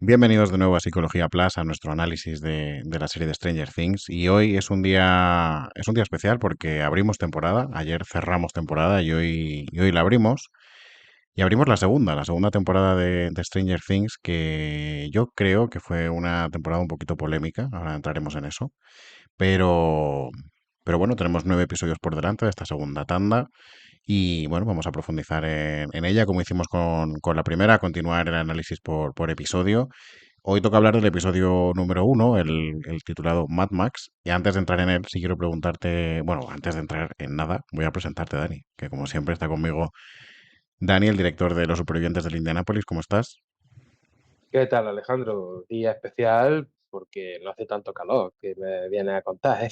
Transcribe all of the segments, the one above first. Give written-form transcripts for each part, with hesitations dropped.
Bienvenidos de nuevo a Psicología Plus, a nuestro análisis de la serie de Stranger Things. Y hoy es un día especial porque abrimos temporada. Ayer cerramos temporada y hoy la abrimos. Y abrimos la segunda temporada de Stranger Things, que yo creo que fue una temporada un poquito polémica. Ahora entraremos en eso. Pero, pero bueno, tenemos 9 episodios por delante de esta segunda tanda. Y bueno, vamos a profundizar en ella, como hicimos con la primera, continuar el análisis por episodio. Hoy toca hablar del episodio número uno, el titulado Mad Max. Y antes de entrar en él, sí quiero preguntarte, bueno, antes de entrar en nada, voy a presentarte, Dani, que como siempre está conmigo Dani, el director de Los Supervivientes del Indianápolis. ¿Cómo estás? ¿Qué tal, Alejandro? Día especial porque no hace tanto calor que me viene a contar, ¿eh?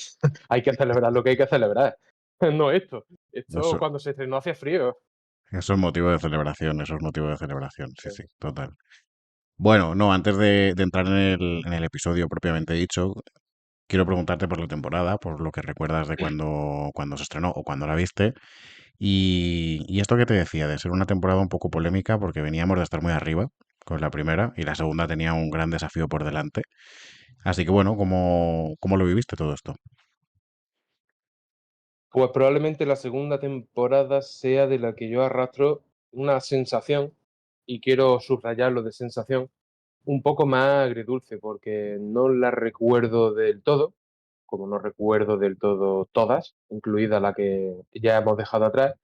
Hay que celebrar lo que hay que celebrar. No esto. Esto Eso, cuando se estrenó hacía frío. eso es motivo de celebración, eso es motivo de celebración, sí, Sí. sí, total. Bueno, no, antes de entrar en el episodio propiamente dicho, quiero preguntarte por la temporada, por lo que recuerdas de cuando se estrenó o cuando la viste. Y esto que te decía, de ser una temporada un poco polémica, porque veníamos de estar muy arriba con la primera y la segunda tenía un gran desafío por delante. Así que bueno, ¿cómo lo viviste todo esto? Pues probablemente la segunda temporada sea de la que yo arrastro una sensación, y quiero subrayarlo de sensación, un poco más agridulce, porque no la recuerdo del todo, como no recuerdo del todo todas, incluida la que ya hemos dejado atrás.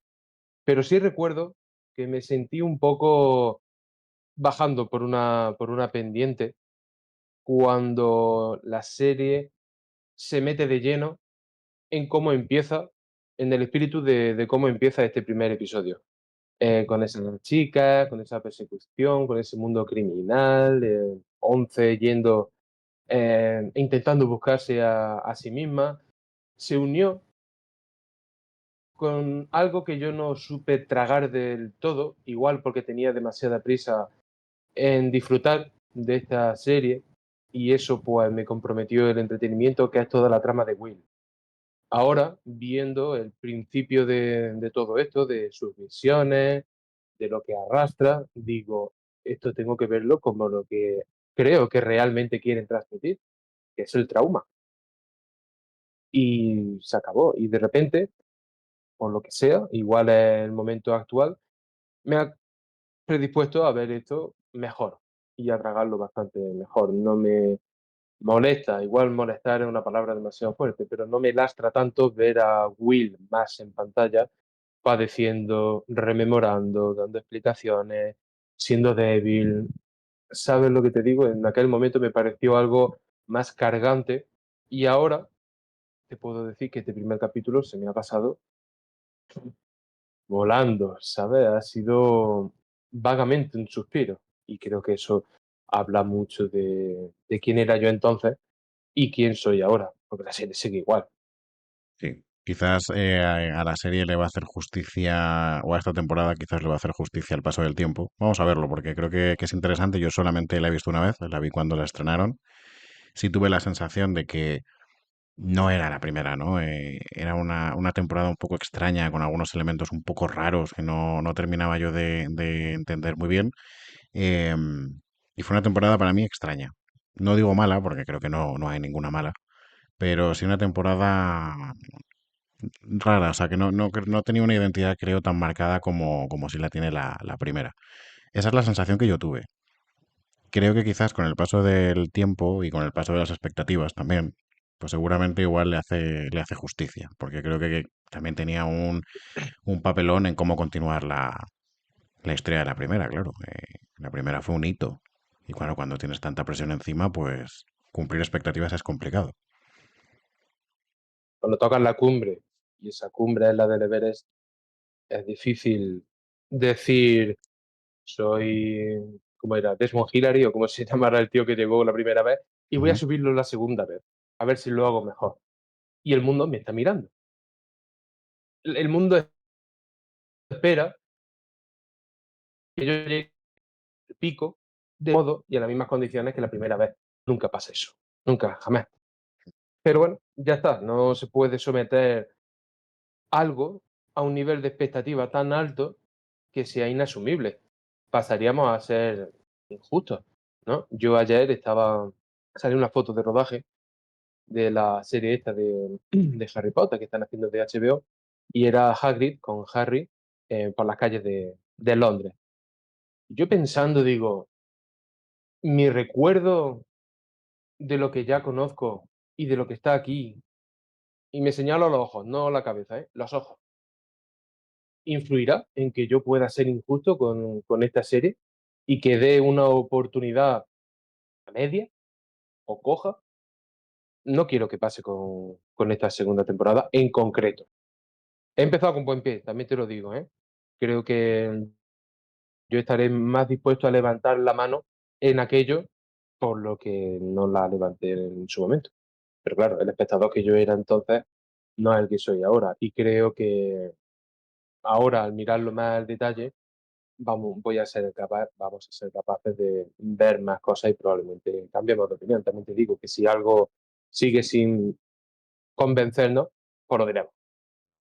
Pero sí recuerdo que me sentí un poco bajando por una pendiente cuando la serie se mete de lleno en cómo empieza, en el espíritu de cómo empieza este primer episodio. Con esa chica, con esa persecución, con ese mundo criminal, 11 yendo, intentando buscarse a sí misma, se unió con algo que yo no supe tragar del todo, igual porque tenía demasiada prisa en disfrutar de esta serie, y eso pues me comprometió el entretenimiento, que es toda la trama de Will. Ahora, viendo el principio de todo esto, de sus misiones, de lo que arrastra, digo, esto tengo que verlo como lo que creo que realmente quieren transmitir, que es el trauma. Y se acabó. Y de repente, por lo que sea, igual es el momento actual, me ha predispuesto a ver esto mejor y a tragarlo bastante mejor. No me molesta, igual molestar es una palabra demasiado fuerte, pero no me lastra tanto ver a Will más en pantalla, padeciendo, rememorando, dando explicaciones, siendo débil. ¿Sabes lo que te digo? En aquel momento me pareció algo más cargante, y ahora te puedo decir que este primer capítulo se me ha pasado volando, ¿sabes? Ha sido vagamente un suspiro, y creo que eso habla mucho de quién era yo entonces y quién soy ahora, porque la serie sigue igual. Sí. Quizás a la serie le va a hacer justicia, o a esta temporada quizás le va a hacer justicia al paso del tiempo. Vamos a verlo, porque creo que es interesante. Yo solamente la he visto una vez, la vi cuando la estrenaron. Sí tuve la sensación de que no era la primera, ¿no? Era una temporada un poco extraña, con algunos elementos un poco raros que no terminaba yo de entender muy bien. Y fue una temporada para mí extraña. No digo mala, porque creo que no hay ninguna mala, pero sí una temporada rara, o sea, que no tenía una identidad, creo, tan marcada como si la tiene la primera. Esa es la sensación que yo tuve. Creo que quizás con el paso del tiempo y con el paso de las expectativas también, pues seguramente igual le hace justicia, porque creo que también tenía un papelón en cómo continuar la historia de la primera, claro. La primera fue un hito. Y cuando tienes tanta presión encima, pues cumplir expectativas es complicado. Cuando tocas la cumbre, y esa cumbre es la del Everest, es difícil decir soy, ¿cómo era? Desmond Hillary, o como se llamara el tío que llegó la primera vez, y voy a Ujú. subirlo la segunda vez, a ver si lo hago mejor. Y el mundo me está mirando. El mundo espera que yo llegue al pico de modo y en las mismas condiciones que la primera vez. Nunca pasa eso. Nunca, jamás. Pero bueno, ya está. No se puede someter algo a un nivel de expectativa tan alto que sea inasumible. Pasaríamos a ser injustos. ¿no? Yo ayer salió una foto de rodaje de la serie esta de Harry Potter que están haciendo de HBO y era Hagrid con Harry por las calles de Londres. Yo pensando, digo, mi recuerdo de lo que ya conozco y de lo que está aquí, y me señalo los ojos, no la cabeza, los ojos, ¿influirá en que yo pueda ser injusto con esta serie y que dé una oportunidad a media o coja? No quiero que pase con esta segunda temporada en concreto. He empezado con buen pie, también te lo digo, ¿eh? Creo que yo estaré más dispuesto a levantar la mano en aquello por lo que no la levanté en su momento. Pero claro, el espectador que yo era entonces no es el que soy ahora. Y creo que ahora, al mirarlo más al detalle, vamos a ser capaces de ver más cosas y probablemente cambiemos de opinión. También te digo que si algo sigue sin convencernos, pues lo diremos,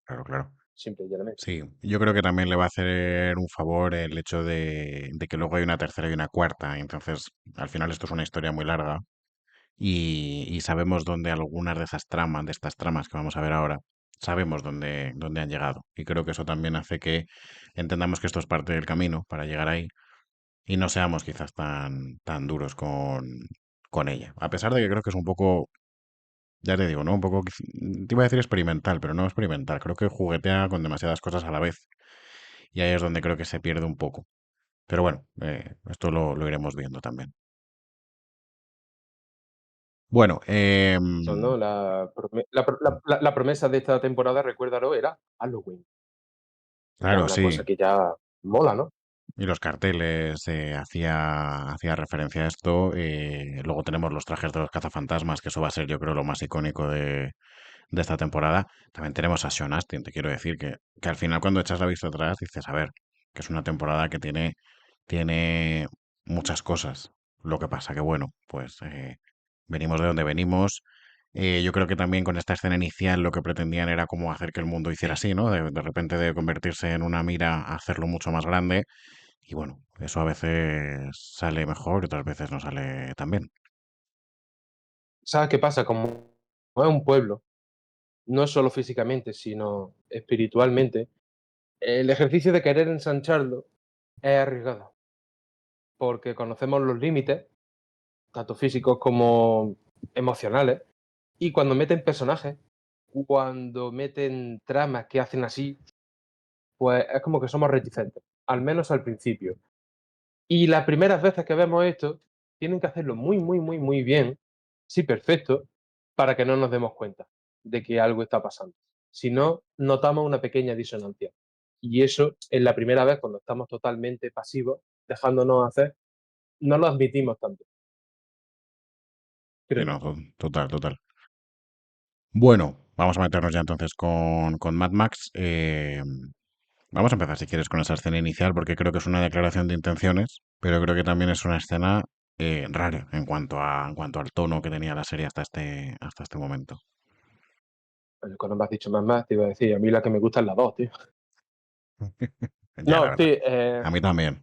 Claro, claro. simple y llanamente. Sí, yo creo que también le va a hacer un favor el hecho de que luego hay una tercera y una cuarta. Entonces, al final esto es una historia muy larga y sabemos dónde algunas de esas tramas, de estas tramas que vamos a ver ahora, sabemos dónde han llegado. Y creo que eso también hace que entendamos que esto es parte del camino para llegar ahí y no seamos quizás tan duros con ella. A pesar de que creo que es un poco, ya te digo, ¿no? Un poco, te iba a decir experimental, pero no experimental. Creo que juguetea con demasiadas cosas a la vez y ahí es donde creo que se pierde un poco. Pero bueno, esto lo iremos viendo también. Bueno, Eso, ¿no? La promesa de esta temporada, recuérdalo, era Halloween. Ya es claro, una sí. cosa que ya mola, ¿no? Y los carteles hacía referencia a esto. Luego tenemos los trajes de los cazafantasmas, que eso va a ser, yo creo, lo más icónico de esta temporada. También tenemos a Sean Astin, te quiero decir que al final cuando echas la vista atrás dices, a ver, que es una temporada que tiene muchas cosas. Lo que pasa que, bueno, pues venimos de donde venimos. Yo creo que también con esta escena inicial lo que pretendían era como hacer que el mundo hiciera así, ¿no? De repente de convertirse en una mira a hacerlo mucho más grande. Y bueno, eso a veces sale mejor y otras veces no sale tan bien. ¿Sabes qué pasa? Como es un pueblo, no solo físicamente, sino espiritualmente, el ejercicio de querer ensancharlo es arriesgado, porque conocemos los límites, tanto físicos como emocionales, y cuando meten personajes, cuando meten tramas que hacen así, pues es como que somos reticentes, al menos al principio. Y las primeras veces que vemos esto, tienen que hacerlo muy, muy, muy, muy bien, sí, perfecto, para que no nos demos cuenta de que algo está pasando. Si no, notamos una pequeña disonancia. Y eso, en la primera vez, cuando estamos totalmente pasivos, dejándonos hacer, no lo admitimos tanto, Sí, creo no, yo. total, total. Bueno, vamos a meternos ya entonces con Mad Max. Vamos a empezar, si quieres, con esa escena inicial, porque creo que es una declaración de intenciones, pero creo que también es una escena rara en cuanto al tono que tenía la serie hasta este momento. Bueno, cuando me has dicho más, te iba a decir, a mí la que me gusta es la 2, tío. Ya, la No, sí, verdad. A mí también.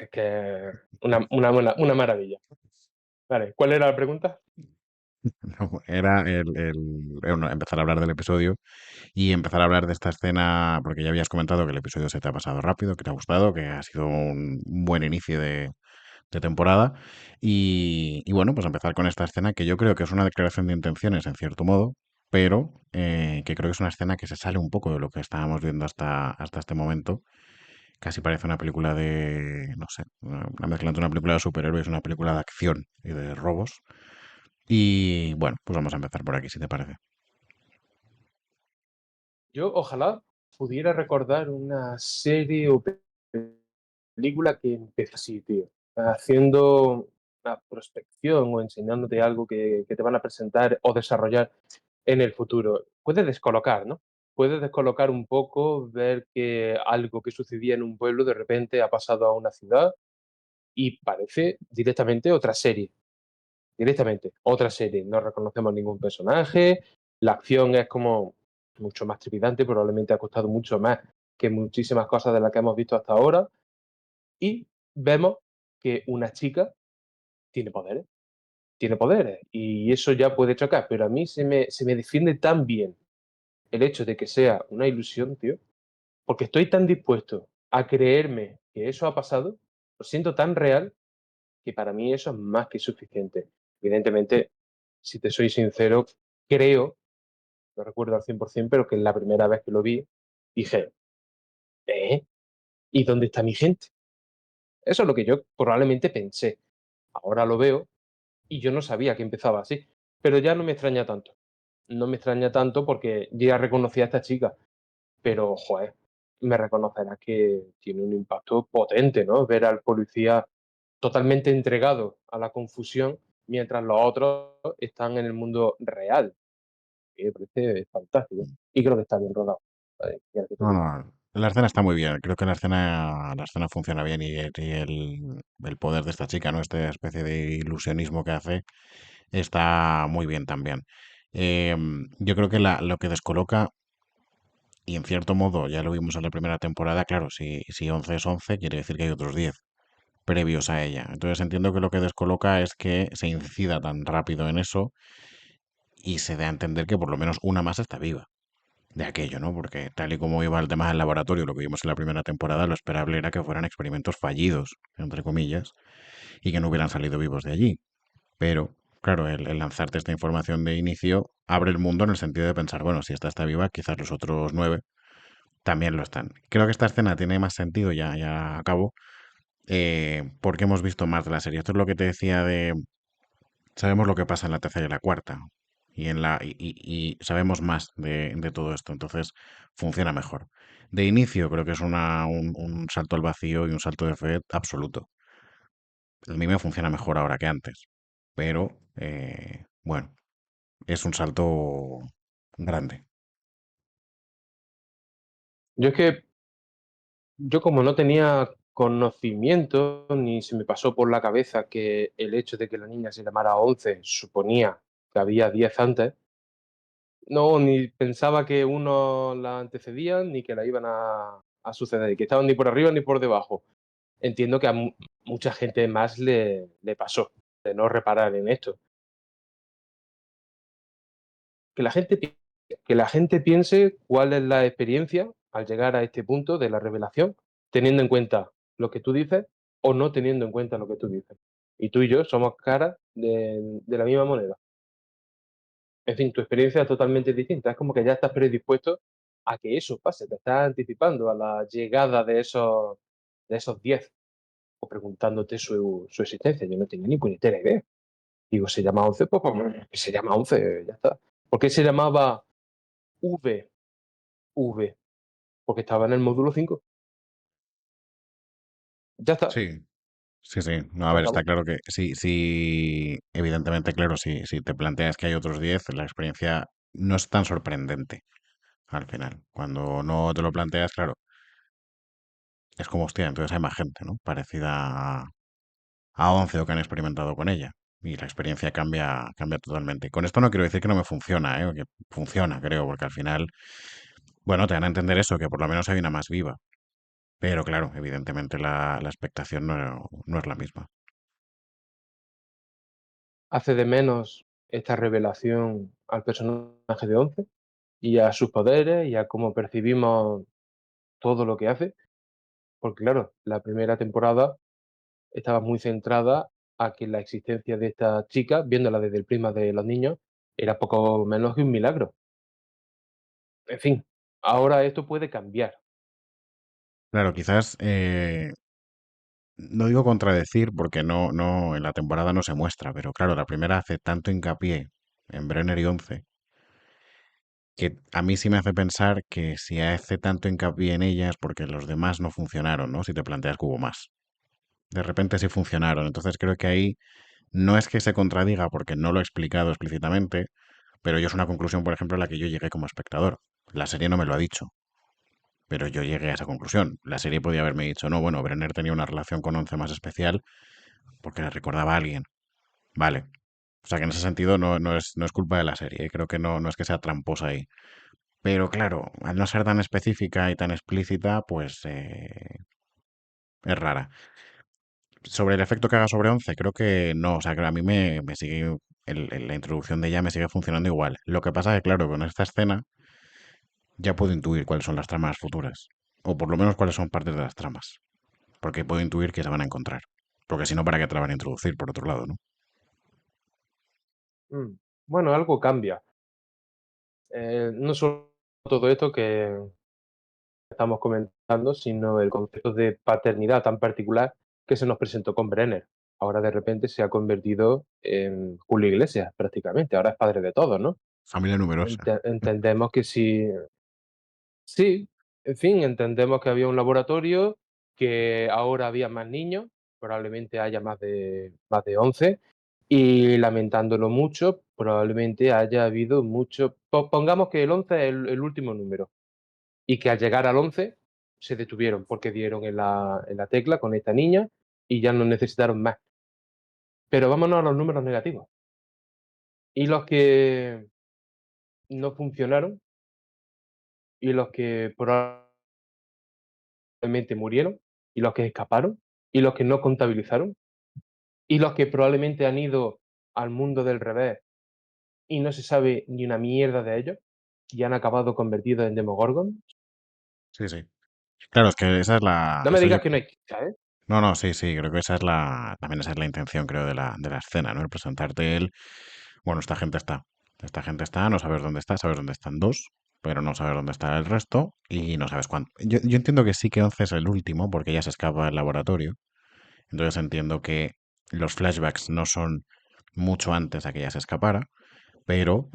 es que una maravilla. Vale, ¿cuál era la pregunta? No, era bueno, empezar a hablar del episodio y empezar a hablar de esta escena, porque ya habías comentado que el episodio se te ha pasado rápido, que te ha gustado, que ha sido un buen inicio de temporada. Y bueno, pues empezar con esta escena que yo creo que es una declaración de intenciones en cierto modo, pero que creo que es una escena que se sale un poco de lo que estábamos viendo hasta este momento. Casi parece una película de, no sé, una mezcla entre una película de superhéroes y una película de acción y de robos. Y bueno, pues vamos a empezar por aquí, si te parece. Yo ojalá pudiera recordar una serie o película que empezó así, tío, haciendo una prospección o enseñándote algo que te van a presentar o desarrollar en el futuro. Puede descolocar, ¿no? Puede descolocar un poco, ver que algo que sucedía en un pueblo de repente ha pasado a una ciudad y parece directamente otra serie. Directamente, otra serie. No reconocemos ningún personaje, la acción es como mucho más trepidante, probablemente ha costado mucho más que muchísimas cosas de las que hemos visto hasta ahora. Y vemos que una chica tiene poderes, tiene poderes, y eso ya puede chocar, pero a mí se me defiende tan bien el hecho de que sea una ilusión, tío, porque estoy tan dispuesto a creerme que eso ha pasado, lo siento tan real, que para mí eso es más que suficiente. Evidentemente, si te soy sincero, creo, no recuerdo al 100%, pero que la primera vez que lo vi, dije, ¿eh? ¿Y dónde está mi gente? Eso es lo que yo probablemente pensé. Ahora lo veo y yo no sabía que empezaba así, pero ya no me extraña tanto. No me extraña tanto porque ya reconocí a esta chica, pero, joder, me reconocerás que tiene un impacto potente, ¿no? Ver al policía totalmente entregado a la confusión mientras los otros están en el mundo real. Y me parece fantástico. Y creo que está bien rodado. Ya que te No, digo. no, la escena está muy bien. Creo que la escena funciona bien y el poder de esta chica, ¿no? Esta especie de ilusionismo que hace está muy bien también. Yo creo que lo que descoloca, y en cierto modo ya lo vimos en la primera temporada, claro, si 11 es 11, quiere decir que hay otros 10 previos a ella. Entonces entiendo que lo que descoloca es que se incida tan rápido en eso y se da a entender que por lo menos una más está viva de aquello, ¿no? Porque tal y como iba el tema del laboratorio, lo que vimos en la primera temporada, lo esperable era que fueran experimentos fallidos, entre comillas, y que no hubieran salido vivos de allí. Pero, claro, el lanzarte esta información de inicio abre el mundo en el sentido de pensar, bueno, si esta está viva, quizás los otros 9 también lo están. Creo que esta escena tiene más sentido, ya acabo, porque hemos visto más de la serie. Esto es lo que te decía de, sabemos lo que pasa en la tercera y la cuarta, y sabemos más de todo esto, entonces funciona mejor. De inicio creo que es un salto al vacío y un salto de fe absoluto. A mí me funciona mejor ahora que antes, pero bueno, es un salto grande. Yo es que, yo como no tenía conocimiento, ni se me pasó por la cabeza que el hecho de que la niña se llamara 11 suponía que había 10 antes, no, ni pensaba que uno la antecedían ni que la iban a suceder, que estaban ni por arriba ni por debajo. Entiendo que a mucha gente más le pasó, de no reparar en esto. Que la gente, que la gente piense cuál es la experiencia al llegar a este punto de la revelación, teniendo en cuenta lo que tú dices o no teniendo en cuenta lo que tú dices. Y tú y yo somos caras de la misma moneda. En fin, tu experiencia es totalmente distinta. Es como que ya estás predispuesto a que eso pase. Te estás anticipando a la llegada de esos 10 o preguntándote su existencia. Yo no tenía ni puñetera idea. Digo, se llama 11 pues, se llama 11 ya está. ¿Por qué se llamaba V? V, porque estaba en el módulo 5. Ya está, Sí, sí, sí. No, a se ver, está acabó. claro que sí, sí, evidentemente, claro, si te planteas que hay otros 10 la experiencia no es tan sorprendente al final. Cuando no te lo planteas, claro, es como, hostia, entonces hay más gente, ¿no? Parecida a 11 o que han experimentado con ella. Y la experiencia cambia totalmente. Con esto no quiero decir que no me funciona, ¿eh? Que funciona, creo, porque al final, bueno, te van a entender eso, que por lo menos hay una más viva. Pero claro, evidentemente la expectación no es la misma. Hace de menos esta revelación al personaje de 11 y a sus poderes y a cómo percibimos todo lo que hace, porque claro, la primera temporada estaba muy centrada a que la existencia de esta chica, viéndola desde el prisma de los niños, era poco menos que un milagro. En fin, ahora esto puede cambiar. Claro, quizás, no digo contradecir porque en la temporada no se muestra, pero claro, la primera hace tanto hincapié en Brenner y Once que a mí sí me hace pensar que si hace tanto hincapié en ellas porque los demás no funcionaron, ¿no? Si te planteas que hubo más. De repente sí funcionaron. Entonces creo que ahí no es que se contradiga porque no lo he explicado explícitamente, pero yo es una conclusión, por ejemplo, a la que yo llegué como espectador. La serie no me lo ha dicho, pero yo llegué a esa conclusión. La serie podía haberme dicho, no, bueno, Brenner tenía una relación con Once más especial porque le recordaba a alguien. Vale. O sea que en ese sentido no es culpa de la serie. Creo que no es que sea tramposa ahí. Pero claro, al no ser tan específica y tan explícita, pues es rara. Sobre el efecto que haga sobre 11 creo que no. O sea, que a mí me sigue, la introducción de ella me sigue funcionando igual. Lo que pasa es que, claro, con esta escena ya puedo intuir cuáles son las tramas futuras. O por lo menos cuáles son partes de las tramas. Porque puedo intuir que se van a encontrar. Porque si no, ¿para qué te la van a introducir, por otro lado, no? Mm, Bueno, algo cambia. No solo todo esto que estamos comentando, sino el concepto de paternidad tan particular que se nos presentó con Brenner. Ahora de repente se ha convertido en Julio Iglesias prácticamente, ahora es padre de todos, ¿no? Familia numerosa. Entendemos que si sí, en fin, entendemos que había un laboratorio, que ahora había más niños, probablemente haya más de 11, y lamentándolo mucho, probablemente haya habido mucho pongamos que el 11 es el último número, y que al llegar al 11 se detuvieron, porque dieron en la tecla con esta niña y ya no necesitaron más. Pero vámonos a los números negativos. Y los que no funcionaron, y los que probablemente murieron, y los que escaparon, y los que no contabilizaron, y los que probablemente han ido al mundo del revés y no se sabe ni una mierda de ellos, y han acabado convertidos en Demogorgon. Sí, sí. Claro, es que esa es la. No me Eso yo. digas que no hay chicha, ¿eh? No, no, sí, sí, creo que esa es la. También esa es la intención, creo, de la escena, ¿no? El presentarte el. Bueno, esta gente está. Esta gente está, no sabes dónde está, sabes dónde están dos, pero no sabes dónde está el resto y no sabes cuánto. Yo entiendo que sí que 11 es el último, porque ya se escapa del laboratorio. Entonces entiendo que los flashbacks no son mucho antes de que ella se escapara, pero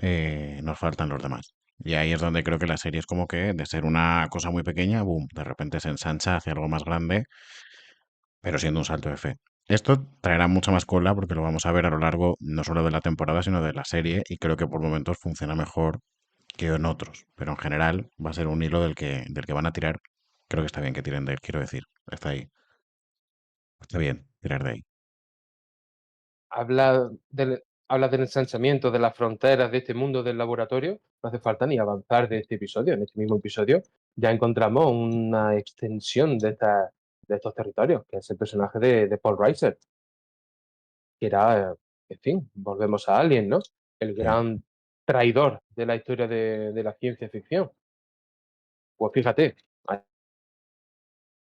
nos faltan los demás. Y ahí es donde creo que la serie es como que de ser una cosa muy pequeña, boom, de repente se ensancha hacia algo más grande, pero siendo un salto de fe. Esto traerá mucha más cola porque lo vamos a ver a lo largo no solo de la temporada, sino de la serie, y creo que por momentos funciona mejor que en otros. Pero en general va a ser un hilo del que van a tirar. Creo que está bien que tiren de él, quiero decir. Está ahí. Está bien tirar de ahí. Habla del ensanchamiento de las fronteras de este mundo del laboratorio. No hace falta ni avanzar de este episodio. En este mismo episodio ya encontramos una extensión de estos territorios, que es el personaje de Paul Reiser, que era, en fin, volvemos a Alien, ¿no? El Sí, gran traidor de la historia de la ciencia ficción. Pues fíjate,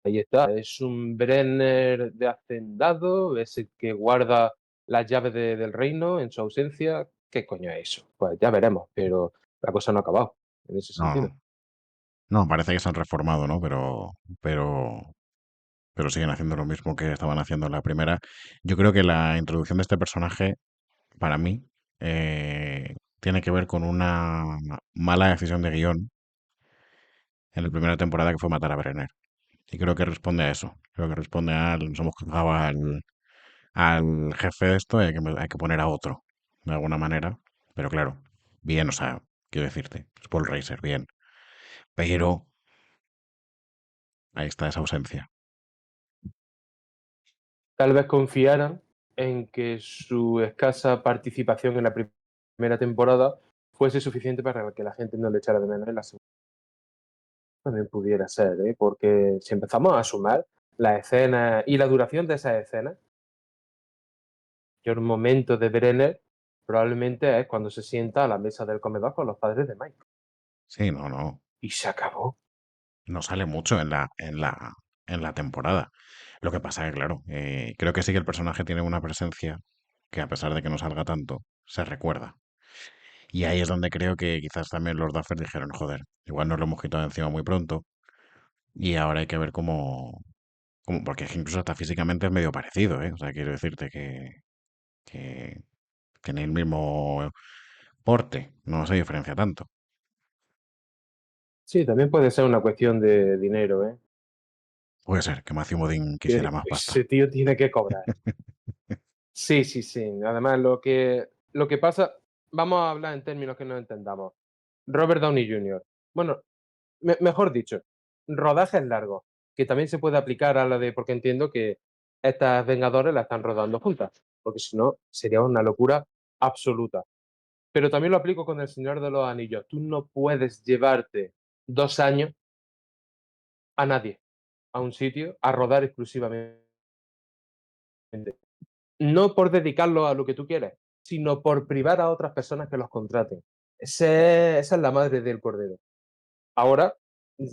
ahí está, es un Brenner de hacendado, es el que guarda las llaves del reino en su ausencia. ¿Qué coño es eso? Pues ya veremos, pero la cosa no ha acabado en ese sentido. no, no, parece que se han reformado, ¿no? Pero siguen haciendo lo mismo que estaban haciendo en la primera. Yo creo que la introducción de este personaje, para mí, tiene que ver con una mala decisión de guión en la primera temporada que fue matar a Brenner. Y creo que responde a eso. Creo que responde al, nos hemos cargado al jefe de esto y hay que poner a otro, de alguna manera. Pero claro, bien, o sea, quiero decirte, es Paul Reiser, bien. Pero ahí está esa ausencia. Tal vez confiaran en que su escasa participación en la primera temporada fuese suficiente para que la gente no le echara de menos en la segunda. También pudiera ser, ¿eh? Porque si empezamos a sumar las escenas y la duración de esas escenas, el momento de Brenner probablemente es cuando se sienta a la mesa del comedor con los padres de Mike. Sí, no, no. Y se acabó. No sale mucho en la temporada. Lo que pasa que, claro, creo que sí que el personaje tiene una presencia que a pesar de que no salga tanto, se recuerda. Y ahí es donde creo que quizás también los Duffers dijeron, joder, igual nos lo hemos quitado encima muy pronto y ahora hay que ver porque es que incluso hasta físicamente es medio parecido, ¿eh? O sea, quiero decirte que tiene el mismo porte, no se diferencia tanto. Sí, también puede ser una cuestión de dinero, ¿eh? Puede ser que Matthew Modine quisiera más pasta. Ese tío tiene que cobrar. Sí, sí, sí. Además, lo que pasa, vamos a hablar en términos que no entendamos. Robert Downey Jr. Bueno, mejor dicho, rodajes largos, que también se puede aplicar a la de, porque entiendo que estas Vengadores la están rodando juntas, porque si no, sería una locura absoluta. Pero también lo aplico con El Señor de los Anillos. Tú no puedes llevarte 2 años a nadie a un sitio a rodar exclusivamente. No por dedicarlo a lo que tú quieres, sino por privar a otras personas que los contraten. Esa es la madre del cordero. Ahora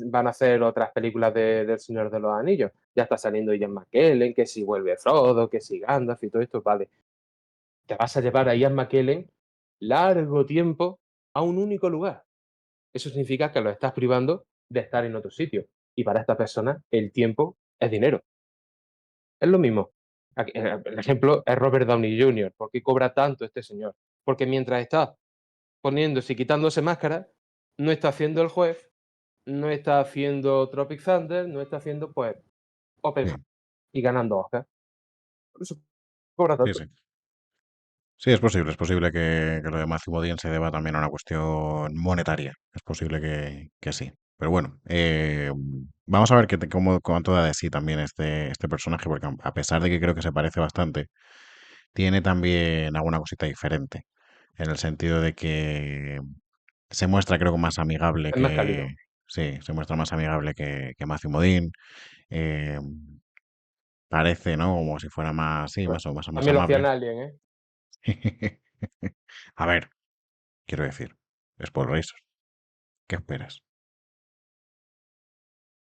van a hacer otras películas del Señor de los Anillos. Ya está saliendo Ian McKellen, que si vuelve Frodo, que si Gandalf y todo esto, vale. Te vas a llevar a Ian McKellen largo tiempo a un único lugar. Eso significa que lo estás privando de estar en otro sitio. Y para esta persona el tiempo es dinero. Es lo mismo. El ejemplo es Robert Downey Jr. ¿Por qué cobra tanto este señor? Porque mientras está poniéndose y quitándose máscara, no está haciendo el juez, no está haciendo Tropic Thunder, no está haciendo, pues, Sí, Oppenheimer y ganando Oscar. Por eso cobra sí, tanto. sí. Sí, es posible que lo de Matthew Modine se deba también a una cuestión monetaria. Es posible que sí. Pero bueno, vamos a ver cuánto da de sí también este personaje, porque a pesar de que creo que se parece bastante, tiene también alguna cosita diferente, en el sentido de que se muestra, creo que más amigable Es más que... cálido. Sí, se muestra más amigable que Matthew Modine. eh, Parece, ¿no? Como si fuera más, sí, Bueno, más también lo amable. hacían Alien, ¿eh? A ver, quiero decir, es por Razor. ¿Qué esperas?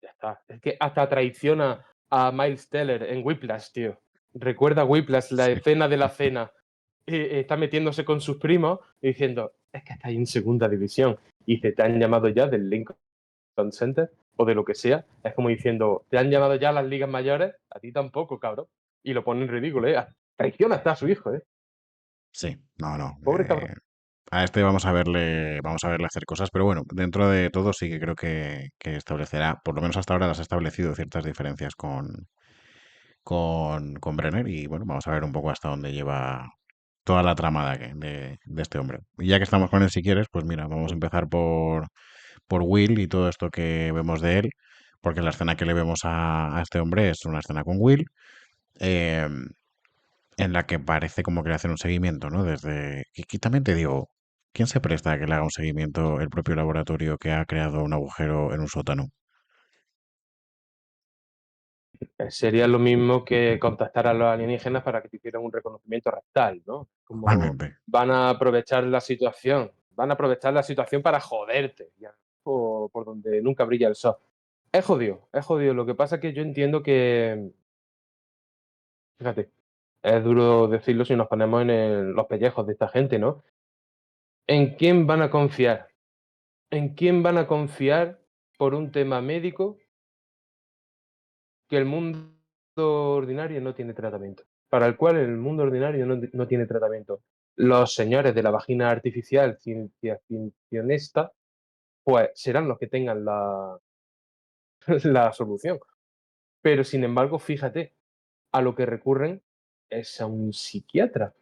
Ya está. Es que hasta traiciona a Miles Teller en Whiplash, tío. Recuerda Whiplash, la Sí, escena de la cena. Está metiéndose con sus primos y diciendo, es que está ahí en segunda división. Y dice, ¿te han llamado ya del Lincoln Center? O de lo que sea. Es como diciendo, ¿te han llamado ya a las ligas mayores? A ti tampoco, cabrón. Y lo pone en ridículo, ¿eh? Traiciona hasta a su hijo, ¿eh? sí, no, no. Pobre cabrón. A este vamos a verle hacer cosas, pero bueno, dentro de todo sí que creo que establecerá, por lo menos hasta ahora las ha establecido ciertas diferencias con Brenner y bueno, vamos a ver un poco hasta dónde lleva toda la trama de este hombre. Y ya que estamos con él, si quieres, pues mira, vamos a empezar por Will y todo esto que vemos de él, porque la escena que le vemos a este hombre es una escena con Will, eh, en la que parece como que le hacen un seguimiento, ¿no? Desde... Y también te digo, ¿quién se presta a que le haga un seguimiento el propio laboratorio que ha creado un agujero en un sótano? Sería lo mismo que contactar a los alienígenas para que te hicieran un reconocimiento rectal, ¿no? Como Normalmente. van a aprovechar la situación para joderte, ya, por donde nunca brilla el sol. Es jodido, es jodido. Lo que pasa es que yo entiendo que, fíjate, es duro decirlo si nos ponemos en los pellejos de esta gente, ¿no? ¿En quién van a confiar? ¿En quién van a confiar por un tema médico que el mundo ordinario no tiene tratamiento, para el cual el mundo ordinario no tiene tratamiento? Los señores de la vagina artificial cienciacionista, pues serán los que tengan la solución. Pero sin embargo, fíjate, a lo que recurren es a un psiquiatra.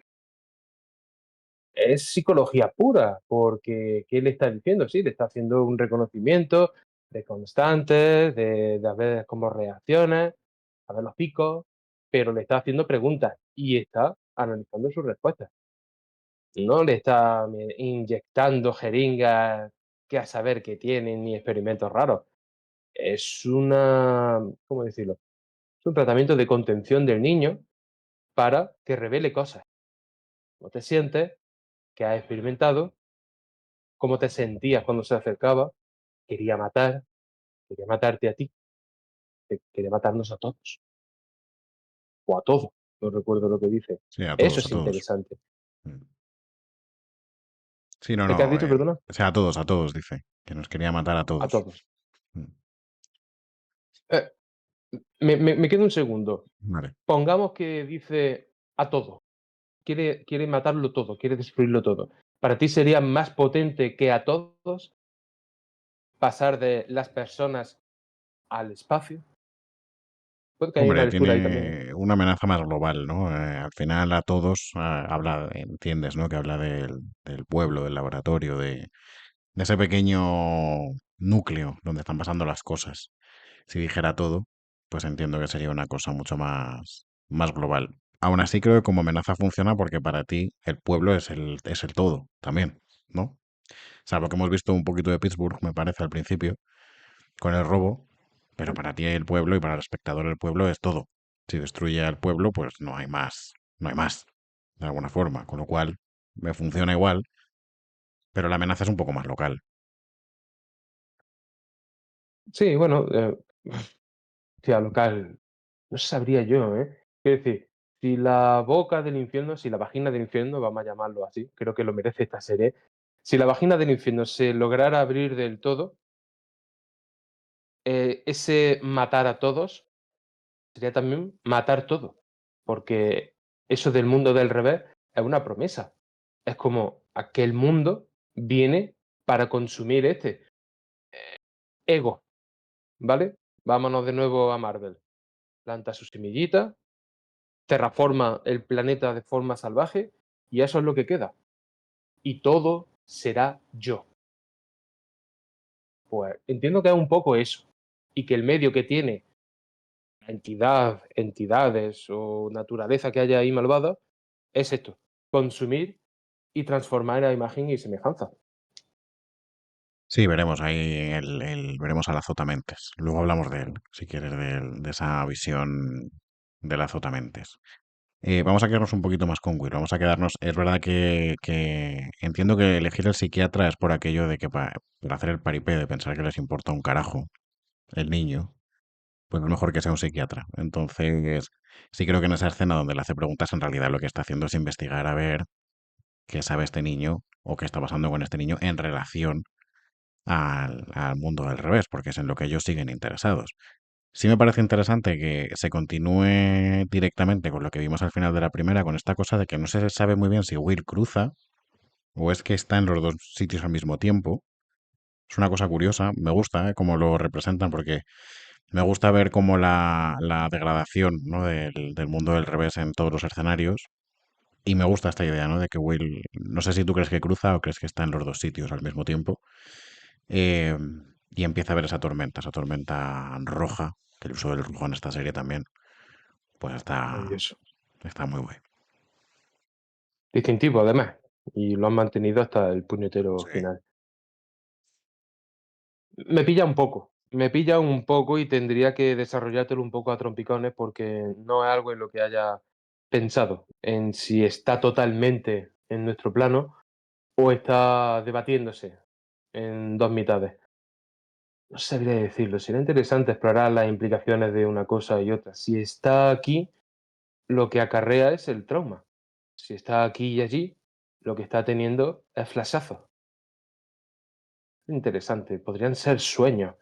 Es psicología pura, porque ¿qué le está diciendo? Sí, le está haciendo un reconocimiento de constantes, de a ver cómo reacciona, a ver los picos, pero le está haciendo preguntas y está analizando sus respuestas. No le está inyectando jeringas que a saber qué tienen ni experimentos raros. Es ¿cómo decirlo? Es un tratamiento de contención del niño para que revele cosas. ¿Cómo te sientes? ¿Qué has experimentado? ¿Cómo te sentías cuando se acercaba? Quería matar, quería matarte a ti, quería matarnos a todos, o a todos, no recuerdo lo que dice. Sí, a Eso todos, a es todos. interesante. Mm. Sí, no, ¿Qué has no. dicho, perdona? O sea, a todos, dice. Que nos quería matar a A todos. todos. Mm. Eh, me quedo un segundo. Vale. Pongamos que dice a todo. Quiere matarlo todo, quiere destruirlo todo. ¿Para ti sería más potente que a todos pasar de las personas al espacio? Puede que haya una Hombre, lectura ahí también, ¿eh? tiene una amenaza más global, ¿no? Al final a todos habla, entiendes, ¿no? Que habla del pueblo, del laboratorio, de ese pequeño núcleo donde están pasando las cosas. Si dijera todo, pues entiendo que sería una cosa mucho más global. Aún así creo que como amenaza funciona porque para ti el pueblo es el todo también, ¿no? Salvo que hemos visto un poquito de Pittsburgh, me parece, al principio, con el robo, pero para ti el pueblo y para el espectador el pueblo es todo. Si destruye al pueblo, pues no hay más, no hay más, de alguna forma. Con lo cual, me funciona igual, pero la amenaza es un poco más local. Sí, bueno, hostia, local, no sabría yo, ¿eh? Quiero decir, si la boca del infierno, si la vagina del infierno, vamos a llamarlo así, creo que lo merece esta serie. Si la vagina del infierno se lograra abrir del todo, ese matar a todos sería también matar todo, porque eso del mundo del revés es una promesa. Es como aquel mundo viene para consumir este ego, ¿vale? Vámonos de nuevo a Marvel. Planta su semillita, terraforma el planeta de forma salvaje y eso es lo que queda. Y todo será yo. Pues entiendo que es un poco eso. Y que el medio que tiene la entidad, entidades o naturaleza que haya ahí malvada es esto: consumir y transformar a imagen y semejanza. Sí, veremos ahí veremos al Azotamentes. Luego hablamos de él, si quieres, de esa visión del Azotamentes. Vamos a quedarnos un poquito más con Will. Vamos a quedarnos. Es verdad que entiendo que elegir el psiquiatra es por aquello de que por hacer el paripé de pensar que les importa un carajo el niño, pues es mejor que sea un psiquiatra. Entonces, sí creo que en esa escena donde le hace preguntas, en realidad lo que está haciendo es investigar a ver qué sabe este niño o qué está pasando con este niño en relación al mundo del revés, porque es en lo que ellos siguen interesados. Sí me parece interesante que se continúe directamente con lo que vimos al final de la primera, con esta cosa de que no se sabe muy bien si Will cruza o es que está en los dos sitios al mismo tiempo. Es una cosa curiosa, me gusta cómo lo representan porque me gusta ver cómo la degradación, ¿no? del mundo del revés en todos los escenarios. Y me gusta esta idea, ¿no? De que Will, no sé si tú crees que cruza o crees que está en los dos sitios al mismo tiempo. Eh, y empieza a ver esa tormenta roja, que el uso del rojo en esta serie también, pues Maravilloso. está muy guay. Distintivo, además. Y lo han mantenido hasta el puñetero Sí. final. Me pilla un poco y tendría que desarrollártelo un poco a trompicones porque no es algo en lo que haya pensado, en si está totalmente en nuestro plano o está debatiéndose en dos mitades. No sabría decirlo, sería interesante explorar las implicaciones de una cosa y otra. Si está aquí, lo que acarrea es el trauma. Si está aquí y allí, lo que está teniendo es flashazos. Interesante, podrían ser sueños,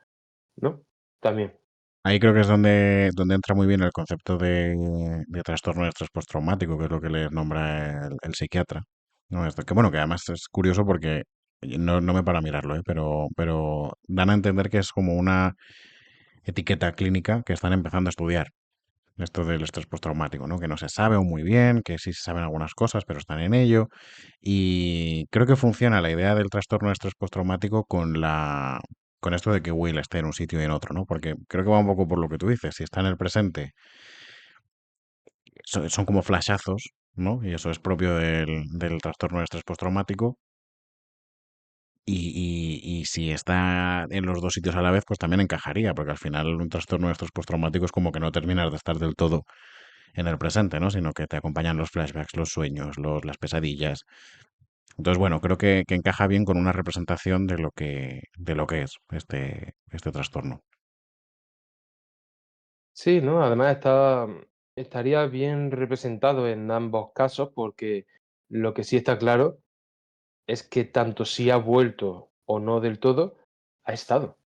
¿no? También. Ahí creo que es donde entra muy bien el concepto de trastorno de estrés postraumático, que es lo que le nombra el psiquiatra. ¿No? Esto, que bueno, que además es curioso porque no me para mirarlo, ¿eh? Pero dan a entender que es como una etiqueta clínica que están empezando a estudiar. Esto del estrés postraumático, ¿no? Que no se sabe aún muy bien, que sí se saben algunas cosas, pero están en ello. Y creo que funciona la idea del trastorno de estrés postraumático con esto de que Will esté en un sitio y en otro, ¿no? Porque creo que va un poco por lo que tú dices. Si está en el presente, son como flashazos, ¿no? Y eso es propio del trastorno de estrés postraumático. Y si está en los dos sitios a la vez, pues también encajaría, porque al final un trastorno de estrés postraumático es como que no terminas de estar del todo en el presente, ¿no? Sino que te acompañan los flashbacks, los sueños, las pesadillas. Entonces, bueno, creo que encaja bien con una representación de lo que es este trastorno. Sí, ¿no? Además estaría bien representado en ambos casos porque lo que sí está claro es que tanto si ha vuelto o no del todo, ha estado.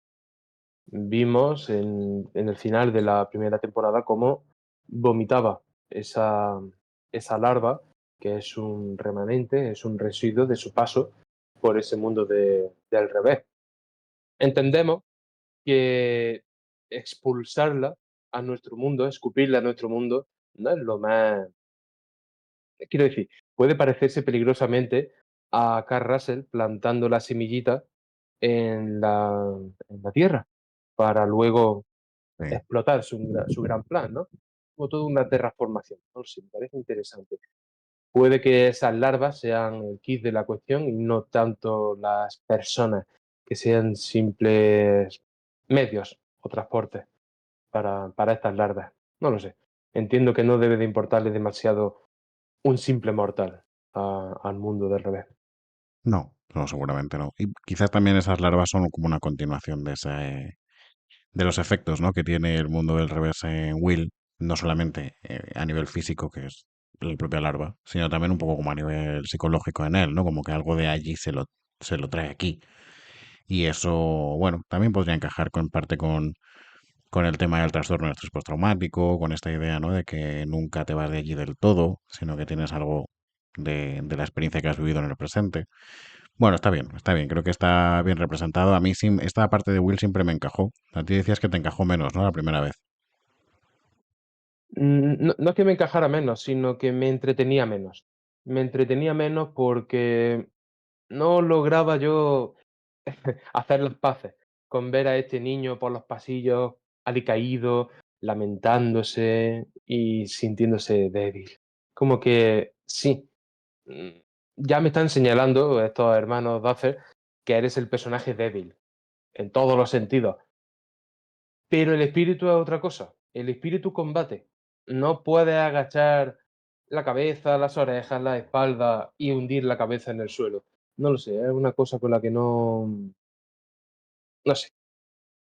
Vimos en el final de la primera temporada cómo vomitaba esa, esa larva, que es un remanente, es un residuo de su paso por ese mundo del revés. Entendemos que expulsarla a nuestro mundo, escupirla a nuestro mundo, no es lo más... Quiero decir, puede parecerse peligrosamente a Carl Russell plantando la semillita en la tierra para luego Sí. explotar su gran plan, ¿no? Como toda una terraformación. No sé, me parece interesante. Puede que esas larvas sean el kit de la cuestión y no tanto las personas, que sean simples medios o transportes para estas larvas. No lo sé. entiendo que no debe de importarle demasiado un simple mortal al mundo del revés. No, no, seguramente no. Y quizás también esas larvas son como una continuación de los efectos, ¿no? Que tiene el mundo del revés en Will, no solamente a nivel físico, que es la propia larva, sino también un poco como a nivel psicológico en él, ¿no? Como que algo de allí se lo trae aquí. Y eso, bueno, también podría encajar en parte con el tema del trastorno de estrés postraumático, con esta idea, ¿no? De que nunca te vas de allí del todo, sino que tienes algo de la experiencia que has vivido en el presente. Bueno, está bien, creo que está bien representado. A mí esta parte de Will siempre me encajó. A ti decías que te encajó menos, ¿no? La primera vez. No, no es que me encajara menos, sino que me entretenía menos. Me entretenía menos porque no lograba yo hacer las paces con ver a este niño por los pasillos alicaído, lamentándose y sintiéndose débil. Como que sí, mm, ya me están señalando estos hermanos Duffer que eres el personaje débil en todos los sentidos, pero el espíritu es otra cosa. El espíritu combate. No puedes agachar la cabeza, las orejas, la espalda y hundir la cabeza en el suelo. No lo sé, es una cosa con la que no sé,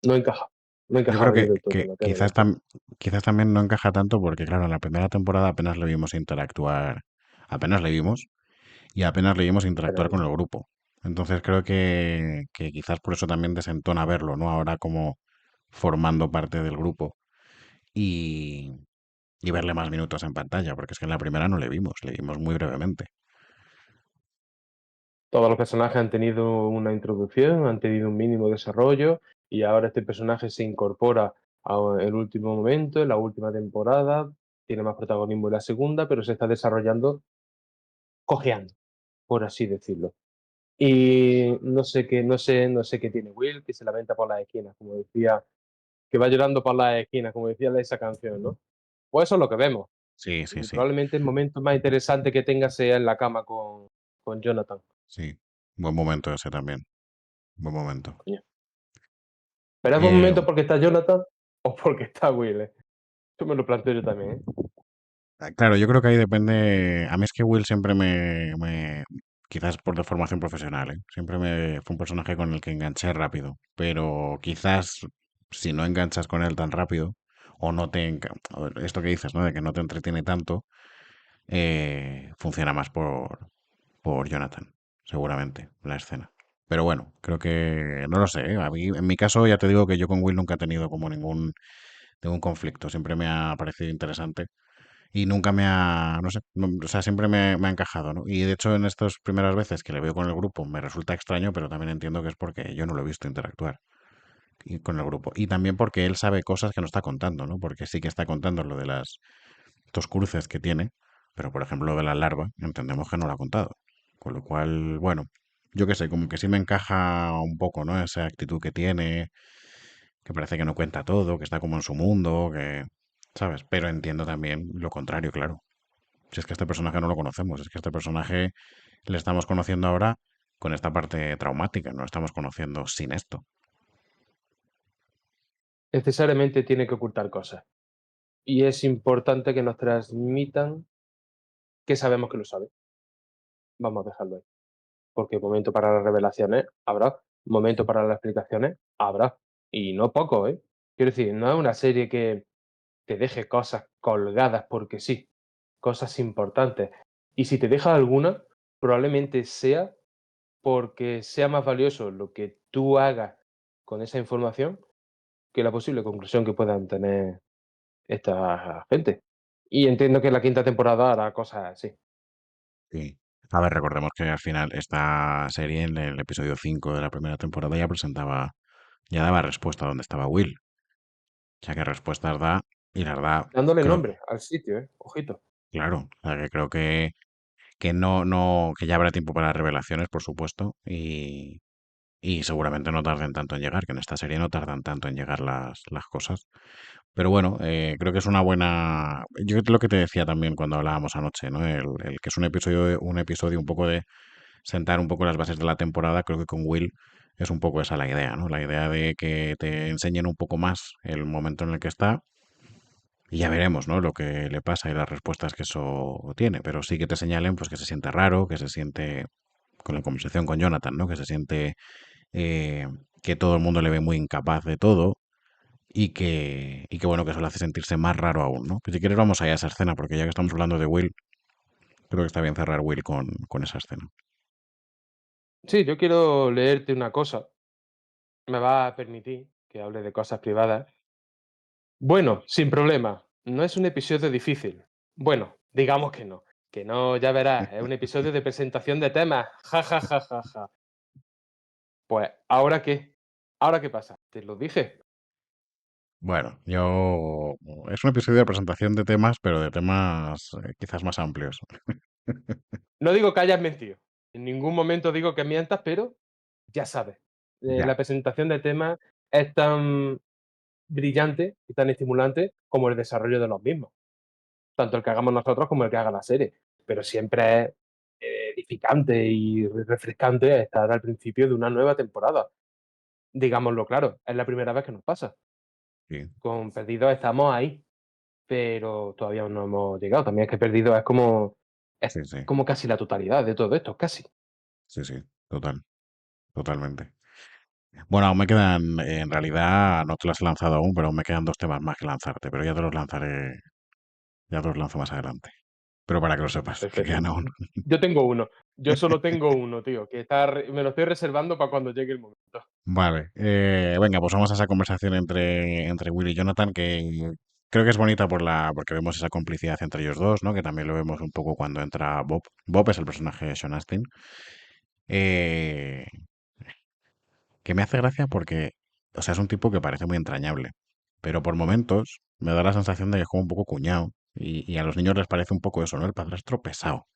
no encaja. No Yo creo encajaba yo del todo, que no te voy a mentir. quizás también no encaja tanto porque, claro, en la primera temporada apenas le vimos interactuar, apenas le vimos y apenas le vimos interactuar con Pero el grupo. Entonces creo que quizás por eso también desentona verlo, ¿no? Ahora como formando parte del grupo y, y verle más minutos en pantalla, porque es que en la primera no le vimos muy brevemente. todos los personajes han tenido una introducción, han tenido un mínimo desarrollo y ahora este personaje se incorpora el último momento, en la última temporada, tiene más protagonismo en la segunda, pero se está desarrollando cojeando, por así decirlo. Y no sé qué tiene Will, que se lamenta por las esquinas, como decía, que va llorando por las esquinas, como decía esa canción, ¿no? Pues eso es lo que vemos. Sí, sí, Y sí, probablemente el momento más interesante que tenga sea en la cama con Jonathan. sí. Buen momento ese también. Buen momento. Coño. Pero es buen Eh, momento porque está Jonathan o porque está Will, ¿eh? Eso me lo planteo yo también, ¿eh? claro, yo creo que ahí depende. A mí es que Will siempre quizás por deformación profesional, ¿eh? Siempre me fue un personaje con el que enganché rápido. Pero quizás si no enganchas con él tan rápido, o no o esto que dices, ¿no? De que no te entretiene tanto, funciona más por Jonathan, seguramente, la escena. Pero bueno, creo que no lo sé, ¿eh? A mí, en mi caso, ya te digo que yo con Will nunca he tenido como ningún conflicto. Siempre me ha parecido interesante y nunca no sé, o sea, siempre me ha encajado, ¿no? Y de hecho, en estas primeras veces que le veo con el grupo me resulta extraño, pero también entiendo que es porque yo no lo he visto interactuar con el grupo. Y también porque él sabe cosas que no está contando, ¿no? Porque sí que está contando lo de estos cruces que tiene, pero por ejemplo lo de la larva, entendemos que no lo ha contado. Con lo cual, bueno, yo qué sé, como que sí me encaja un poco, ¿no? Esa actitud que tiene, que parece que no cuenta todo, que está como en su mundo, que, ¿sabes? Pero entiendo también lo contrario, claro. Si es que este personaje no lo conocemos, es que este personaje le estamos conociendo ahora con esta parte traumática, no lo estamos conociendo sin esto. Necesariamente tiene que ocultar cosas. Y es importante que nos transmitan que sabemos que lo sabe. Vamos a dejarlo ahí. Porque momento para las revelaciones habrá, momento para las explicaciones habrá. Y no poco, ¿eh? Quiero decir, no es una serie que te deje cosas colgadas porque sí, cosas importantes. Y si te deja alguna, probablemente sea porque sea más valioso lo que tú hagas con esa información que la posible conclusión que puedan tener esta gente. Y entiendo que la quinta temporada hará cosas así. Sí. A ver, recordemos que al final esta serie, en el episodio 5 de la primera temporada, ya daba respuesta a dónde estaba Will. O sea, qué respuestas da y las da, Dándole creo, nombre al sitio, ojito. claro. O sea, que creo que no, que ya habrá tiempo para revelaciones, por supuesto, y seguramente no tarden tanto en llegar, que en esta serie no tardan tanto en llegar las cosas. Pero bueno, creo que es una buena. Yo lo que te decía también cuando hablábamos anoche, ¿no? El que es un episodio un poco de sentar un poco las bases de la temporada, creo que con Will es un poco esa la idea, ¿no? La idea de que te enseñen un poco más el momento en el que está Y ya veremos, ¿no? Lo que le pasa y las respuestas que eso tiene. Pero sí que te señalen, pues que se siente raro, que se siente con la conversación con Jonathan, ¿no? Que se siente eh, que todo el mundo le ve muy incapaz de todo y que bueno, que eso le hace sentirse más raro aún, ¿no? Pues si quieres vamos allá a esa escena, porque ya que estamos hablando de Will, creo que está bien cerrar Will con esa escena. Sí, yo quiero leerte una cosa. Me va a permitir que hable de cosas privadas. Bueno, sin problema. No es un episodio difícil. Bueno, digamos que no. Que no, ya verás. Es un episodio de presentación de temas. Ja, ja, ja, ja, ja. Pues, ¿ahora qué? ¿Ahora qué pasa? Te lo dije. Bueno, yo... Es un episodio de presentación de temas, pero de temas quizás más amplios. No digo que hayas mentido. En ningún momento digo que mientas, pero ya sabes. Ya, La presentación de temas es tan brillante y tan estimulante como el desarrollo de los mismos. Tanto el que hagamos nosotros como el que haga la serie. Pero siempre es edificante y refrescante estar al principio de una nueva temporada. Digámoslo claro, es la primera vez que nos pasa. sí, Con Perdidos estamos ahí, pero todavía no hemos llegado. También es que Perdidos es sí, sí, como casi la totalidad de todo esto, casi. sí, sí, total, totalmente. Bueno, aún me quedan, en realidad no te los he lanzado aún, pero aún me quedan dos temas más que lanzarte, pero ya te los lanzaré, ya te los lanzo más adelante. Pero para que lo sepas, que Perfecto. quedan aún. Yo tengo uno. Yo solo tengo uno, tío, que me lo estoy reservando para cuando llegue el momento. Vale, venga, pues vamos a esa conversación entre Will y Jonathan, que creo que es bonita porque vemos esa complicidad entre ellos dos, ¿no? Que también lo vemos un poco cuando entra Bob. Bob es el personaje de Sean Astin. eh, que me hace gracia porque, o sea, es un tipo que parece muy entrañable, pero por momentos me da la sensación de que es como un poco cuñado y a los niños les parece un poco eso, ¿no? El padrastro pesado.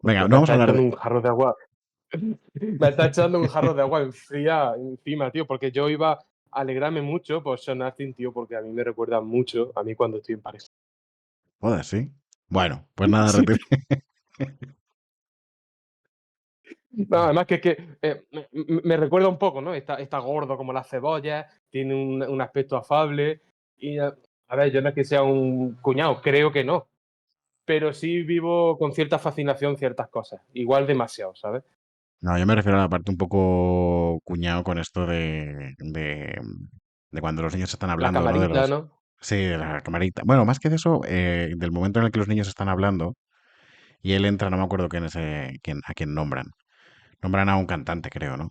Venga, Hostia, no me vamos a está hablar de... echando un jarro de agua. Me está echando un jarro de agua fría encima, tío, porque yo iba a alegrarme mucho por Sean Astin, tío, porque a mí me recuerda mucho a mí cuando estoy en pareja. Joder, sí. Bueno, pues nada, Sí, retiro. no, además que es que me recuerda un poco, ¿no? Está gordo como las cebollas, tiene un aspecto afable y, a ver, yo no es que sea un cuñado, creo que no, pero sí vivo con cierta fascinación ciertas cosas, igual demasiado, ¿sabes? No, yo me refiero a la parte un poco cuñado con esto de cuando los niños están La hablando, ¿no? De camarita, los... ¿no? Sí, de la camarita. Bueno, más que de eso, del momento en el que los niños están hablando y él entra, no me acuerdo a quién nombran. Nombran a un cantante, creo, ¿no?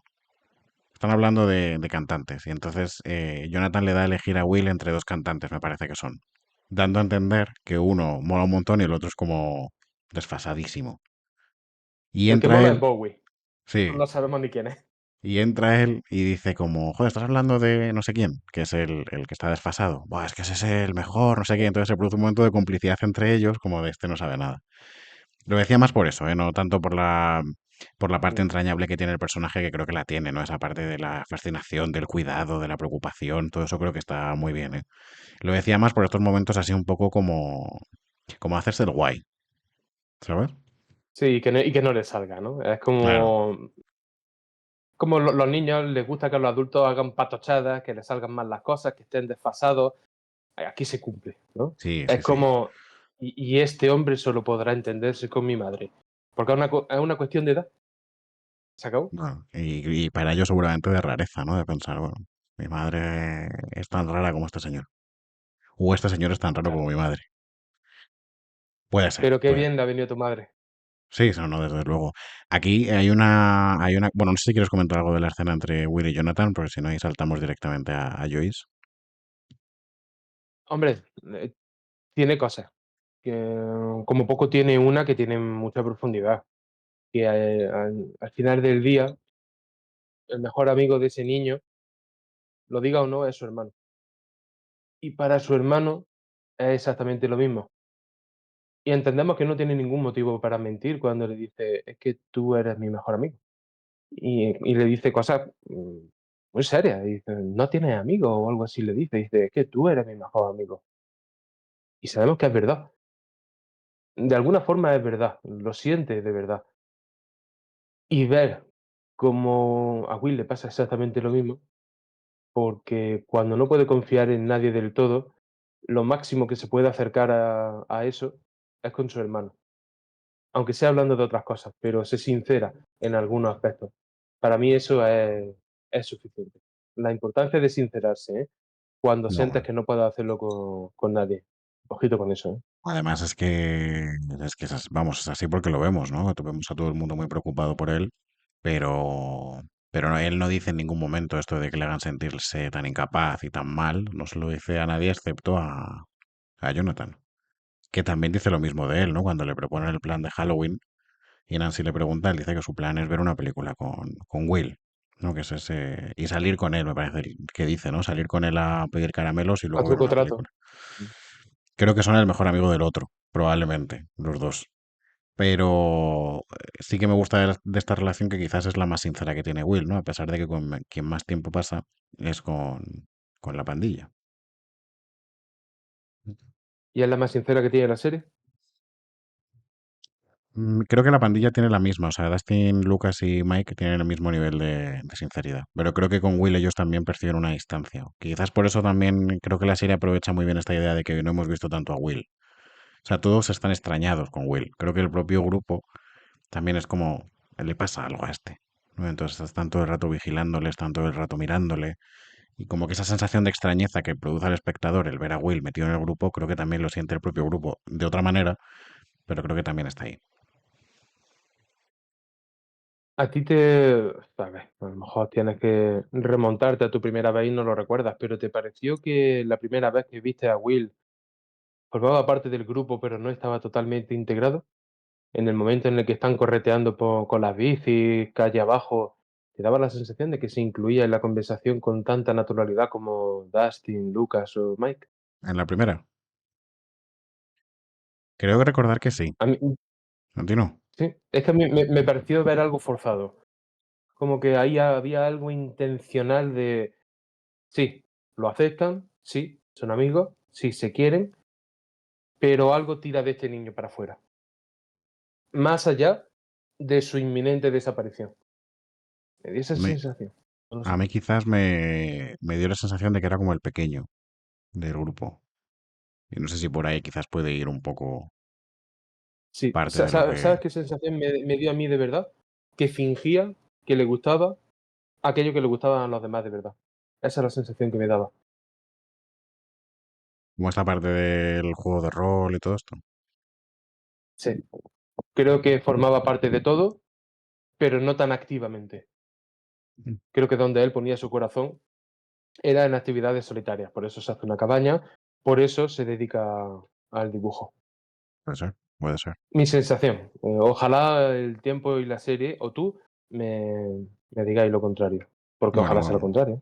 Están hablando de cantantes y entonces Jonathan le da a elegir a Will entre dos cantantes, me parece que son, dando a entender que uno mola un montón y el otro es como desfasadísimo. Y El que entra mola es él, Bowie, sí, no sabemos ni quién es. y entra él y dice como, joder, estás hablando de no sé quién, que es el que está desfasado. Buah, es que ese es el mejor, no sé qué. Entonces se produce un momento de complicidad entre ellos, como de este no sabe nada. Lo decía más por eso, ¿eh? No tanto por la parte entrañable que tiene el personaje, que creo que la tiene, ¿no? Esa parte de la fascinación, del cuidado, de la preocupación, todo eso creo que está muy bien, ¿eh? Lo decía más por estos momentos así un poco como hacerse el guay, ¿sabes? Sí, y que no le salga, ¿no? Es Claro, como los niños les gusta que los adultos hagan patochadas, que les salgan mal las cosas, que estén desfasados. Aquí se cumple, ¿no? sí, Es sí, sí. como, y este hombre solo podrá entenderse con mi madre, porque es una cuestión de edad. ¿Se acabó? Bueno, y para ello seguramente de rareza, ¿no? De pensar, bueno, mi madre es tan rara como este señor. O este señor es tan raro como Claro. mi madre. Puede ser, Pero qué puede. bien le ha venido tu madre. Sí, no, no, desde luego. Aquí bueno, no sé si quieres comentar algo de la escena entre Will y Jonathan, porque si no ahí saltamos directamente a Joyce. Hombre, tiene cosas, que como poco tiene una que tiene mucha profundidad, que al final del día, el mejor amigo de ese niño, lo diga o no, es su hermano. Y para su hermano es exactamente lo mismo. Y entendemos que no tiene ningún motivo para mentir cuando le dice: "Es que tú eres mi mejor amigo". Y le dice cosas, muy serias, y dice: "¿No tienes amigos?", o algo así le dice, dice: "Es que tú eres mi mejor amigo". Y sabemos que es verdad. De alguna forma es verdad, lo siente de verdad. Y ver cómo a Will le pasa exactamente lo mismo, porque cuando no puede confiar en nadie del todo, lo máximo que se puede acercar a eso es con su hermano, aunque sea hablando de otras cosas, pero se sincera en algunos aspectos. Para mí eso es suficiente. La importancia de sincerarse, ¿eh? Cuando sientes No. que no puedes hacerlo con nadie. Ojito con eso, ¿eh? Además es que vamos, es así porque lo vemos, ¿no? Vemos a todo el mundo muy preocupado por él, pero, él no dice en ningún momento esto de que le hagan sentirse tan incapaz y tan mal, no se lo dice a nadie excepto a Jonathan, que también dice lo mismo de él, ¿no? Cuando le proponen el plan de Halloween y Nancy le pregunta, él dice que su plan es ver una película con Will, ¿no? Que es ese, y salir con él, me parece que dice, ¿no? Salir con él a pedir caramelos y A luego ver truco una trato. película. Creo que son el mejor amigo del otro, probablemente, los dos. Pero sí que me gusta de esta relación que quizás es la más sincera que tiene Will, ¿no? A pesar de que con quien más tiempo pasa es con la pandilla. ¿Y es la más sincera que tiene la serie? Creo que la pandilla tiene la misma, o sea, Dustin, Lucas y Mike tienen el mismo nivel de sinceridad, pero creo que con Will ellos también perciben una distancia. Quizás por eso también creo que la serie aprovecha muy bien esta idea de que no hemos visto tanto a Will. O sea, todos están extrañados con Will. Creo que el propio grupo también es como, le pasa algo a este, ¿no? Entonces están todo el rato vigilándole, están todo el rato mirándole, y como que esa sensación de extrañeza que produce al espectador el ver a Will metido en el grupo, creo que también lo siente el propio grupo de otra manera, pero creo que también está ahí. A ti a ver, a lo mejor tienes que remontarte a tu primera vez y no lo recuerdas, pero ¿te pareció que la primera vez que viste a Will formaba parte del grupo, pero no estaba totalmente integrado? En el momento en el que están correteando con las bicis, calle abajo, ¿te daba la sensación de que se incluía en la conversación con tanta naturalidad como Dustin, Lucas o Mike? En la primera, creo que recordar que sí. A mí, Continúo. sí, es que a mí me pareció ver algo forzado, como que ahí había algo intencional de, sí, lo aceptan, sí, son amigos, sí, se quieren, pero algo tira de este niño para afuera, más allá de su inminente desaparición. Me dio esa Me- sensación, no lo a sé. mí quizás me dio la sensación de que era como el pequeño del grupo. Y no sé si por ahí quizás puede ir un poco Sí, parte de lo que... ¿sabes qué sensación me dio a mí de verdad? Que fingía que le gustaba aquello que le gustaban a los demás de verdad. Esa es la sensación que me daba. Como esta parte del juego de rol y todo esto. Sí, creo que formaba parte de todo, pero no tan activamente. Mm. Creo que donde él ponía su corazón era en actividades solitarias, por eso se hace una cabaña, por eso se dedica al dibujo. Puede ser, puede ser. Mi sensación, ojalá el tiempo y la serie, o tú, me digáis lo contrario, porque ojalá sea lo Bueno, contrario.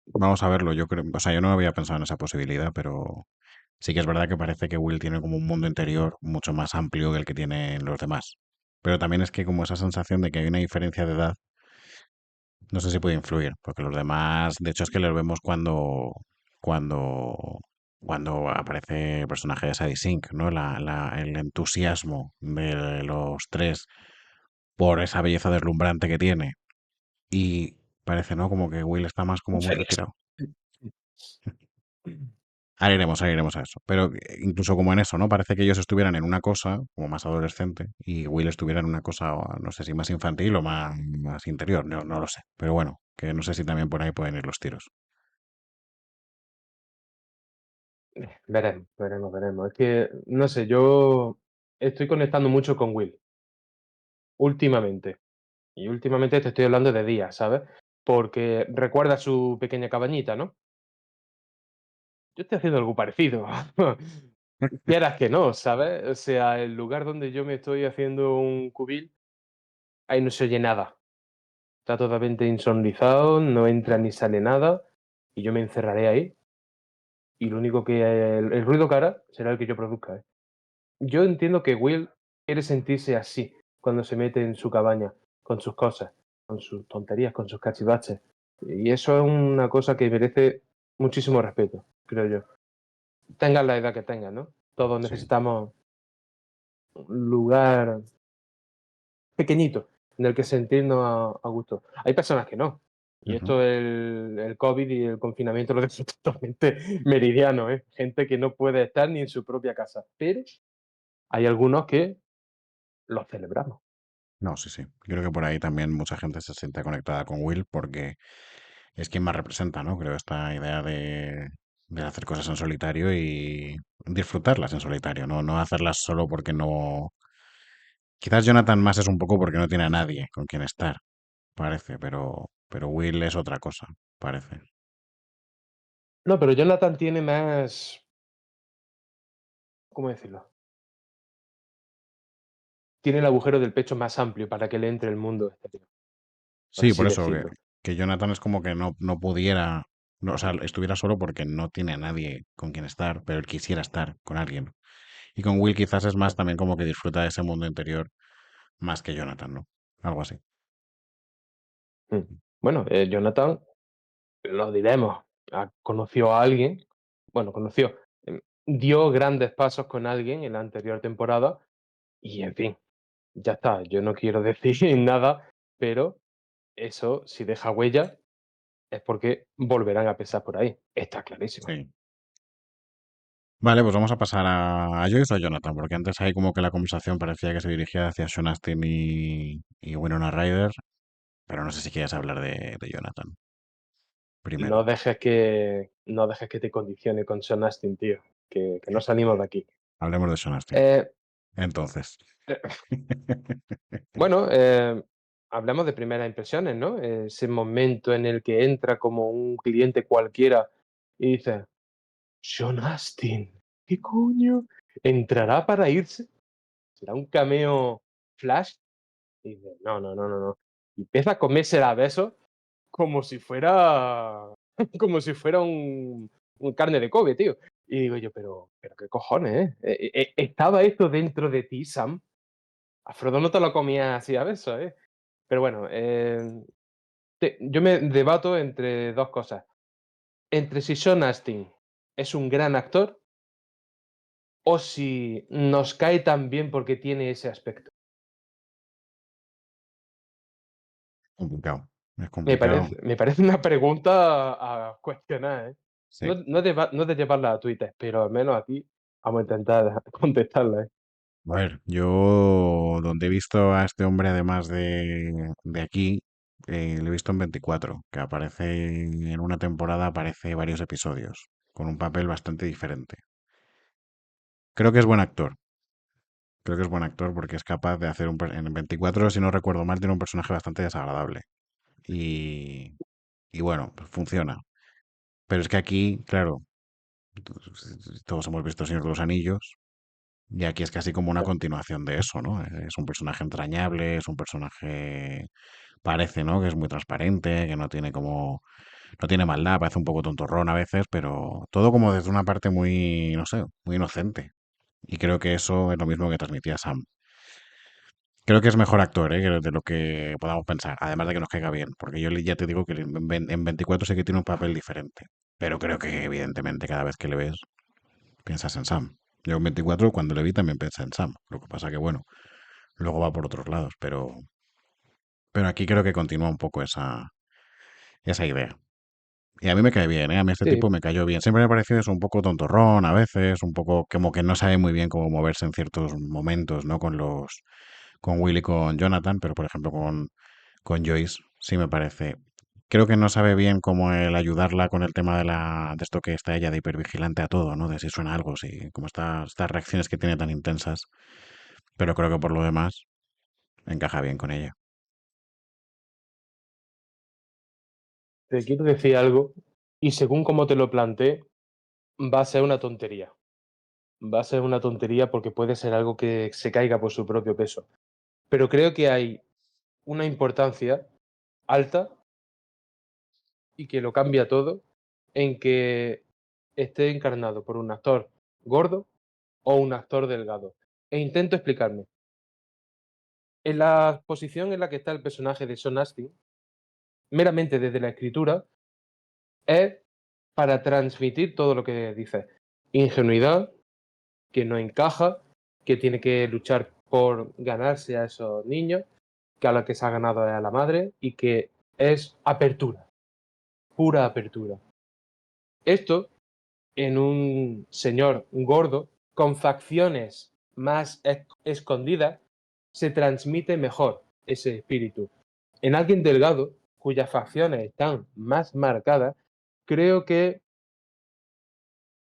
vamos a verlo. Yo creo, o sea, yo no había pensado en esa posibilidad, pero sí que es verdad que parece que Will tiene como un mundo interior mucho más amplio que el que tienen los demás. Pero también es que como esa sensación de que hay una diferencia de edad, no sé si puede influir, porque los demás, de hecho es que los vemos cuando, cuando aparece el personaje de Sadie Sink, ¿no? El entusiasmo de los tres por esa belleza deslumbrante que tiene. Y parece, ¿no? Como que Will está más como muy retirado. Ahora iremos a eso. Pero incluso como en eso, ¿no? Parece que ellos estuvieran en una cosa como más adolescente y Will estuviera en una cosa, no sé si más infantil o más interior, no lo sé. Pero bueno, que no sé si también por ahí pueden ir los tiros. Veremos, veremos, veremos. Es que, no sé, yo estoy conectando mucho con Will, últimamente. Y últimamente te estoy hablando de días, ¿sabes? Porque recuerda su pequeña cabañita, ¿no? Yo estoy haciendo algo parecido. Quieras que no, ¿sabes? O sea, el lugar donde yo me estoy haciendo un cubil, ahí no se oye nada. Está totalmente insonorizado, no entra ni sale nada. Y yo me encerraré ahí. Y lo único que el ruido que hará será el que yo produzca, ¿eh? Yo entiendo que Will quiere sentirse así cuando se mete en su cabaña, con sus cosas, con sus tonterías, con sus cachivaches. Y eso es una cosa que merece muchísimo respeto, creo yo. Tengas la edad que tengas, ¿no? Todos Sí. necesitamos un lugar pequeñito en el que sentirnos a gusto. Hay personas que no. Y Ujú. esto el COVID y el confinamiento lo deja totalmente meridiano, ¿eh? Gente que no puede estar ni en su propia casa, pero hay algunos que los celebramos. No, sí, sí. Creo que por ahí también mucha gente se siente conectada con Will porque es quien más representa, ¿no? Creo esta idea de hacer cosas en solitario y disfrutarlas en solitario, ¿no? No hacerlas solo porque no. Quizás Jonathan más es un poco porque no tiene a nadie con quien estar, parece, pero Will es otra cosa, parece. No, pero Jonathan tiene más, ¿cómo decirlo? Tiene el agujero del pecho más amplio para que le entre el mundo exterior, por Sí, así por eso, decirlo. que Jonathan es como que no pudiera, no, o sea, estuviera solo porque no tiene a nadie con quien estar, pero él quisiera estar con alguien. Y con Will quizás es más también como que disfruta de ese mundo interior más que Jonathan, ¿no? Algo así. Mm. Bueno, Jonathan, lo diremos, conoció a alguien, bueno, conoció, dio grandes pasos con alguien en la anterior temporada y, en fin, ya está. Yo no quiero decir nada, pero eso, si deja huella, es porque volverán a pesar por ahí. Está clarísimo. Sí. Vale, pues vamos a pasar a Joyce o a Jonathan, porque antes ahí como que la conversación parecía que se dirigía hacia Sean Astin y Winona Ryder, pero no sé si quieres hablar de Jonathan primero. No dejes que te condicione con Sean Astin, tío, que no salimos de aquí. Hablemos de Sean Astin. Eh, Entonces. eh, bueno, hablemos de primeras impresiones, ¿no? Ese momento en el que entra como un cliente cualquiera y dice, Sean Astin, ¿qué coño? ¿Entrará para irse? ¿Será un cameo flash? Y dice, no, no, no, no, no. Y empieza a comerse a besos como si fuera como si fuera un carne de Kobe, tío. Y digo yo, pero qué cojones, ¿eh? ¿Estaba esto dentro de ti, Sam? A Frodo no te lo comías así a besos, ¿eh? Pero bueno, yo me debato entre dos cosas. Entre si Sean Astin es un gran actor o si nos cae tan bien porque tiene ese aspecto. Complicado. Es Me complicado. parece, me parece una pregunta a cuestionar, ¿eh? Sí. No de llevarla a Twitter, pero al menos aquí vamos a intentar contestarla, ¿eh? A ver, yo donde he visto a este hombre, además de aquí, lo he visto en 24, que aparece en una temporada, aparece varios episodios, con un papel bastante diferente. Creo que es buen actor. Creo que es buen actor porque es capaz de hacer en 24, si no recuerdo mal, tiene un personaje bastante desagradable. Y, y bueno, pues funciona. Pero es que aquí, claro, todos hemos visto El Señor de los Anillos. Y aquí es casi como una continuación de eso, ¿no? Es un personaje entrañable, es un personaje, parece, ¿no? Que es muy transparente, que no tiene como, no tiene maldad, parece un poco tontorrón a veces, pero todo como desde una parte muy, no sé, muy inocente. Y creo que eso es lo mismo que transmitía Sam. Creo que es mejor actor, ¿eh? De lo que podamos pensar, además de que nos caiga bien, porque yo ya te digo que en 24 sé que tiene un papel diferente, pero creo que evidentemente cada vez que le ves piensas en Sam. Yo en 24 cuando le vi también pensé en Sam, lo que pasa que bueno, luego va por otros lados, pero aquí creo que continúa un poco esa idea. Y a mí me cae bien, ¿eh? A mí este Sí, tipo me cayó bien. Siempre me ha parecido eso un poco tontorrón a veces, un poco como que no sabe muy bien cómo moverse en ciertos momentos, ¿no? Con Will y con Jonathan, pero por ejemplo con Joyce sí me parece. Creo que no sabe bien cómo el ayudarla con el tema de esto que está ella de hipervigilante a todo, ¿no? De si suena algo, si, como estas reacciones que tiene tan intensas. Pero creo que por lo demás encaja bien con ella. te quiero decir algo y según como te lo planteé, va a ser una tontería. Va a ser una tontería porque puede ser algo que se caiga por su propio peso. Pero creo que hay una importancia alta y que lo cambia todo en que esté encarnado por un actor gordo o un actor delgado. E intento explicarme. En la posición en la que está el personaje de Sean Astin, meramente desde la escritura, es para transmitir todo lo que dice. Ingenuidad, que no encaja, que tiene que luchar por ganarse a esos niños, que a la que se ha ganado es a la madre y que es apertura. pura apertura. Esto en un señor gordo con facciones más escondidas se transmite mejor ese espíritu. En alguien delgado, cuyas facciones están más marcadas, creo que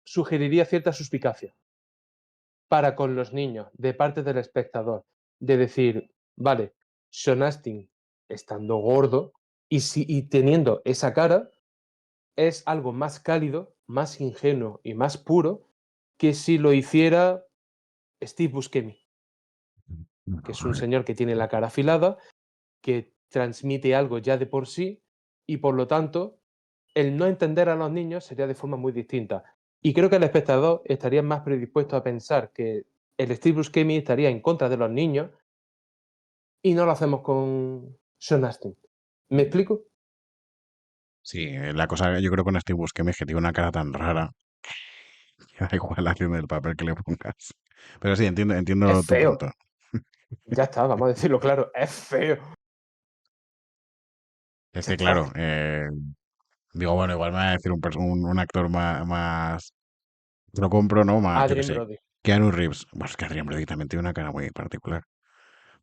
sugeriría cierta suspicacia para con los niños, de parte del espectador, de decir, vale, Sean Astin estando gordo y teniendo esa cara, es algo más cálido, más ingenuo y más puro que si lo hiciera Steve Buscemi, que Bueno, es a un ver, señor que tiene la cara afilada, que transmite algo ya de por sí y por lo tanto el no entender a los niños sería de forma muy distinta. Y creo que el espectador estaría más predispuesto a pensar que el Steve Buscemi estaría en contra de los niños y no lo hacemos con Sean Astin. ¿Me explico? sí, la cosa yo creo con Steve Buscemi es que tiene una cara tan rara que da igual haciendo el papel que le pongas. Pero sí, Es entiendo tu feo. punto. Ya está, vamos a decirlo claro. Es feo. Es Ya que está. claro, digo, bueno, igual me va a decir un actor más, lo compro, ¿no? Más, yo qué Adrien sé. Brody. Keanu Reeves. Bueno, es que Adrien Brody también tiene una cara muy particular.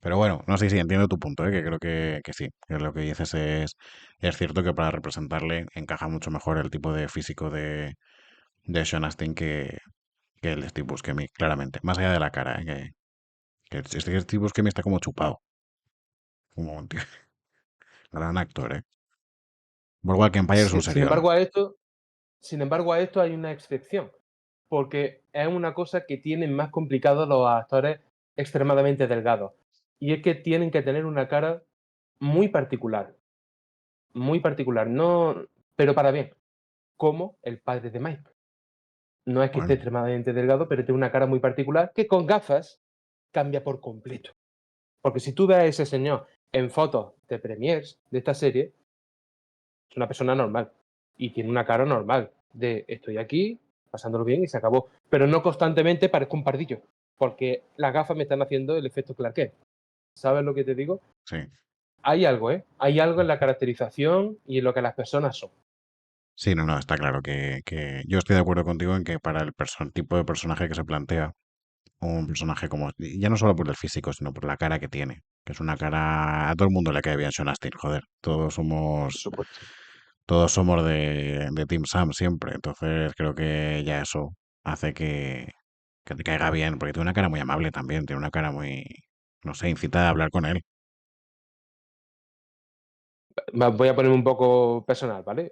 Pero bueno, no sé si entiendo tu punto, que creo que sí, que lo que dices es cierto que para representarle encaja mucho mejor el tipo de físico de Sean Astin que el Steve Buscemi, claramente. Más allá de la cara, que Steve Buscemi está como chupado. Como un tío, gran actor, ¿eh? Boardwalk Empire es un Sin serión. embargo, a esto hay una excepción, porque es una cosa que tienen más complicado los actores extremadamente delgados. Y es que tienen que tener una cara muy particular, no, pero para bien, como el padre de Mike. No es que esté Bueno, extremadamente delgado, pero tiene una cara muy particular que con gafas cambia por completo. Porque si tú ves a ese señor en fotos de premiers de esta serie, es una persona normal y tiene una cara normal de estoy aquí, pasándolo bien y se acabó. Pero no constantemente parezco un pardillo, porque las gafas me están haciendo el efecto Clark Kent. ¿Sabes lo que te digo? sí. Hay algo, ¿eh? Hay algo en la caracterización y en lo que las personas son. Sí, no, no, está claro que yo estoy de acuerdo contigo en que para el tipo de personaje que se plantea, un personaje como, y ya no solo por el físico, sino por la cara que tiene, que es una cara, a todo el mundo le cae bien Sean Astin, joder, Por supuesto. todos somos de Team Sam siempre, entonces creo que ya eso hace que te caiga bien, porque tiene una cara muy amable también, tiene una cara muy, no sé, incita a hablar con él. Voy a ponerme un poco personal, ¿vale?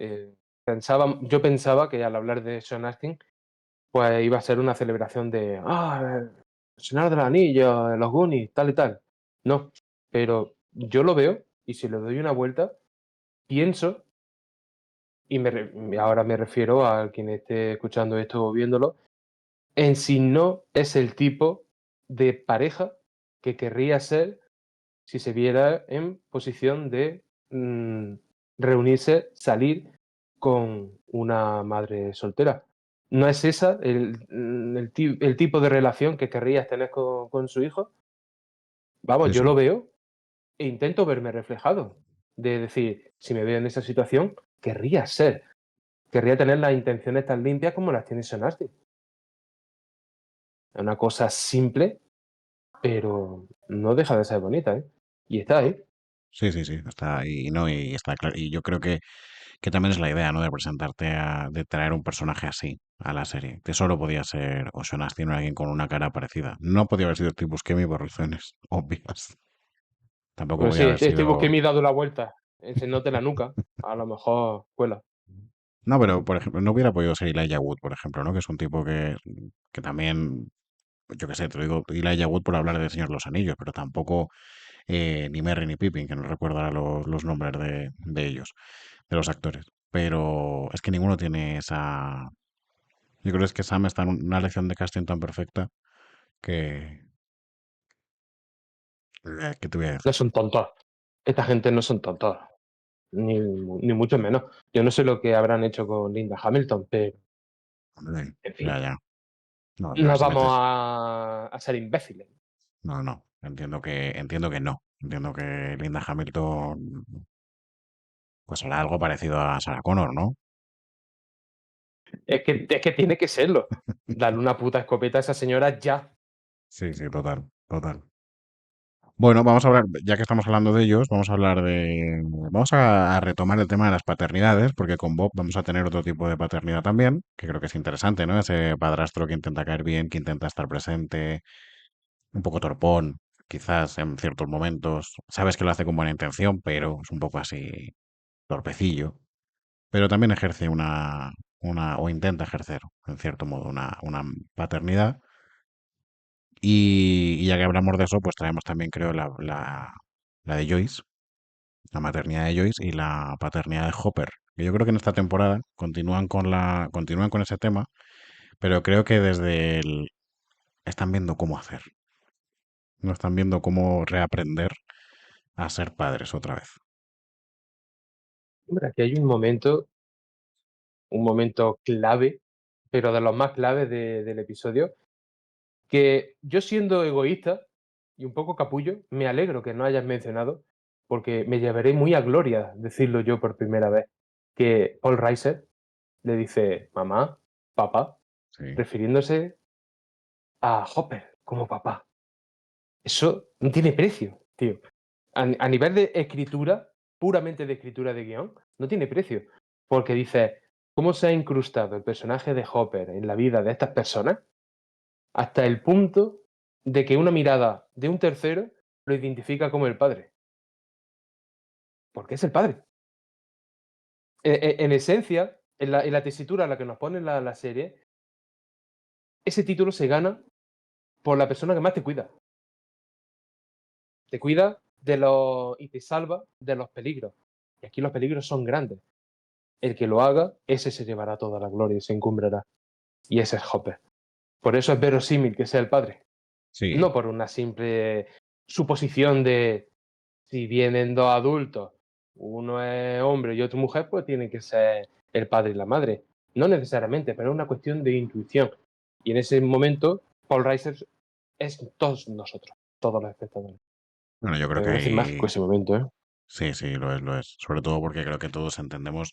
Yo pensaba que al hablar de Sean Astin, pues iba a ser una celebración de, el Señor del Anillo, los Goonies, tal y tal. No, pero yo lo veo y si le doy una vuelta, pienso, y ahora me refiero a quien esté escuchando esto o viéndolo, en si no es el tipo de pareja que querría ser si se viera en posición de reunirse, salir con una madre soltera. ¿No es esa el tipo de relación que querrías tener con su hijo? Vamos, Sí, yo sí. lo veo e intento verme reflejado. De decir, si me veo en esa situación, querría tener las intenciones tan limpias como las tiene Sonasti. Es una cosa simple, pero no deja de ser bonita, ¿eh? Y está ahí. Sí, sí, sí, está ahí, ¿no? Y está claro. Y yo creo que también es la idea, ¿no? De presentarte de traer un personaje así a la serie. Que solo podía ser o Sean Astin o alguien con una cara parecida. No podía haber sido Steve Buscemi por razones obvias. Tampoco Pero podía sí, haber este sido. Buscemi dado la vuelta, enseñándote la nuca, a lo mejor cuela. No, pero por ejemplo, no hubiera podido ser Elijah Wood, por ejemplo, ¿no? Que es un tipo que también, yo qué sé, te lo digo Elijah Wood por hablar de Señor de los Anillos, pero tampoco ni Merry ni Pippin, que no recuerdo ahora los nombres de ellos, de los actores. Pero es que ninguno tiene esa. Yo creo que es que Sam está en una lección de casting tan perfecta que. ¿Qué te voy a No decir? son tontos. Esta gente no son tontos, ni mucho menos. Yo no sé lo que habrán hecho con Linda Hamilton, pero, Hombre, en ya, fin, ya. No, pero no si vamos metes. a ser imbéciles. No, no. Entiendo que no. Entiendo que Linda Hamilton. Pues será algo parecido a Sarah Connor, ¿no? Es que tiene que serlo. Darle una puta escopeta a esa señora ya. Sí, sí, total, total. Bueno, vamos a hablar, ya que estamos hablando de ellos, vamos a hablar de, vamos a retomar el tema de las paternidades, porque con Bob vamos a tener otro tipo de paternidad también, que creo que es interesante, ¿no? Ese padrastro que intenta caer bien, que intenta estar presente, un poco torpón, quizás en ciertos momentos. Sabes que lo hace con buena intención, pero es un poco así torpecillo. Pero también ejerce o intenta ejercer, en cierto modo, una paternidad. Y ya que hablamos de eso, pues traemos también, creo, la de Joyce, la maternidad de Joyce y la paternidad de Hopper. Que yo creo que en esta temporada continúan con ese tema, pero creo que desde el están viendo cómo hacer. No están viendo cómo reaprender a ser padres otra vez. Hombre, aquí hay un momento clave, pero de los más claves del episodio, que yo siendo egoísta y un poco capullo, me alegro que no hayas mencionado, porque me llevaré muy a gloria decirlo yo por primera vez, que Paul Reiser le dice mamá, papá, Sí, refiriéndose a Hopper como papá. Eso no tiene precio, tío. A nivel de escritura, puramente de escritura de guión, no tiene precio. Porque dice, ¿cómo se ha incrustado el personaje de Hopper en la vida de estas personas hasta el punto de que una mirada de un tercero lo identifica como el padre? Porque es el padre. En esencia, en la tesitura en la que nos pone la serie, ese título se gana por la persona que más te cuida. Te cuida y te salva de los peligros. Y aquí los peligros son grandes. El que lo haga, ese se llevará toda la gloria y se encumbrará. Y ese es Hopper. Por eso es verosímil que sea el padre. sí, No por una simple suposición de si vienen dos adultos, uno es hombre y otro mujer, pues tiene que ser el padre y la madre. No necesariamente, pero es una cuestión de intuición. Y en ese momento, Paul Reiser es todos nosotros, todos los espectadores. bueno, yo creo Me que parece ahí mágico ese momento, ¿eh? sí, sí, lo es, lo es. Sobre todo porque creo que todos entendemos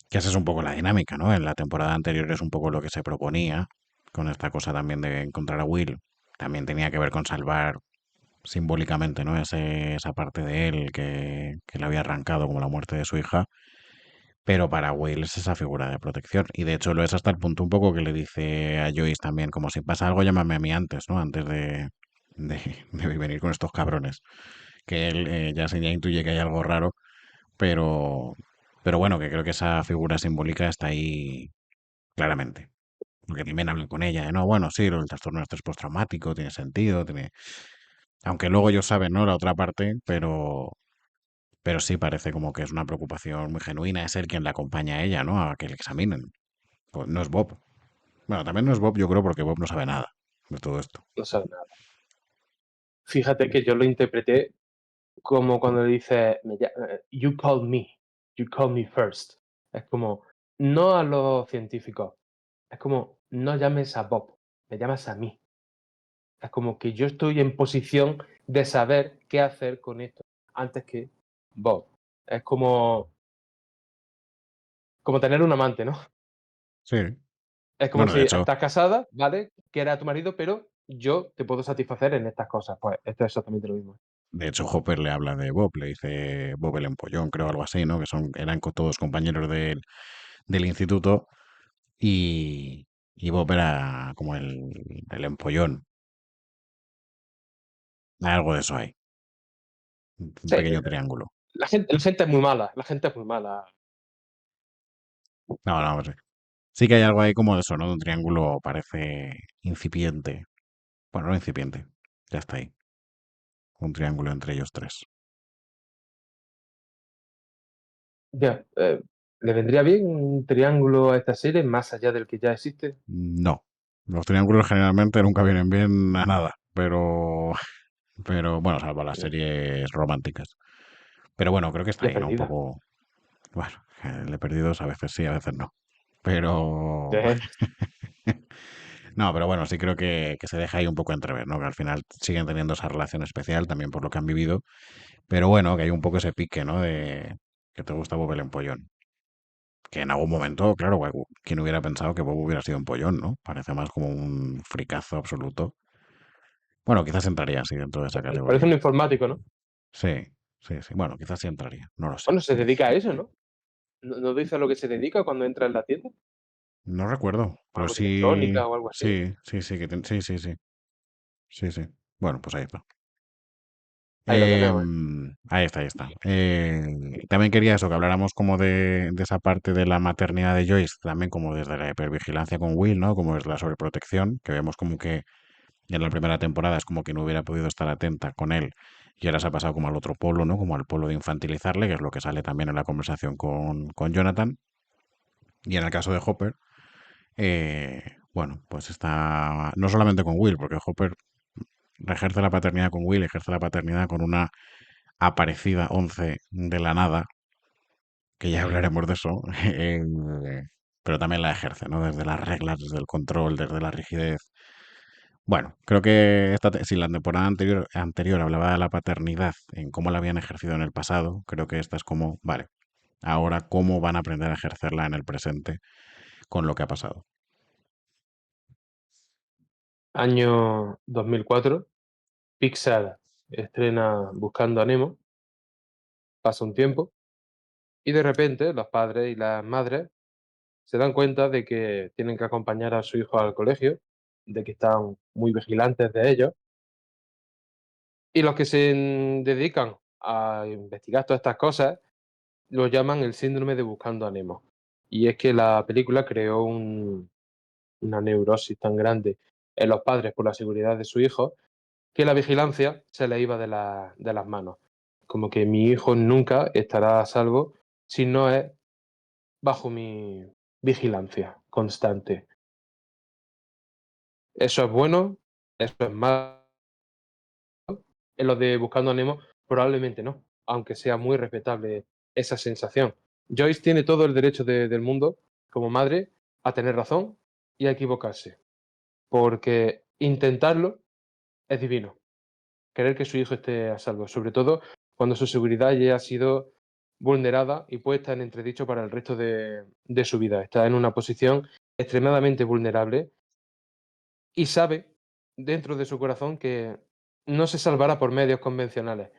que esa es un poco la dinámica, ¿no? En la temporada anterior es un poco lo que se proponía, con esta cosa también de encontrar a Will. También tenía que ver con salvar simbólicamente, ¿no? Esa parte de él que le había arrancado como la muerte de su hija. Pero para Will es esa figura de protección. Y de hecho lo es hasta el punto un poco que le dice a Joyce también, como si pasa algo, llámame a mí antes, ¿no? Antes de, de venir con estos cabrones. Que él ya intuye que hay algo raro, pero, pero bueno, que creo que esa figura simbólica está ahí claramente. Porque también hablan con ella, de, no, bueno, sí, el trastorno de estrés postraumático tiene sentido, tiene... Aunque luego ellos saben, ¿no? La otra parte, pero sí parece como que es una preocupación muy genuina. Es él quien la acompaña a ella, ¿no? A que le examinen. Pues no es Bob. Bueno, también no es Bob, yo creo, porque Bob no sabe nada de todo esto. No sabe nada. Fíjate que yo lo interpreté como cuando le dice, you call me first. Es como, no a los científicos, es como, no llames a Bob, me llamas a mí. Es como que yo estoy en posición de saber qué hacer con esto antes que Bob. Es como tener un amante, ¿no? Sí. Es como Bueno, de si hecho, estás casada, ¿vale? Que era tu marido, pero yo te puedo satisfacer en estas cosas. Pues esto es exactamente lo mismo. de hecho, Hopper le habla de Bob, le dice Bob el empollón, creo algo así, ¿no? Que eran todos compañeros del instituto y Bob era como el empollón. Algo de eso hay. Un Sí, pequeño triángulo. la gente es muy mala, la gente es muy mala. No, no, sí. Sí que hay algo ahí como de eso, ¿no? De un triángulo parece incipiente. Bueno, no incipiente. Ya está ahí. Un triángulo entre ellos tres. Ya, ¿le vendría bien un triángulo a esta serie más allá del que ya existe? No. Los triángulos generalmente nunca vienen bien a nada. Pero bueno, salvo las Ya, series románticas. Pero bueno, creo que está ya ahí, ¿no? Un perdida. poco. Bueno, el perdidos a veces sí, a veces no. Pero. Ya, No, pero bueno, sí creo que se deja ahí un poco entrever, ¿no? Que al final siguen teniendo esa relación especial también por lo que han vivido. Pero bueno, que hay un poco ese pique, ¿no? que te gusta Bob el empollón. Que en algún momento, claro, ¿quién hubiera pensado que Bob hubiera sido empollón, no? Parece más como un fricazo absoluto. Bueno, quizás entraría así dentro de esa Parece categoría. un informático, ¿no? Sí, sí, sí. Bueno, quizás sí entraría, no lo sé. Bueno, se dedica a eso, ¿no? ¿No dice a lo que se dedica cuando entra en la tienda? No recuerdo, pero Algo de sí, electrónica o algo así. sí, sí, sí, sí, sí, sí, sí, sí. Bueno, pues ahí está. Ahí lo tenemos, ¿eh? Ahí está, ahí está. También quería eso, que habláramos como de esa parte de la maternidad de Joyce, también como desde la hipervigilancia con Will, ¿no? Como es la sobreprotección, que vemos como que en la primera temporada es como que no hubiera podido estar atenta con él y ahora se ha pasado como al otro polo, ¿no? Como al polo de infantilizarle, que es lo que sale también en la conversación con Jonathan. Y en el caso de Hopper, bueno, pues está no solamente con Will, porque Hopper ejerce la paternidad con Will, ejerce la paternidad con una aparecida 11 de la nada, que ya hablaremos de eso, pero también la ejerce, ¿no? Desde las reglas, desde el control, desde la rigidez. Bueno, creo que si la temporada anterior hablaba de la paternidad, en cómo la habían ejercido en el pasado, creo que esta es como, vale, ahora cómo van a aprender a ejercerla en el presente con lo que ha pasado. Año 2004, Pixar estrena Buscando a Nemo, pasa un tiempo y de repente los padres y las madres se dan cuenta de que tienen que acompañar a su hijo al colegio, de que están muy vigilantes de ellos, y los que se dedican a investigar todas estas cosas lo llaman el síndrome de Buscando a Nemo. Y es que la película creó una neurosis tan grande en los padres por la seguridad de su hijo que la vigilancia se le iba de las manos. Como que mi hijo nunca estará a salvo si no es bajo mi vigilancia constante. ¿Eso es bueno? ¿Eso es malo? En lo de Buscando a Nemo, probablemente no, aunque sea muy respetable esa sensación. Joyce tiene todo el derecho del mundo, como madre, a tener razón y a equivocarse, porque intentarlo es divino. Querer que su hijo esté a salvo, sobre todo cuando su seguridad ya ha sido vulnerada y puesta en entredicho para el resto de su vida. Está en una posición extremadamente vulnerable y sabe dentro de su corazón que no se salvará por medios convencionales.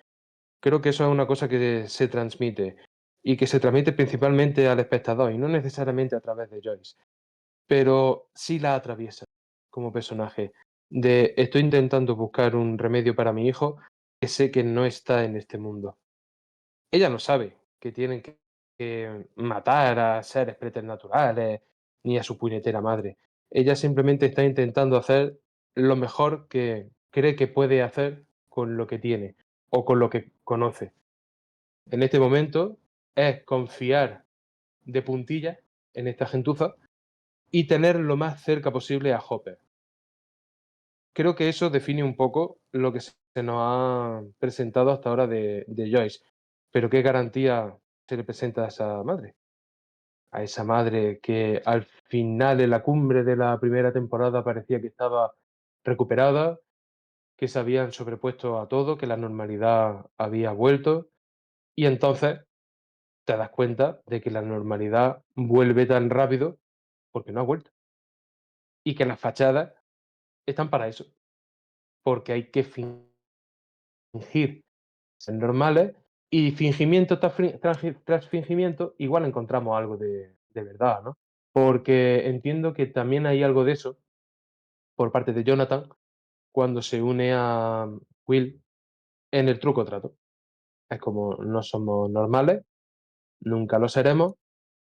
Creo que eso es una cosa que se transmite y que se transmite principalmente al espectador y no necesariamente a través de Joyce, pero sí la atraviesa como personaje. De estoy intentando buscar un remedio para mi hijo que sé que no está en este mundo. Ella no sabe que tienen que matar a seres preternaturales ni a su puñetera madre. Ella simplemente está intentando hacer lo mejor que cree que puede hacer con lo que tiene o con lo que conoce. En este momento es confiar de puntilla en esta gentuza y tener lo más cerca posible a Hopper. Creo que eso define un poco lo que se nos ha presentado hasta ahora de Joyce. Pero ¿qué garantía se le presenta a esa madre? A esa madre que al final, en la cumbre de la primera temporada, parecía que estaba recuperada, que se habían sobrepuesto a todo, que la normalidad había vuelto, y entonces te das cuenta de que la normalidad vuelve tan rápido porque no ha vuelto. Y que las fachadas están para eso, porque hay que fingir ser normales y fingimiento tras fingimiento igual encontramos algo de verdad, ¿no? Porque entiendo que también hay algo de eso por parte de Jonathan cuando se une a Will en el truco trato. Es como no somos normales, nunca lo seremos,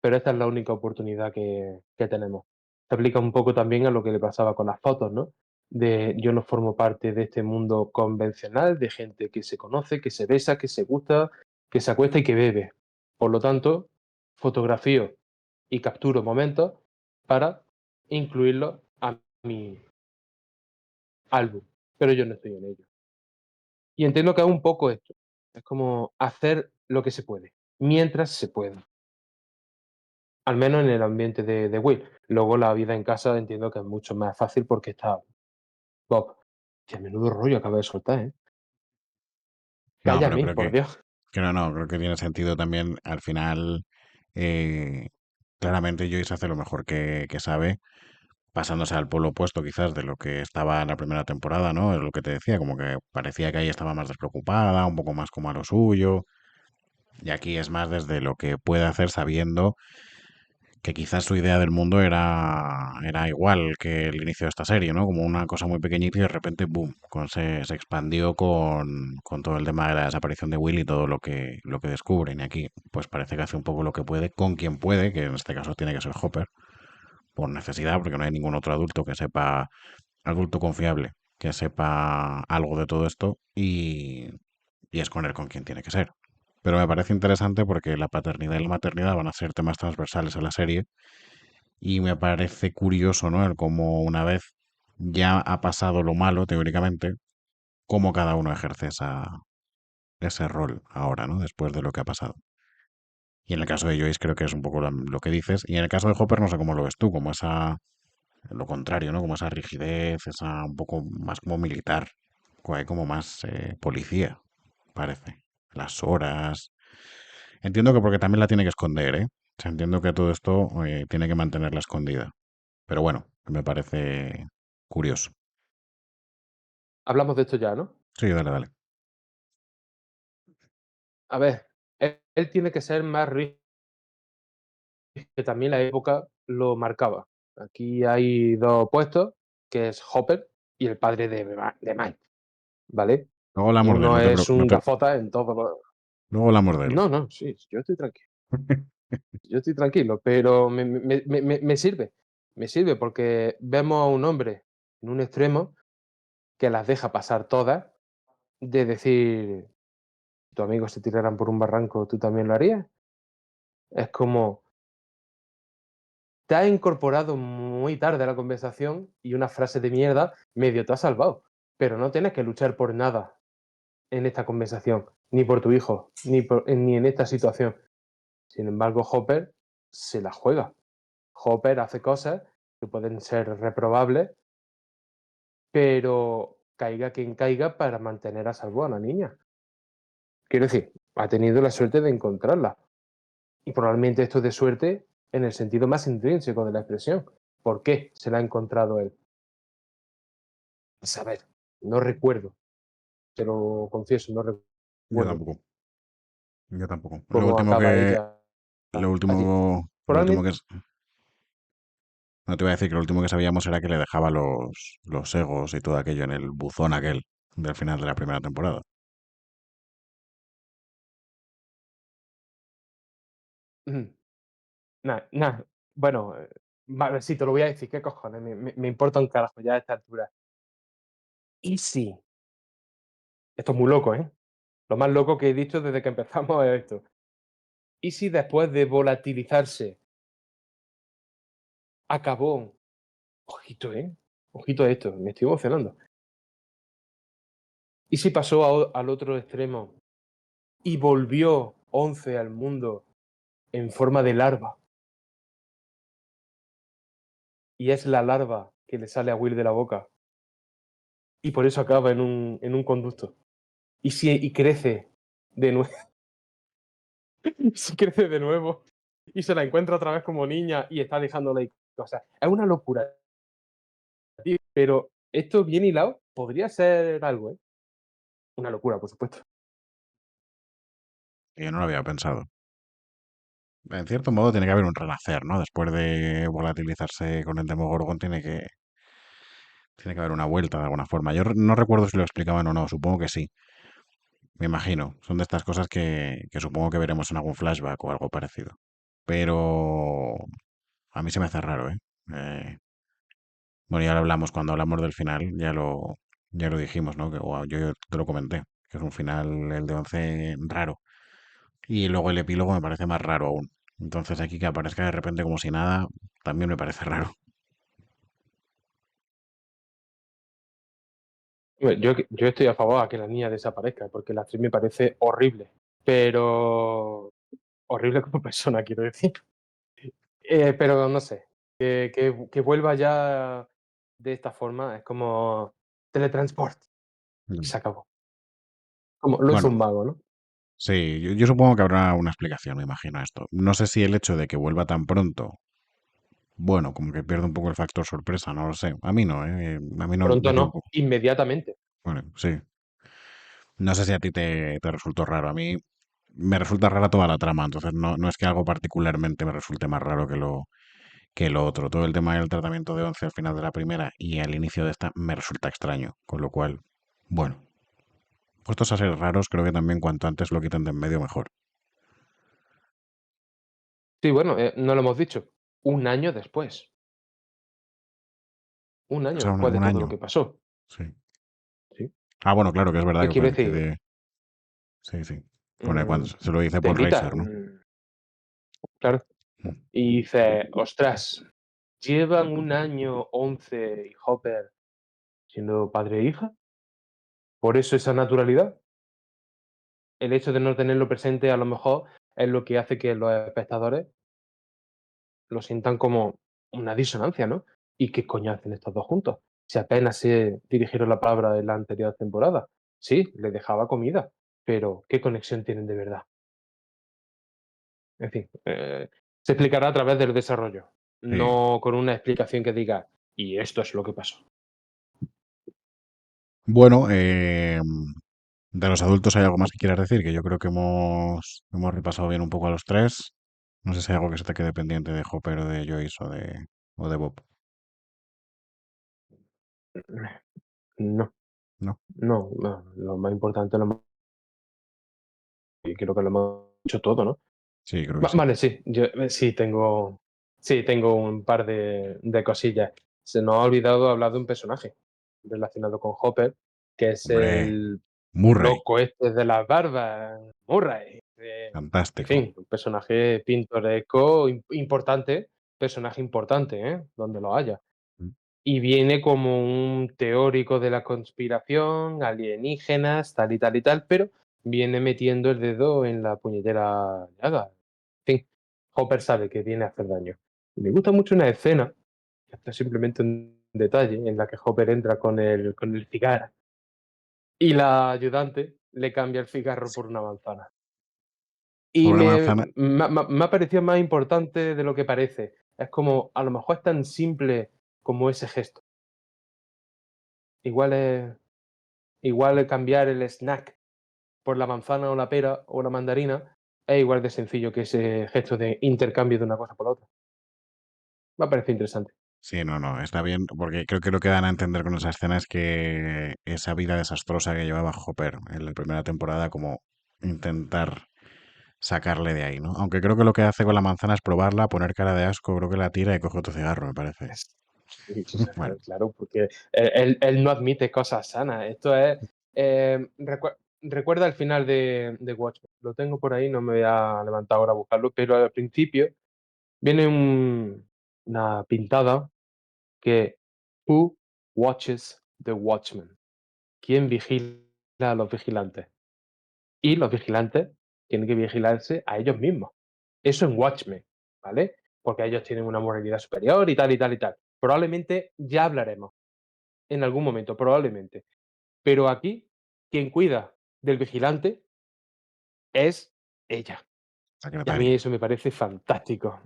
pero esta es la única oportunidad que tenemos. Se aplica un poco también a lo que le pasaba con las fotos, ¿no? De yo no formo parte de este mundo convencional de gente que se conoce, que se besa, que se gusta, que se acuesta y que bebe. Por lo tanto, fotografío y capturo momentos para incluirlos a mi álbum, pero yo no estoy en ello. Y entiendo que es un poco esto, es como hacer lo que se puede, mientras se puede. Al menos en el ambiente de Will. Luego la vida en casa entiendo que es mucho más fácil porque está Bob. Que a menudo rollo acaba de soltar, ¿eh? No, pero Cállame, creo por que Dios. Que no, creo que tiene sentido también. Al final, eh, claramente Joyce hace lo mejor que sabe, pasándose al polo opuesto quizás de lo que estaba en la primera temporada, ¿no? Es lo que te decía, como que parecía que ahí estaba más despreocupada, un poco más como a lo suyo, y aquí es más desde lo que puede hacer sabiendo que quizás su idea del mundo era igual que el inicio de esta serie, ¿no? Como una cosa muy pequeñita y de repente, boom, se expandió con todo el tema de la desaparición de Will y todo lo que descubren. Y aquí, pues parece que hace un poco lo que puede, con quien puede, que en este caso tiene que ser Hopper, por necesidad, porque no hay ningún otro adulto que sepa, adulto confiable, que sepa algo de todo esto y es con él con quien tiene que ser. Pero me parece interesante porque la paternidad y la maternidad van a ser temas transversales a la serie y me parece curioso, ¿no? El cómo una vez ya ha pasado lo malo, teóricamente, cómo cada uno ejerce ese rol ahora, ¿no? Después de lo que ha pasado. Y en el caso de Joyce creo que es un poco lo que dices. Y en el caso de Hopper no sé cómo lo ves tú, como esa, lo contrario, ¿no? Como esa rigidez, esa un poco más como militar, como más policía, parece. Las horas. Entiendo que porque también la tiene que esconder, ¿eh? O sea, entiendo que todo esto tiene que mantenerla escondida. Pero bueno, me parece curioso. Hablamos de esto ya, ¿no? Sí, dale, dale. A ver, él tiene que ser más rígido, que también la época lo marcaba. Aquí hay dos opuestos, que es Hopper y el padre de Mike, ¿vale? Luego hablamos de él, Uno es un gafota en todo lo... luego hablamos de él. No, no, sí, yo estoy tranquilo, pero me sirve. Me sirve porque vemos a un hombre en un extremo que las deja pasar todas, de decir, tu amigo se tiraran por un barranco, ¿tú también lo harías? Es como, te has incorporado muy tarde a la conversación y una frase de mierda medio te ha salvado, pero no tienes que luchar por nada en esta conversación, ni por tu hijo, ni en esta situación. Sin embargo, Hopper se la juega. Hopper hace cosas que pueden ser reprobables, pero caiga quien caiga para mantener a salvo a la niña. Quiero decir, ha tenido la suerte de encontrarla. Y probablemente esto es de suerte en el sentido más intrínseco de la expresión. ¿Por qué se la ha encontrado él? Saber, no recuerdo, te lo confieso, no Yo recuerdo tampoco. Yo tampoco. cómo acaba ella Lo allí. último Probablemente, que es, no te iba a decir que lo último que sabíamos era que le dejaba los egos y todo aquello en el buzón aquel del final de la primera temporada. nada, nada. Bueno, vale, sí, te lo voy a decir, ¿qué cojones? Me importa un carajo ya a esta altura. ¿Y si? Esto es muy loco, ¿eh? Lo más loco que he dicho desde que empezamos es esto. ¿Y si después de volatilizarse acabó? Ojito, ¿eh? Ojito a esto, me estoy emocionando. ¿Y si pasó al otro extremo y volvió 11 al mundo en forma de larva? Y es la larva que le sale a Will de la boca y por eso acaba en un conducto. Y crece de nuevo, si crece de nuevo y se la encuentra otra vez como niña y está dejándola y cosas. Es una locura, tío, pero esto bien hilado podría ser algo, ¿eh? Una locura, por supuesto. Que yo no lo había pensado. En cierto modo tiene que haber un renacer, ¿no? Después de volatilizarse con el Demogorgon tiene que haber una vuelta de alguna forma. No recuerdo si lo explicaban o no, supongo que sí. Me imagino. Son de estas cosas que supongo que veremos en algún flashback o algo parecido. Pero a mí se me hace raro, ¿eh? Eh, bueno, ya lo hablamos cuando hablamos del final, ya lo dijimos, ¿no? Yo te lo comenté, que es un final, el de 11 raro. Y luego el epílogo me parece más raro aún. Entonces aquí que aparezca de repente como si nada, también me parece raro. Hombre, yo estoy a favor a que la niña desaparezca, porque la actriz me parece horrible, pero horrible como persona, quiero decir. Pero no sé, que vuelva ya de esta forma es como teletransport y Mm. se acabó. Como lo hizo Bueno, un mago, ¿no? Sí, yo supongo que habrá una explicación, me imagino a esto. No sé si el hecho de que vuelva tan pronto, bueno, como que pierde un poco el factor sorpresa, no lo sé. A mí no, ¿eh? A mí no, Pronto yo no, tampoco. inmediatamente. Bueno, sí. No sé si a ti te resultó raro. A mí me resulta rara toda la trama, entonces no es que algo particularmente me resulte más raro que lo otro. Todo el tema del tratamiento de Once al final de la primera y al inicio de esta me resulta extraño, con lo cual, bueno, puestos a ser raros, creo que también cuanto antes lo quiten de en medio mejor. Sí, bueno, no lo hemos dicho. Un año después. Un año Pasaron después de un todo lo año, que pasó. sí. Sí. Ah, bueno, claro que es verdad ¿Qué que quiero decir? coincide. Sí, sí. Con cuando Mm, se lo dice por telita, Racer, ¿no? claro. Mm. Y dice, ostras, llevan un año 11 y Hopper siendo padre e hija. Por eso esa naturalidad. El hecho de no tenerlo presente a lo mejor es lo que hace que los espectadores lo sientan como una disonancia, ¿no? ¿Y qué coño hacen estos dos juntos? Si apenas se dirigieron la palabra en la anterior temporada. Sí, le dejaba comida, pero ¿qué conexión tienen de verdad? En fin, se explicará a través del desarrollo, Sí. no con una explicación que diga, y esto es lo que pasó. Bueno, de los adultos hay algo más que quieras decir, que yo creo que hemos repasado bien un poco a los tres. No sé si hay algo que se te quede pendiente de Hopper o de Joyce o de Bob, No, ¿no? no, lo más importante, y creo que lo hemos dicho todo, ¿no? Sí, creo que sí. Vale, sí, yo sí, tengo un par de cosillas. Se nos ha olvidado hablar de un personaje relacionado con Hopper, que es Hombre, el Murray, loco este de las barbas, Murray. En fantástico. fin, un personaje pintoresco, importante, personaje importante, ¿eh? Donde lo haya. Mm. Y viene como un teórico de la conspiración, alienígenas, tal y tal y tal, pero viene metiendo el dedo en la puñetera llaga. En fin, Hopper sabe que viene a hacer daño. Y me gusta mucho una escena, que esto es simplemente un detalle, en la que Hopper entra con el cigarro y la ayudante le cambia el cigarro Sí. por una manzana. Por Y una manzana, me ha parecido más importante de lo que parece. Es como, a lo mejor es tan simple como ese gesto. Igual es Igual el cambiar el snack por la manzana o la pera o la mandarina es igual de sencillo que ese gesto de intercambio de una cosa por la otra. Me ha parecido interesante. sí, no, está bien, porque creo que lo que dan a entender con esa escena es que esa vida desastrosa que llevaba Hopper en la primera temporada, como intentar sacarle de ahí, ¿no? Aunque creo que lo que hace con la manzana es probarla, poner cara de asco, creo que la tira y coge otro cigarro, me parece. Es sí, sí, sí, Bueno, claro, porque él no admite cosas sanas. Esto es, recuerda el final de Watchmen. Lo tengo por ahí, no me voy a levantar ahora a buscarlo, pero al principio viene una pintada que Who watches the Watchmen? ¿Quién vigila a los vigilantes? Y los vigilantes tienen que vigilarse a ellos mismos. Eso en Watchmen, ¿vale? Porque ellos tienen una moralidad superior y tal y tal y tal. Probablemente ya hablaremos en algún momento, probablemente. Pero aquí, quien cuida del vigilante es ella. Y a mí secretaria. eso me parece fantástico.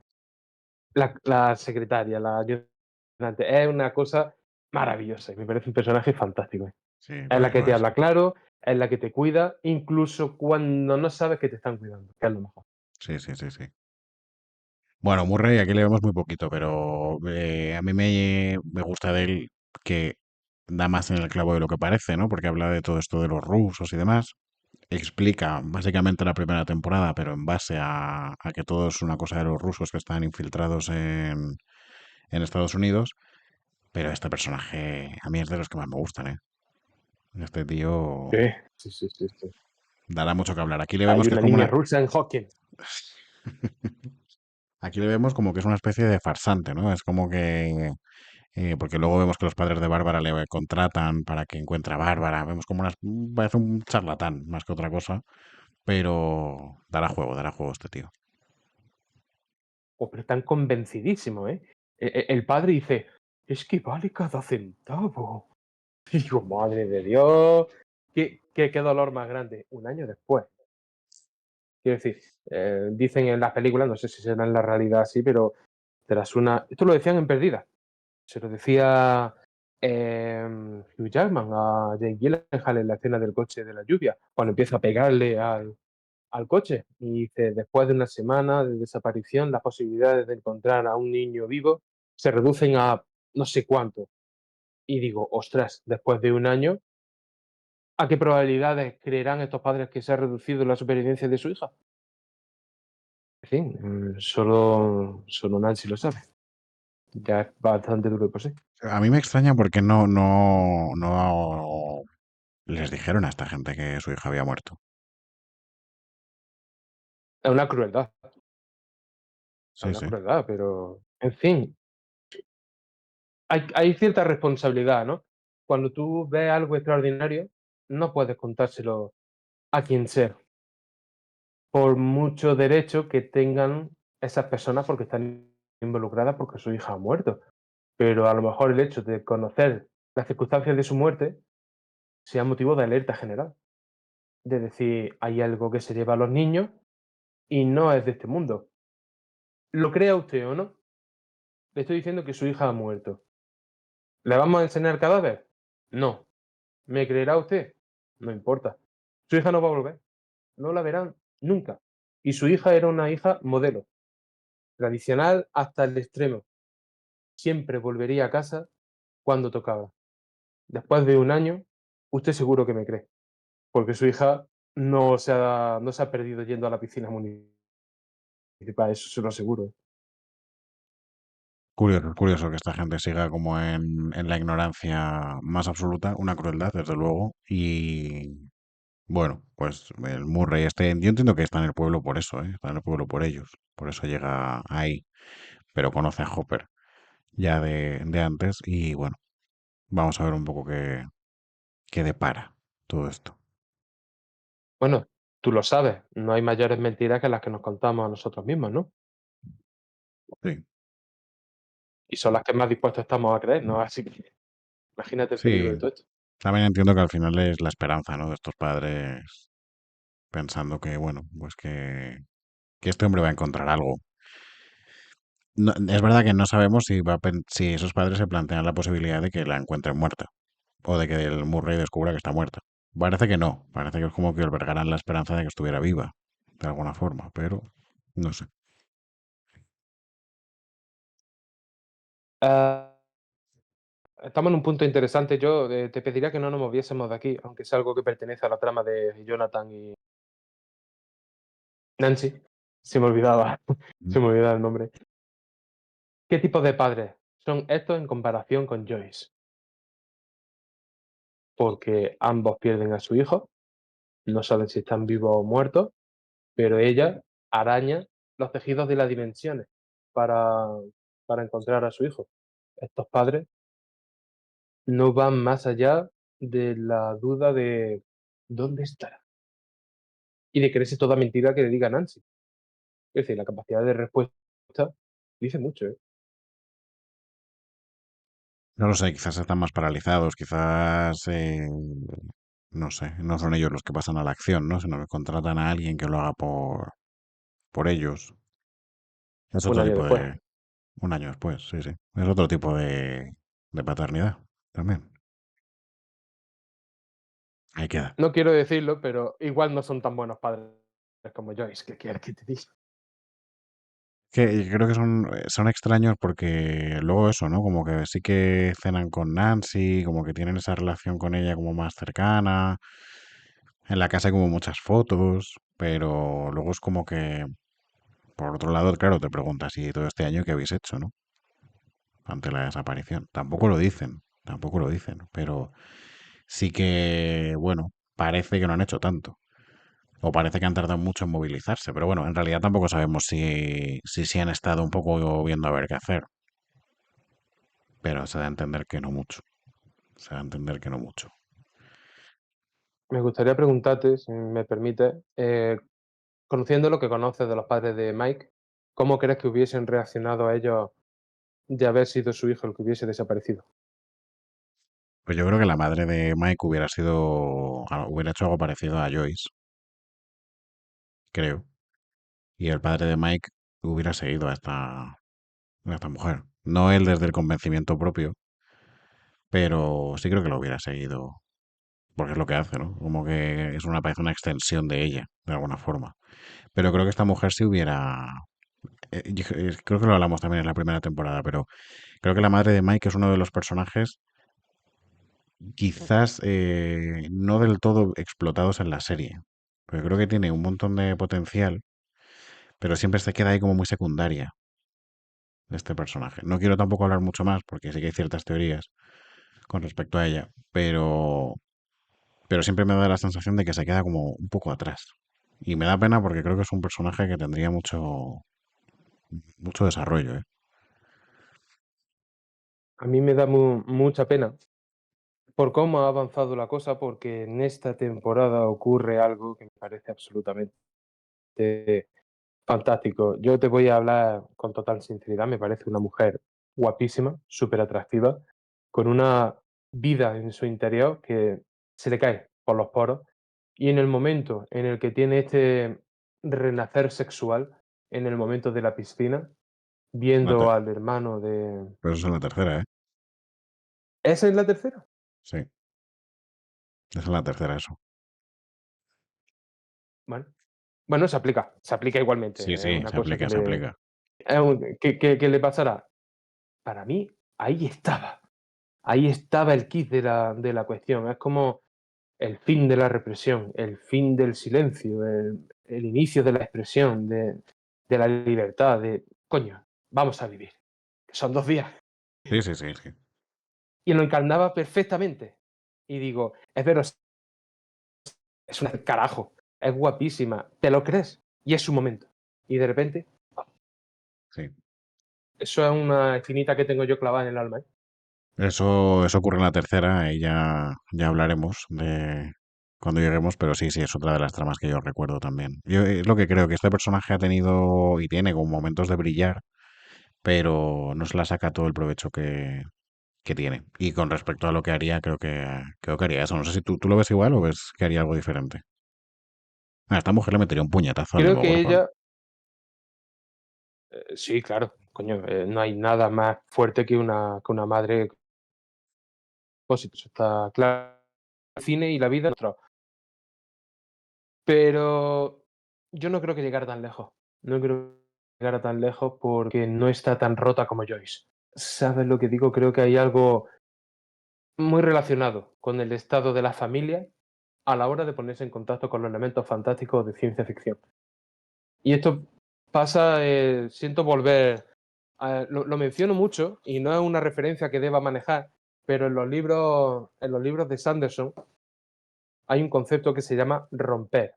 La secretaria, la ayudante, es una cosa maravillosa. Y me parece un personaje fantástico. Sí, Es la que lo te es. habla claro, es la que te cuida, incluso cuando no sabes que te están cuidando, que es lo mejor. Sí, sí, sí, sí. Bueno, Murray aquí le vemos muy poquito, pero a mí me gusta de él que da más en el clavo de lo que parece, ¿no? Porque habla de todo esto de los rusos y demás. Explica básicamente la primera temporada, pero en base a que todo es una cosa de los rusos que están infiltrados en Estados Unidos. Pero este personaje a mí es de los que más me gustan, ¿eh? Este tío Sí, sí, sí, sí, sí. dará mucho que hablar. Aquí le vemos Hay que es una como niña una... rusa en Hawking. Aquí le vemos como que es una especie de farsante, ¿no? Es como que... porque luego vemos que los padres de Bárbara le contratan para que encuentre a Bárbara. Vemos como una... Parece un charlatán más que otra cosa. Pero dará juego este tío. Oh, pero están convencidísimos, ¿eh? El padre dice, es que vale cada centavo. Y digo, madre de Dios, qué dolor más grande. Un año después. Quiero decir, dicen en las películas, no sé si será en la realidad así, pero tras una esto lo decían en Perdida, se lo decía, Hugh Jackman a Jake Gyllenhaal en la escena del coche de la lluvia, cuando empieza a pegarle al coche, y dice: "Después de una semana de desaparición, las posibilidades de encontrar a un niño vivo se reducen a no sé cuánto". Y digo: "Ostras, después de un año, ¿a qué probabilidades creerán estos padres que se ha reducido la supervivencia de su hija?". En fin, solo Nancy lo sabe. Ya es bastante duro de por sí. A mí me extraña porque no les dijeron a esta gente que su hija había muerto. Es una crueldad, es Sí, una sí. crueldad, pero, en fin, hay cierta responsabilidad, ¿no? Cuando tú ves algo extraordinario, no puedes contárselo a quien sea, por mucho derecho que tengan esas personas porque están involucradas porque su hija ha muerto. Pero a lo mejor el hecho de conocer las circunstancias de su muerte sea motivo de alerta general. De decir, hay algo que se lleva a los niños y no es de este mundo. Lo crea usted o no, le estoy diciendo que su hija ha muerto. ¿Le vamos a enseñar el cadáver? No. ¿Me creerá usted? No importa. Su hija no va a volver. No la verán nunca. Y su hija era una hija modelo, tradicional hasta el extremo. Siempre volvería a casa cuando tocaba. Después de un año, usted seguro que me cree, porque su hija no se ha perdido yendo a la piscina municipal, eso se lo aseguro. Curioso, curioso que esta gente siga como en la ignorancia más absoluta, una crueldad, desde luego. Y bueno, pues el Murray este, yo entiendo que está en el pueblo por eso, ¿eh? Está en el pueblo por ellos, por eso llega ahí, pero conoce a Hopper ya de antes y bueno, vamos a ver un poco qué depara todo esto. Bueno, tú lo sabes, no hay mayores mentiras que las que nos contamos a nosotros mismos, ¿no? Sí, Y son las que más dispuestos estamos a creer, ¿no? Así que imagínate el peligro sí, de todo esto. también entiendo que al final es la esperanza, ¿no? De estos padres pensando que, bueno, pues que este hombre va a encontrar algo. Es verdad que no sabemos si esos padres se plantean la posibilidad de que la encuentren muerta o de que el Murray descubra que está muerta. Parece que no, parece que es como que albergarán la esperanza de que estuviera viva, de alguna forma, pero no sé. Ah, estamos en un punto interesante. Yo te pediría que no nos moviésemos de aquí, aunque es algo que pertenece a la trama de Jonathan y Nancy. Se me olvidaba, Mm. se me olvidaba el nombre. ¿Qué tipo de padres son estos en comparación con Joyce? Porque ambos pierden a su hijo, no saben si están vivos o muertos, pero ella araña los tejidos de las dimensiones para, para encontrar a su hijo. Estos padres no van más allá de la duda de ¿dónde estará? Y de creerse toda mentira que le diga Nancy. Es decir, la capacidad de respuesta dice mucho, ¿eh? No lo sé, quizás están más paralizados, quizás, no sé, no son ellos los que pasan a la acción, ¿no? Sino que contratan a alguien que lo haga por ellos. Es Un otro año tipo después. de... Un año después, sí, sí. Es otro tipo de paternidad también. Ahí queda. No quiero decirlo, pero igual no son tan buenos padres como Joyce, ¿qué quieres que te diga? Que creo que son extraños porque luego eso, ¿no? Como que sí que cenan con Nancy, como que tienen esa relación con ella como más cercana. En la casa hay como muchas fotos, pero luego es como que, por otro lado, claro, te preguntas, ¿y todo este año qué habéis hecho, no? Ante la desaparición. Tampoco lo dicen, pero sí que, bueno, parece que no han hecho tanto. O parece que han tardado mucho en movilizarse, pero bueno, en realidad tampoco sabemos si han estado un poco viendo a ver qué hacer. Pero se da a entender que no mucho. Se da a entender que no mucho. Me gustaría preguntarte, si me permite, conociendo lo que conoces de los padres de Mike, ¿cómo crees que hubiesen reaccionado a ellos de haber sido su hijo el que hubiese desaparecido? Pues yo creo que la madre de Mike hubiera hecho algo parecido a Joyce, creo. y el padre de Mike hubiera seguido a esta mujer. No él desde el convencimiento propio, pero sí creo que lo hubiera seguido, porque es lo que hace, ¿no? Como que es parece una extensión de ella, de alguna forma. Pero creo que esta mujer sí hubiera... creo que lo hablamos también en la primera temporada, pero creo que la madre de Mike es uno de los personajes quizás no del todo explotados en la serie. Porque creo que tiene un montón de potencial, pero siempre se queda ahí como muy secundaria de este personaje. No quiero tampoco hablar mucho más, porque sí que hay ciertas teorías con respecto a ella, pero siempre me da la sensación de que se queda como un poco atrás. Y me da pena porque creo que es un personaje que tendría mucho desarrollo, ¿eh? A mí me da mucha pena por cómo ha avanzado la cosa, porque en esta temporada ocurre algo que me parece absolutamente fantástico. Yo te voy a hablar con total sinceridad. Me parece una mujer guapísima, súper atractiva, con una vida en su interior que se le cae por los poros. Y en el momento en el que tiene este renacer sexual, en el momento de la piscina, La viendo te- al hermano de... Pero eso es la tercera, ¿eh? ¿Esa es la tercera? Sí, esa es la tercera, eso. Bueno, bueno, se aplica igualmente. Sí, Es sí, una se cosa aplica, se aplica. que le pasará. Para mí, ahí estaba. Ahí estaba el kit de la cuestión. Es como el fin de la represión, el fin del silencio, el inicio de la expresión, de la libertad, de, coño, vamos a vivir. Que son 2 días. Sí, sí, sí, sí. Y lo encarnaba perfectamente. Y digo, es veros, es un carajo, es guapísima, te lo crees. Y es su momento. Y de repente, Sí. eso es una espinita que tengo yo clavada en el alma, ¿eh? Eso ocurre en la tercera y ya hablaremos de cuando lleguemos, pero sí, sí, es otra de las tramas que yo recuerdo también. Yo es lo que creo que este personaje ha tenido y tiene como momentos de brillar, pero no se la saca todo el provecho que tiene. Y con respecto a lo que haría, creo que haría eso. No sé si tú lo ves igual o ves que haría algo diferente. A esta mujer le metería un puñetazo al Creo que Demogorgon. ella, sí, claro, coño, no hay nada más fuerte que una madre. Pues eso está claro. El cine y la vida, otro. Pero yo no creo que llegara tan lejos. No creo que llegara tan lejos porque no está tan rota como Joyce. ¿Sabes lo que digo? Creo que hay algo muy relacionado con el estado de la familia a la hora de ponerse en contacto con los elementos fantásticos de ciencia ficción. Y esto pasa, siento volver, lo menciono mucho y no es una referencia que deba manejar, pero en los libros de Sanderson hay un concepto que se llama romper.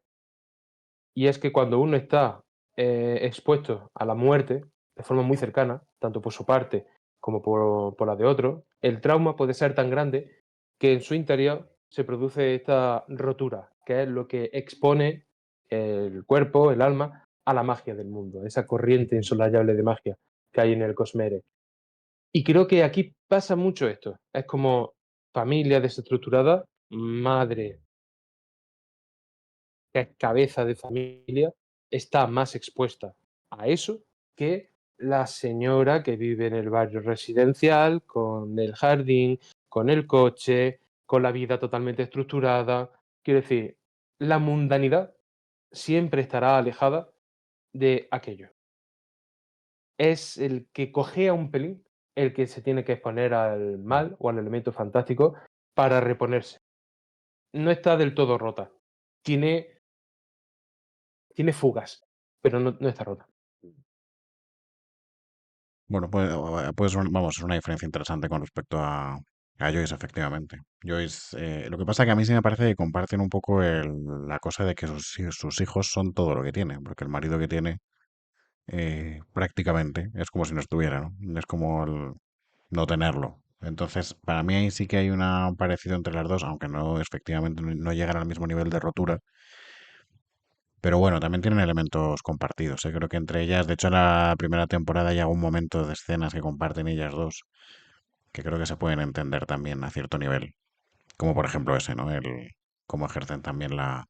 Y es que cuando uno está expuesto a la muerte de forma muy cercana, tanto por su parte como por la de otro, el trauma puede ser tan grande que en su interior se produce esta rotura, que es lo que expone el cuerpo, el alma, a la magia del mundo, esa corriente insolayable de magia que hay en el Cosmere. Y creo que aquí pasa mucho esto. Es como familia desestructurada, madre que es cabeza de familia, está más expuesta a eso que la señora que vive en el barrio residencial, con el jardín, con el coche, con la vida totalmente estructurada. Quiero decir, la mundanidad siempre estará alejada de aquello. Es el que cojea un pelín el que se tiene que exponer al mal o al elemento fantástico para reponerse. No está del todo rota. Tiene Tiene fugas, pero no está rota. Bueno, pues vamos, es una diferencia interesante con respecto a Joyce, efectivamente. Joyce, lo que pasa que a mí sí me parece que comparten un poco la cosa de que sus hijos son todo lo que tiene, porque el marido que tiene prácticamente es como si no estuviera, ¿no? Es como el no tenerlo. Entonces, para mí ahí sí que hay un parecido entre las dos, aunque no efectivamente no llegan al mismo nivel de rotura. Pero bueno, también tienen elementos compartidos, ¿eh? Creo que entre ellas, de hecho, en la primera temporada hay algún momento de escenas que comparten ellas dos, que creo que se pueden entender también a cierto nivel. Como por ejemplo ese, ¿no? Cómo ejercen también la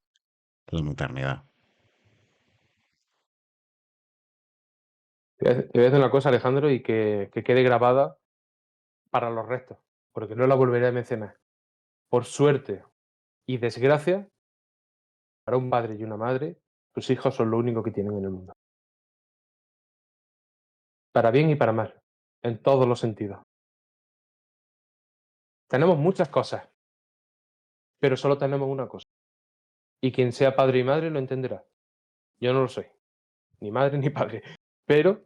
maternidad. Te voy a decir una cosa, Alejandro, y que quede grabada para los restos, porque no la volveré a mencionar. Por suerte y desgracia, para un padre y una madre, sus hijos son lo único que tienen en el mundo. Para bien y para mal, en todos los sentidos. Tenemos muchas cosas, pero solo tenemos una cosa. Y quien sea padre y madre lo entenderá. Yo no lo soy, ni madre ni padre, pero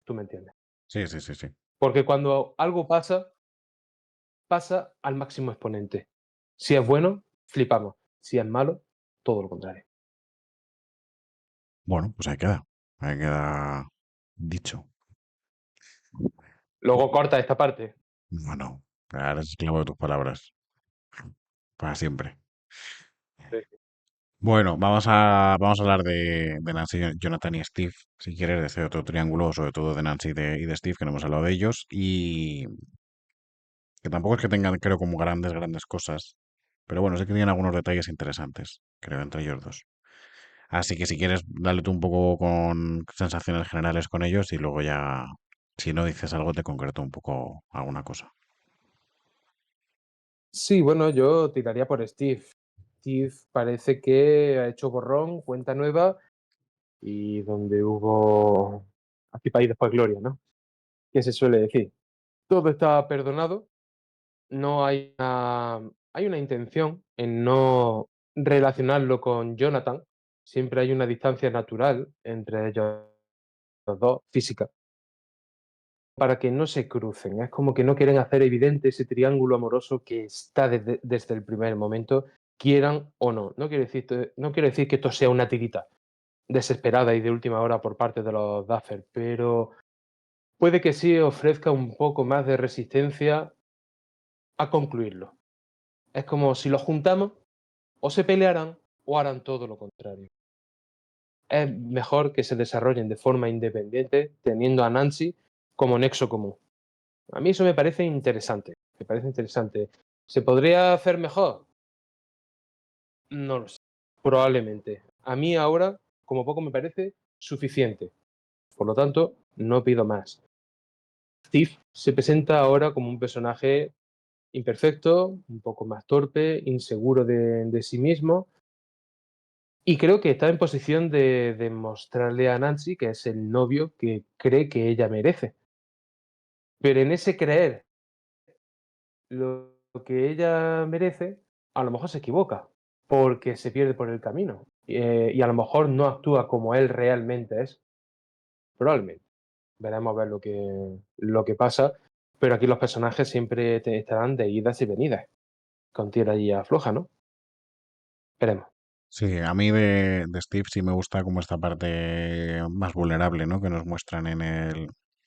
tú me entiendes. Sí, sí, sí, sí. Porque cuando algo pasa, pasa al máximo exponente. Si es bueno, flipamos. Si es malo, todo lo contrario. Bueno, pues ahí queda. Ahí queda dicho. Luego corta esta parte. Bueno, ahora eres esclavo de tus palabras. Para siempre. Sí. Bueno, vamos a hablar de Nancy, Jonathan y Steve, si quieres, de ese otro triángulo, sobre todo de Nancy y de Steve, que no hemos hablado de ellos, y que tampoco es que tengan, creo, como grandes cosas, pero bueno, sí que tienen algunos detalles interesantes, creo, entre ellos dos. Así que si quieres, dale tú un poco con sensaciones generales con ellos y luego ya, si no dices algo, te concreto un poco alguna cosa. Sí, bueno, yo tiraría por Steve. Steve parece que ha hecho borrón, cuenta nueva, y donde hubo aquí país después gloria, ¿no? Que se suele decir. Todo está perdonado, no hay una intención en no relacionarlo con Jonathan, siempre hay una distancia natural entre ellos los dos, física, para que no se crucen. Es como que no quieren hacer evidente ese triángulo amoroso que está desde el primer momento, quieran o no. No quiero decir que esto sea una tirita desesperada y de última hora por parte de los Duffer, pero puede que sí ofrezca un poco más de resistencia a concluirlo. Es como si los juntamos, o se pelearán o harán todo lo contrario. Es mejor que se desarrollen de forma independiente, teniendo a Nancy como nexo común. A mí eso me parece interesante. Me parece interesante. ¿Se podría hacer mejor? No lo sé. Probablemente. A mí ahora, como poco, me parece suficiente. Por lo tanto, no pido más. Steve se presenta ahora como un personaje imperfecto, un poco más torpe, inseguro de sí mismo. Y creo que está en posición de mostrarle a Nancy que es el novio que cree que ella merece. Pero en ese creer lo que ella merece, a lo mejor se equivoca, porque se pierde por el camino. Y a lo mejor no actúa como él realmente es. Probablemente. Veremos a ver lo que pasa. Pero aquí los personajes siempre estarán de idas y venidas. Con tira y afloja, ¿no? Veremos. Sí, a mí de Steve sí me gusta como esta parte más vulnerable, ¿no? Que nos muestran en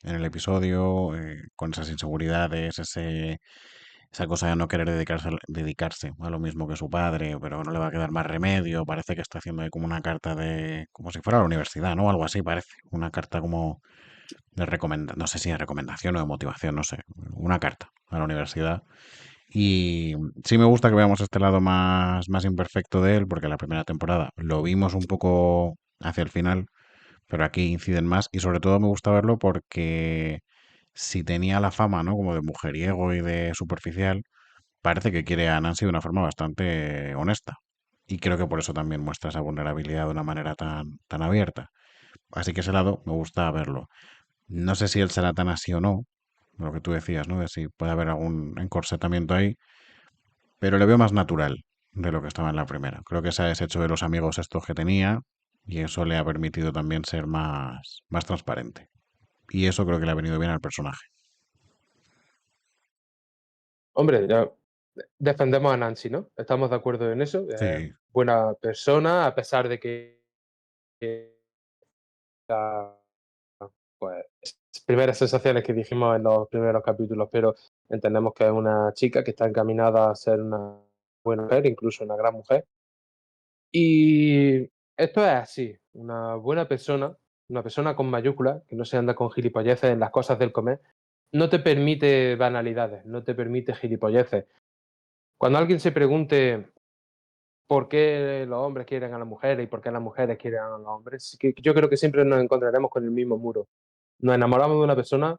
el episodio, con esas inseguridades, esa cosa de no querer dedicarse a lo mismo que su padre, pero no le va a quedar más remedio. Parece que está haciendo ahí como una carta como si fuera a la universidad, ¿no? Algo así parece. Una carta como de recomendación, no sé si de recomendación o de motivación, no sé. Una carta a la universidad y sí me gusta que veamos este lado más imperfecto de él, porque la primera temporada lo vimos un poco hacia el final, pero aquí inciden más y sobre todo me gusta verlo porque si tenía la fama, ¿no? Como de mujeriego y de superficial, parece que quiere a Nancy de una forma bastante honesta. Y creo que por eso también muestra esa vulnerabilidad de una manera tan abierta. Así que ese lado me gusta verlo. No sé si él será tan así o no, lo que tú decías, ¿no? De si puede haber algún encorsetamiento ahí, pero le veo más natural de lo que estaba en la primera. Creo que se ha deshecho de los amigos estos que tenía y eso le ha permitido también ser más transparente. Y eso creo que le ha venido bien al personaje. Hombre, ya defendemos a Nancy, ¿no? Estamos de acuerdo en eso. Es Sí, buena persona, a pesar de que la- pues, primeras sensaciones que dijimos en los primeros capítulos, pero entendemos que es una chica que está encaminada a ser una buena mujer, incluso una gran mujer. Y esto es así, una persona con mayúsculas, que no se anda con gilipolleces en las cosas del comer, no te permite banalidades, no te permite gilipolleces. Cuando alguien se pregunte por qué los hombres quieren a las mujeres y por qué las mujeres quieren a los hombres. Que yo creo que siempre nos encontraremos con el mismo muro. Nos enamoramos de una persona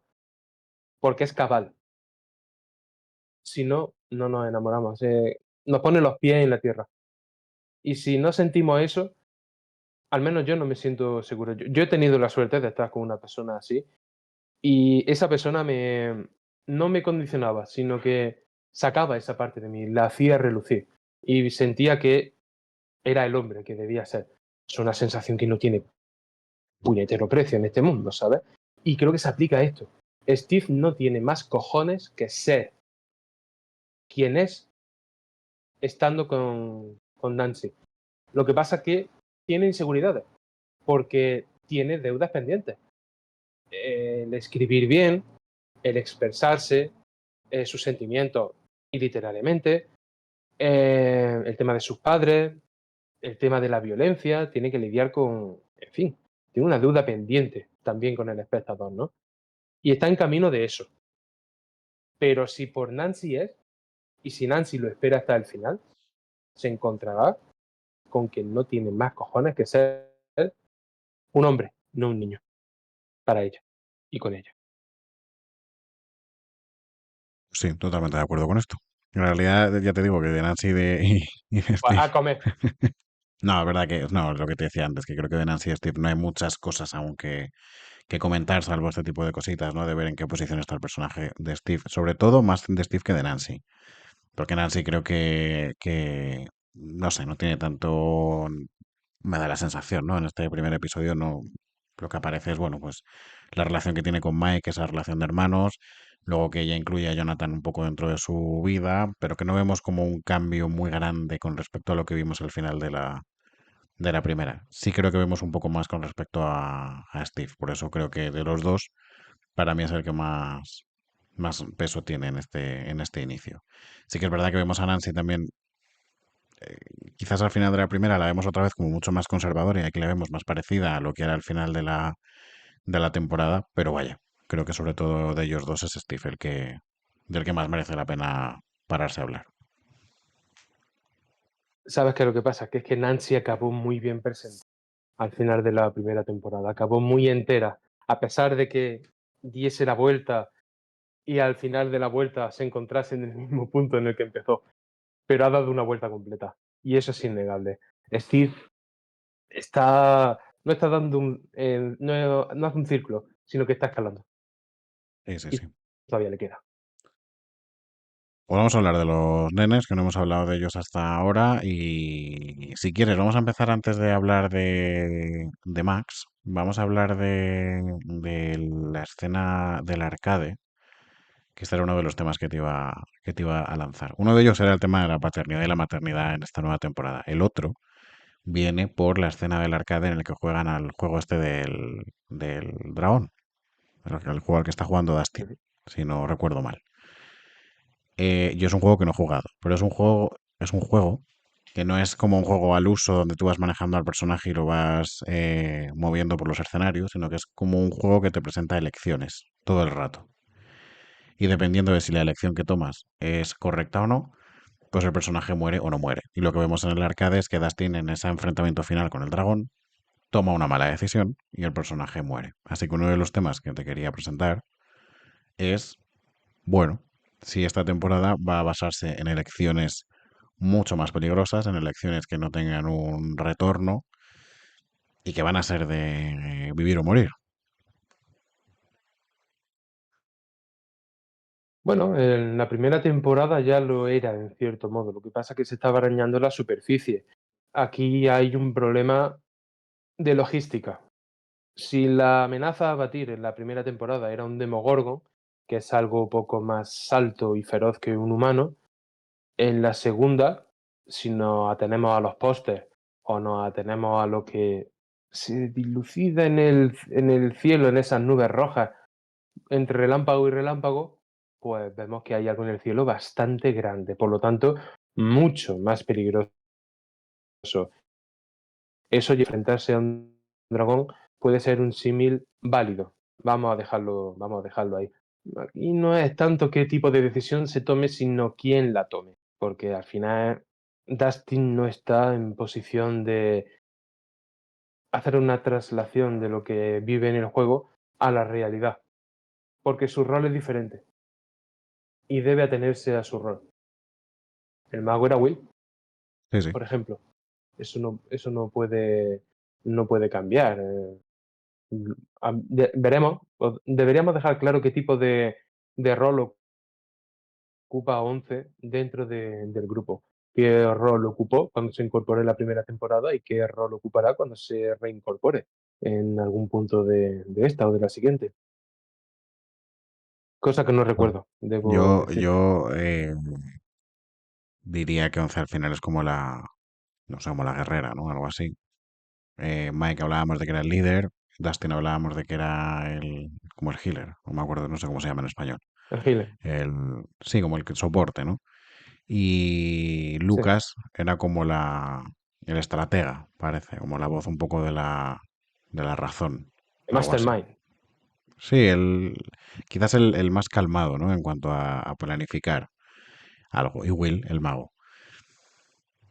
porque es cabal. Si no, no nos enamoramos. Nos pone los pies en la tierra. Y si no sentimos eso, al menos yo no me siento seguro. Yo he tenido la suerte de estar con una persona así y esa persona no me condicionaba, sino que sacaba esa parte de mí, la hacía relucir y sentía que era el hombre que debía ser. Es una sensación que no tiene puñetero precio en este mundo, ¿sabes? Y creo que se aplica a esto. Steve no tiene más cojones que ser quien es estando con Nancy. Lo que pasa es que tiene inseguridades, porque tiene deudas pendientes. El escribir bien, el expresarse, sus sentimientos literalmente, el tema de sus padres, el tema de la violencia, tiene que lidiar con, en fin, tiene una deuda pendiente también con el espectador, ¿no? Y está en camino de eso. Pero si por Nancy es, y si Nancy lo espera hasta el final, se encontrará con que no tiene más cojones que ser un hombre, no un niño, para ella y con ella. Sí, totalmente de acuerdo con esto. En realidad, ya te digo que de Nancy y de Steve. A comer. No, es verdad que no, es lo que te decía antes, que creo que de Nancy y Steve no hay muchas cosas aún que comentar, salvo este tipo de cositas, ¿no? De ver en qué posición está el personaje de Steve. Sobre todo más de Steve que de Nancy. Porque Nancy creo no sé, no tiene tanto, me da la sensación, ¿no? En este primer episodio no, lo que aparece es, bueno, pues la relación que tiene con Mike, esa relación de hermanos, luego que ella incluye a Jonathan un poco dentro de su vida, pero que no vemos como un cambio muy grande con respecto a lo que vimos al final de la primera. Sí creo que vemos un poco más con respecto a Steve, por eso creo que de los dos, para mí es el que más peso tiene en este inicio. Sí que es verdad que vemos a Nancy también, quizás al final de la primera la vemos otra vez como mucho más conservadora y aquí la vemos más parecida a lo que era al final de la temporada, pero vaya, creo que sobre todo de ellos dos es Steve del que más merece la pena pararse a hablar. ¿Sabes qué es lo que pasa? Que es que Nancy acabó muy bien presente al final de la primera temporada. Acabó muy entera. A pesar de que diese la vuelta y al final de la vuelta se encontrase en el mismo punto en el que empezó. Pero ha dado una vuelta completa. Y eso es innegable. Steve no está dando no hace un círculo, sino que está escalando. Sí, sí, Y sí. todavía le queda. Pues vamos a hablar de los nenes, que no hemos hablado de ellos hasta ahora. Y si quieres, vamos a empezar antes de hablar de Max. Vamos a hablar de la escena del arcade, que este era uno de los temas que te iba a lanzar. Uno de ellos era el tema de la paternidad y la maternidad en esta nueva temporada. El otro viene por la escena del arcade en el que juegan al juego este del dragón, el juego al que está jugando Dustin, Ujú. si no recuerdo mal. Yo es un juego que no he jugado, pero es un juego que no es como un juego al uso donde tú vas manejando al personaje y lo vas moviendo por los escenarios, sino que es como un juego que te presenta elecciones todo el rato. Y dependiendo de si la elección que tomas es correcta o no, pues el personaje muere o no muere. Y lo que vemos en el arcade es que Dustin en ese enfrentamiento final con el dragón toma una mala decisión y el personaje muere. Así que uno de los temas que te quería presentar es, bueno, si esta temporada va a basarse en elecciones mucho más peligrosas, en elecciones que no tengan un retorno y que van a ser de vivir o morir. Bueno, en la primera temporada ya lo era, en cierto modo. Lo que pasa es que se estaba arañando la superficie. Aquí hay un problema de logística. Si la amenaza a batir en la primera temporada era un Demogorgon, que es algo poco más alto y feroz que un humano, en la segunda, si nos atenemos a los pósters o nos atenemos a lo que se dilucida en el cielo, en esas nubes rojas, entre relámpago y relámpago, pues vemos que hay algo en el cielo bastante grande, por lo tanto, mucho más peligroso. Eso y enfrentarse a un dragón puede ser un símil válido. Vamos a dejarlo ahí. Aquí no es tanto qué tipo de decisión se tome, sino quién la tome, porque al final Dustin no está en posición de hacer una traslación de lo que vive en el juego a la realidad, porque su rol es diferente y debe atenerse a su rol. El mago era Will, Sí, sí. por ejemplo. Eso no puede cambiar. Veremos, deberíamos dejar claro qué tipo de rol ocupa 11 dentro del grupo. ¿Qué rol ocupó cuando se incorporó en la primera temporada y qué rol ocupará cuando se reincorpore en algún punto de esta o de la siguiente? Cosa que no Bueno, recuerdo, debo yo, decirte. yo diría que 11 al final es como no sé, como la guerrera, ¿no? Algo así. Mike hablábamos de que era el líder, Dustin hablábamos de que era como el healer, no me acuerdo, no sé cómo se llama en español. El healer, El, sí, como el que soporte, ¿no? Y sí. Lucas era como el estratega, parece, como la voz un poco de la razón, El algo así. Mastermind. Sí, quizás el más calmado, ¿no? En cuanto a planificar algo. Y Will, el mago.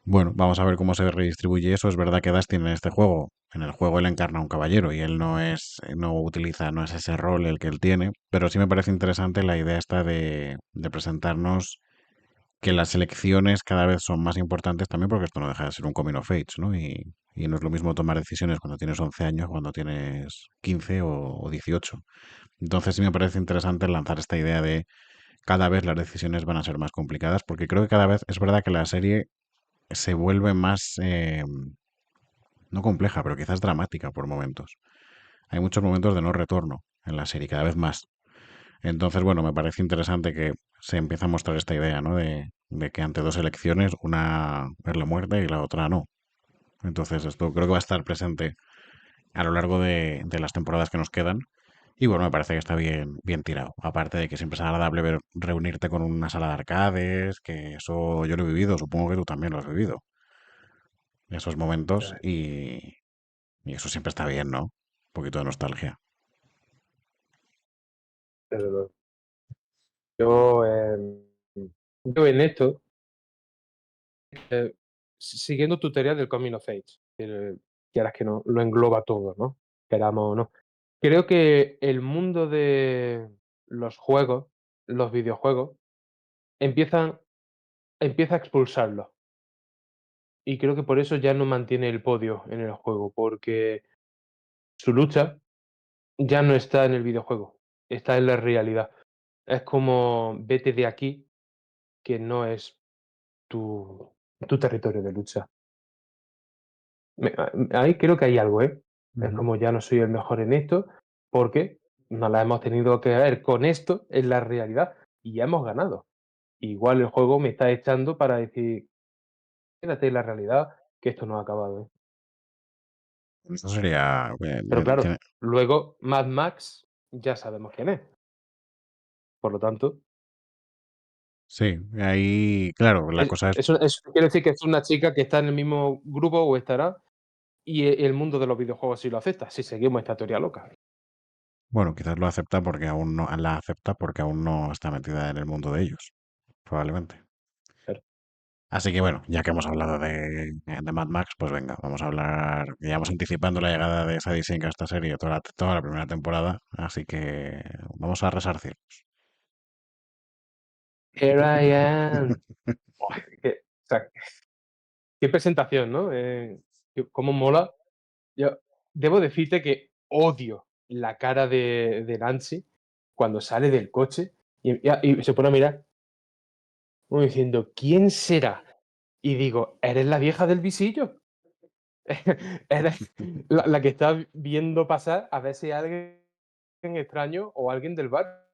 Bueno, vamos a ver cómo se redistribuye eso. Es verdad que Dustin en este juego, en el juego él encarna a un caballero y él no es ese rol el que él tiene, pero sí me parece interesante la idea esta de presentarnos que las elecciones cada vez son más importantes también porque esto no deja de ser un coming of age, ¿no? Y no es lo mismo tomar decisiones cuando tienes 11 años, cuando tienes 15 o 18. Entonces sí me parece interesante lanzar esta idea de cada vez las decisiones van a ser más complicadas porque creo que cada vez es verdad que la serie se vuelve más, no compleja, pero quizás dramática por momentos. Hay muchos momentos de no retorno en la serie, cada vez más. Entonces, bueno, me parece interesante que se empieza a mostrar esta idea, ¿no? De que ante dos elecciones, una es la muerte y la otra no. Entonces, esto creo que va a estar presente a lo largo de las temporadas que nos quedan. Y bueno, me parece que está bien, bien tirado. Aparte de que siempre es agradable reunirte con una sala de arcades, que eso yo lo he vivido, supongo que tú también lo has vivido. Esos momentos y eso siempre está bien, ¿no? Un poquito de nostalgia. Desde luego. Yo, yo en esto, eh, siguiendo tu teoría del coming of age, quieras que no, lo engloba todo, ¿no? Queramos o no. Creo que el mundo de los juegos, los videojuegos, empiezan empieza a expulsarlos. Y creo que por eso ya no mantiene el podio en el juego, porque su lucha ya no está en el videojuego, está en la realidad. Es como vete de aquí, que no es tu territorio de lucha. Ahí creo que hay algo, ¿eh? Es Ujú. como ya no soy el mejor en esto, porque nos la hemos tenido que ver con esto en la realidad y ya hemos ganado. Igual el juego me está echando para decir, quédate en la realidad, que esto no ha acabado, ¿eh? Eso sería, Pero claro, luego Mad Max ya sabemos quién es. Por lo tanto, sí, ahí, claro, la cosa es, eso quiere decir que es una chica que está en el mismo grupo o estará, y el mundo de los videojuegos sí lo acepta, si seguimos esta teoría loca. bueno, quizás lo acepta porque aún no, la acepta porque aún no está metida en el mundo de ellos, probablemente. Pero, Así que bueno, ya que hemos hablado de Mad Max, pues venga, vamos a hablar, ya vamos anticipando la llegada de Sadie Sink a esta serie toda la primera temporada, así que vamos a resarcir. Here I am. Buah, o sea, qué presentación, ¿no? Cómo mola. Yo debo decirte que odio la cara de Nancy cuando sale del coche y se pone a mirar, como diciendo, ¿quién será? Y digo, ¿eres la vieja del visillo? Eres la que está viendo pasar a ver si hay alguien extraño o alguien del bar.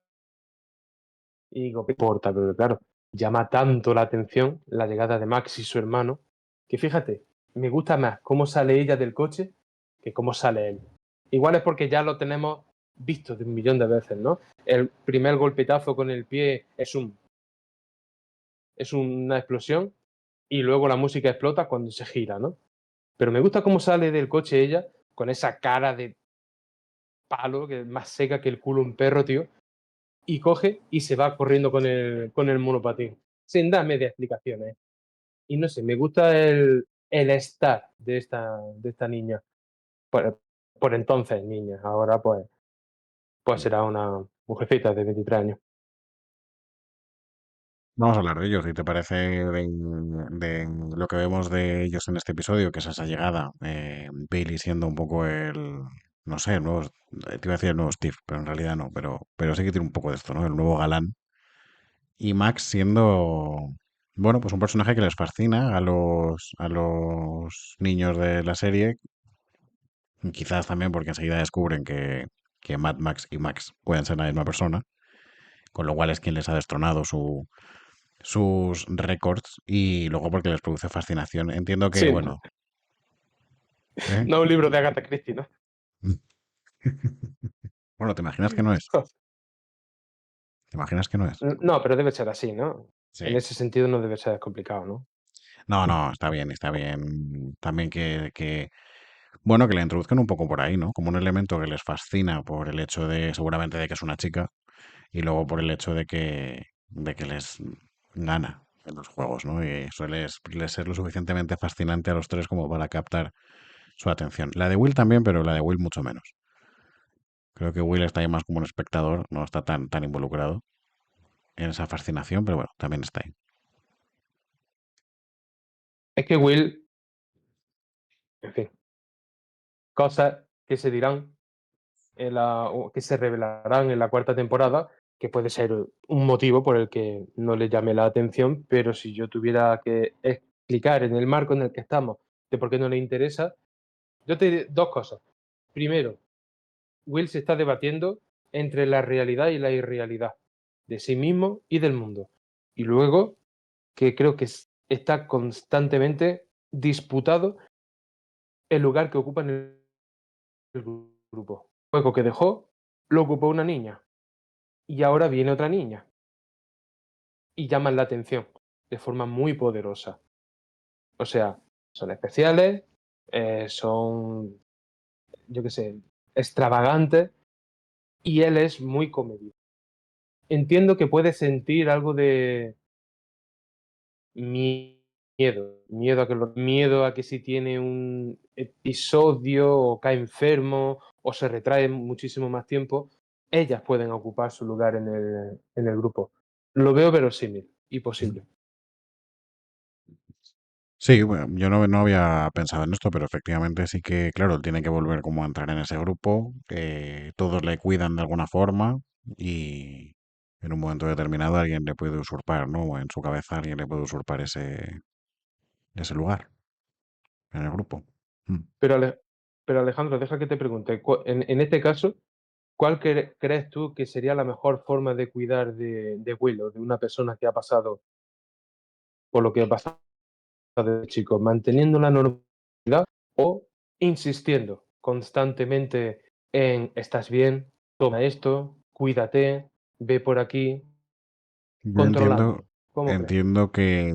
Y digo, ¿qué importa? Pero claro, llama tanto la atención la llegada de Max y su hermano, que fíjate, me gusta más cómo sale ella del coche que cómo sale él. Igual es porque ya lo tenemos visto de un millón de veces, ¿no? El primer golpetazo con el pie es una explosión y luego la música explota cuando se gira, ¿no? Pero me gusta cómo sale del coche ella con esa cara de palo que es más seca que el culo de un perro, tío, y coge y se va corriendo con el monopatín, sin dar media explicaciones. Y no sé, me gusta el estar de esta niña. Por entonces, niña. Ahora, pues Mm. será una mujercita de 23 años. Vamos a hablar de ellos, si te parece, de lo que vemos de ellos en este episodio, que es esa llegada, Bailey siendo un poco no sé, el nuevo, te iba a decir el nuevo Steve, pero en realidad no, pero sí que tiene un poco de esto, ¿no? El nuevo galán. Y Max siendo, bueno, pues un personaje que les fascina a los niños de la serie, y quizás también porque enseguida descubren que Mad Max y Max pueden ser la misma persona, con lo cual es quien les ha destronado sus récords y luego porque les produce fascinación. Entiendo que, Sí, bueno, ¿eh? no un libro de Agatha Christie, ¿no? Bueno, ¿te imaginas que no es? ¿Te imaginas que no es? No, pero debe ser así, ¿no? En Sí. ese sentido no debe ser complicado, ¿no? No, no, está bien, está bien. También bueno, que le introduzcan un poco por ahí, ¿no? Como un elemento que les fascina por el hecho de, seguramente, de que es una chica y luego por el hecho de que les gana en los juegos, ¿no? Y suele ser lo suficientemente fascinante a los tres como para captar su atención. La de Will también, pero la de Will mucho menos. Creo que Will está ahí más como un espectador, no está tan involucrado en esa fascinación, pero bueno, también está ahí. Es que Will, en fin, cosas que se dirán o que se revelarán en la cuarta temporada, que puede ser un motivo por el que no le llame la atención, pero si yo tuviera que explicar en el marco en el que estamos de por qué no le interesa, yo te diré dos cosas. Primero, Will se está debatiendo entre la realidad y la irrealidad de sí mismo y del mundo. Y luego, que creo que está constantemente disputado el lugar que ocupa en el grupo. El juego que dejó lo ocupó una niña y ahora viene otra niña y llaman la atención de forma muy poderosa. O sea, son especiales, son, yo qué sé, extravagantes y él es muy comedido. Entiendo que puede sentir algo de miedo a que si tiene un episodio o cae enfermo o se retrae muchísimo más tiempo, ellas pueden ocupar su lugar en el grupo. Lo veo verosímil y posible. Sí, bueno, yo no había pensado en esto, pero efectivamente sí que, claro, él tiene que volver como a entrar en ese grupo, todos le cuidan de alguna forma y en un momento determinado alguien le puede usurpar, ¿no? O en su cabeza alguien le puede usurpar ese lugar en el grupo. Mm. Pero, pero Alejandro, deja que te pregunte, en este caso, ¿cuál crees tú que sería la mejor forma de cuidar de Willow, de una persona que ha pasado por lo que ha pasado de chico, manteniendo la normalidad o insistiendo constantemente en estás bien, toma esto, cuídate, ve por aquí, Yo entiendo, controlando? ¿Cómo crees? entiendo que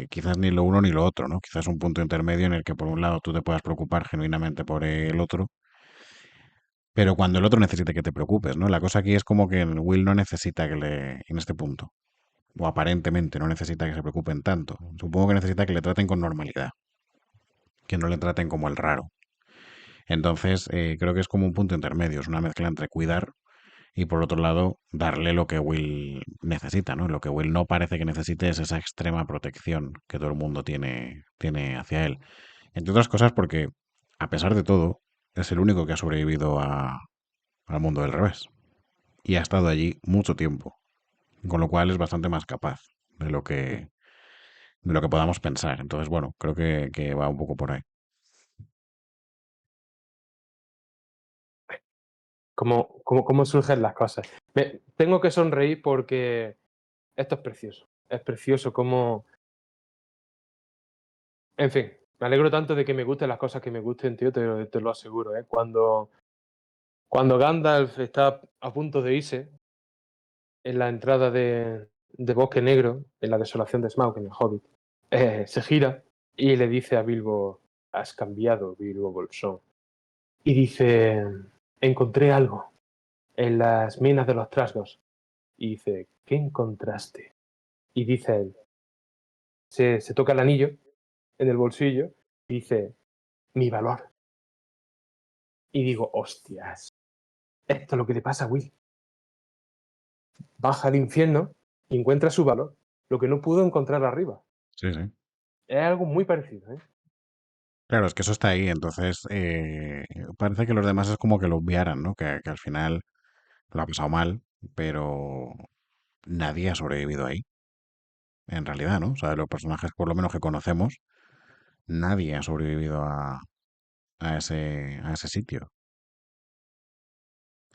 quizás ni lo uno ni lo otro, ¿no? Quizás un punto intermedio en el que por un lado tú te puedas preocupar genuinamente por el otro, pero cuando el otro necesite que te preocupes, ¿no? La cosa aquí es como que Will no necesita en este punto, o aparentemente no necesita que se preocupen tanto. Supongo que necesita que le traten con normalidad, que no le traten como el raro. Entonces, creo que es como un punto intermedio, es una mezcla entre cuidar y por otro lado darle lo que Will necesita, ¿no? Lo que Will no parece que necesite es esa extrema protección que todo el mundo tiene hacia él. Entre otras cosas porque, a pesar de todo, es el único que ha sobrevivido al mundo del revés y ha estado allí mucho tiempo, con lo cual es bastante más capaz de lo que, de lo que podamos pensar. Entonces, bueno, creo que va un poco por ahí. ¿Cómo surgen las cosas? Tengo que sonreír porque esto es precioso. Es precioso como, en fin, me alegro tanto de que me gusten las cosas que me gusten, tío, te lo aseguro, ¿eh? Cuando Gandalf está a punto de irse, en la entrada de Bosque Negro, en la desolación de Smaug, en el Hobbit, se gira y le dice a Bilbo, has cambiado, Bilbo Bolsón. Y dice, encontré algo en las minas de los trasgos. Y dice, ¿qué encontraste? Y dice él, se toca el anillo en el bolsillo y dice, mi valor. Y digo, hostias, esto es lo que le pasa a Will. Baja al infierno y encuentra su valor, lo que no pudo encontrar arriba. Sí, sí. Es algo muy parecido, ¿eh? Claro, es que eso está ahí, entonces parece que los demás es como que lo obviaran, ¿no? Que al final lo ha pasado mal, pero nadie ha sobrevivido ahí, en realidad, ¿no? O sea, de los personajes por lo menos que conocemos, nadie ha sobrevivido a ese sitio.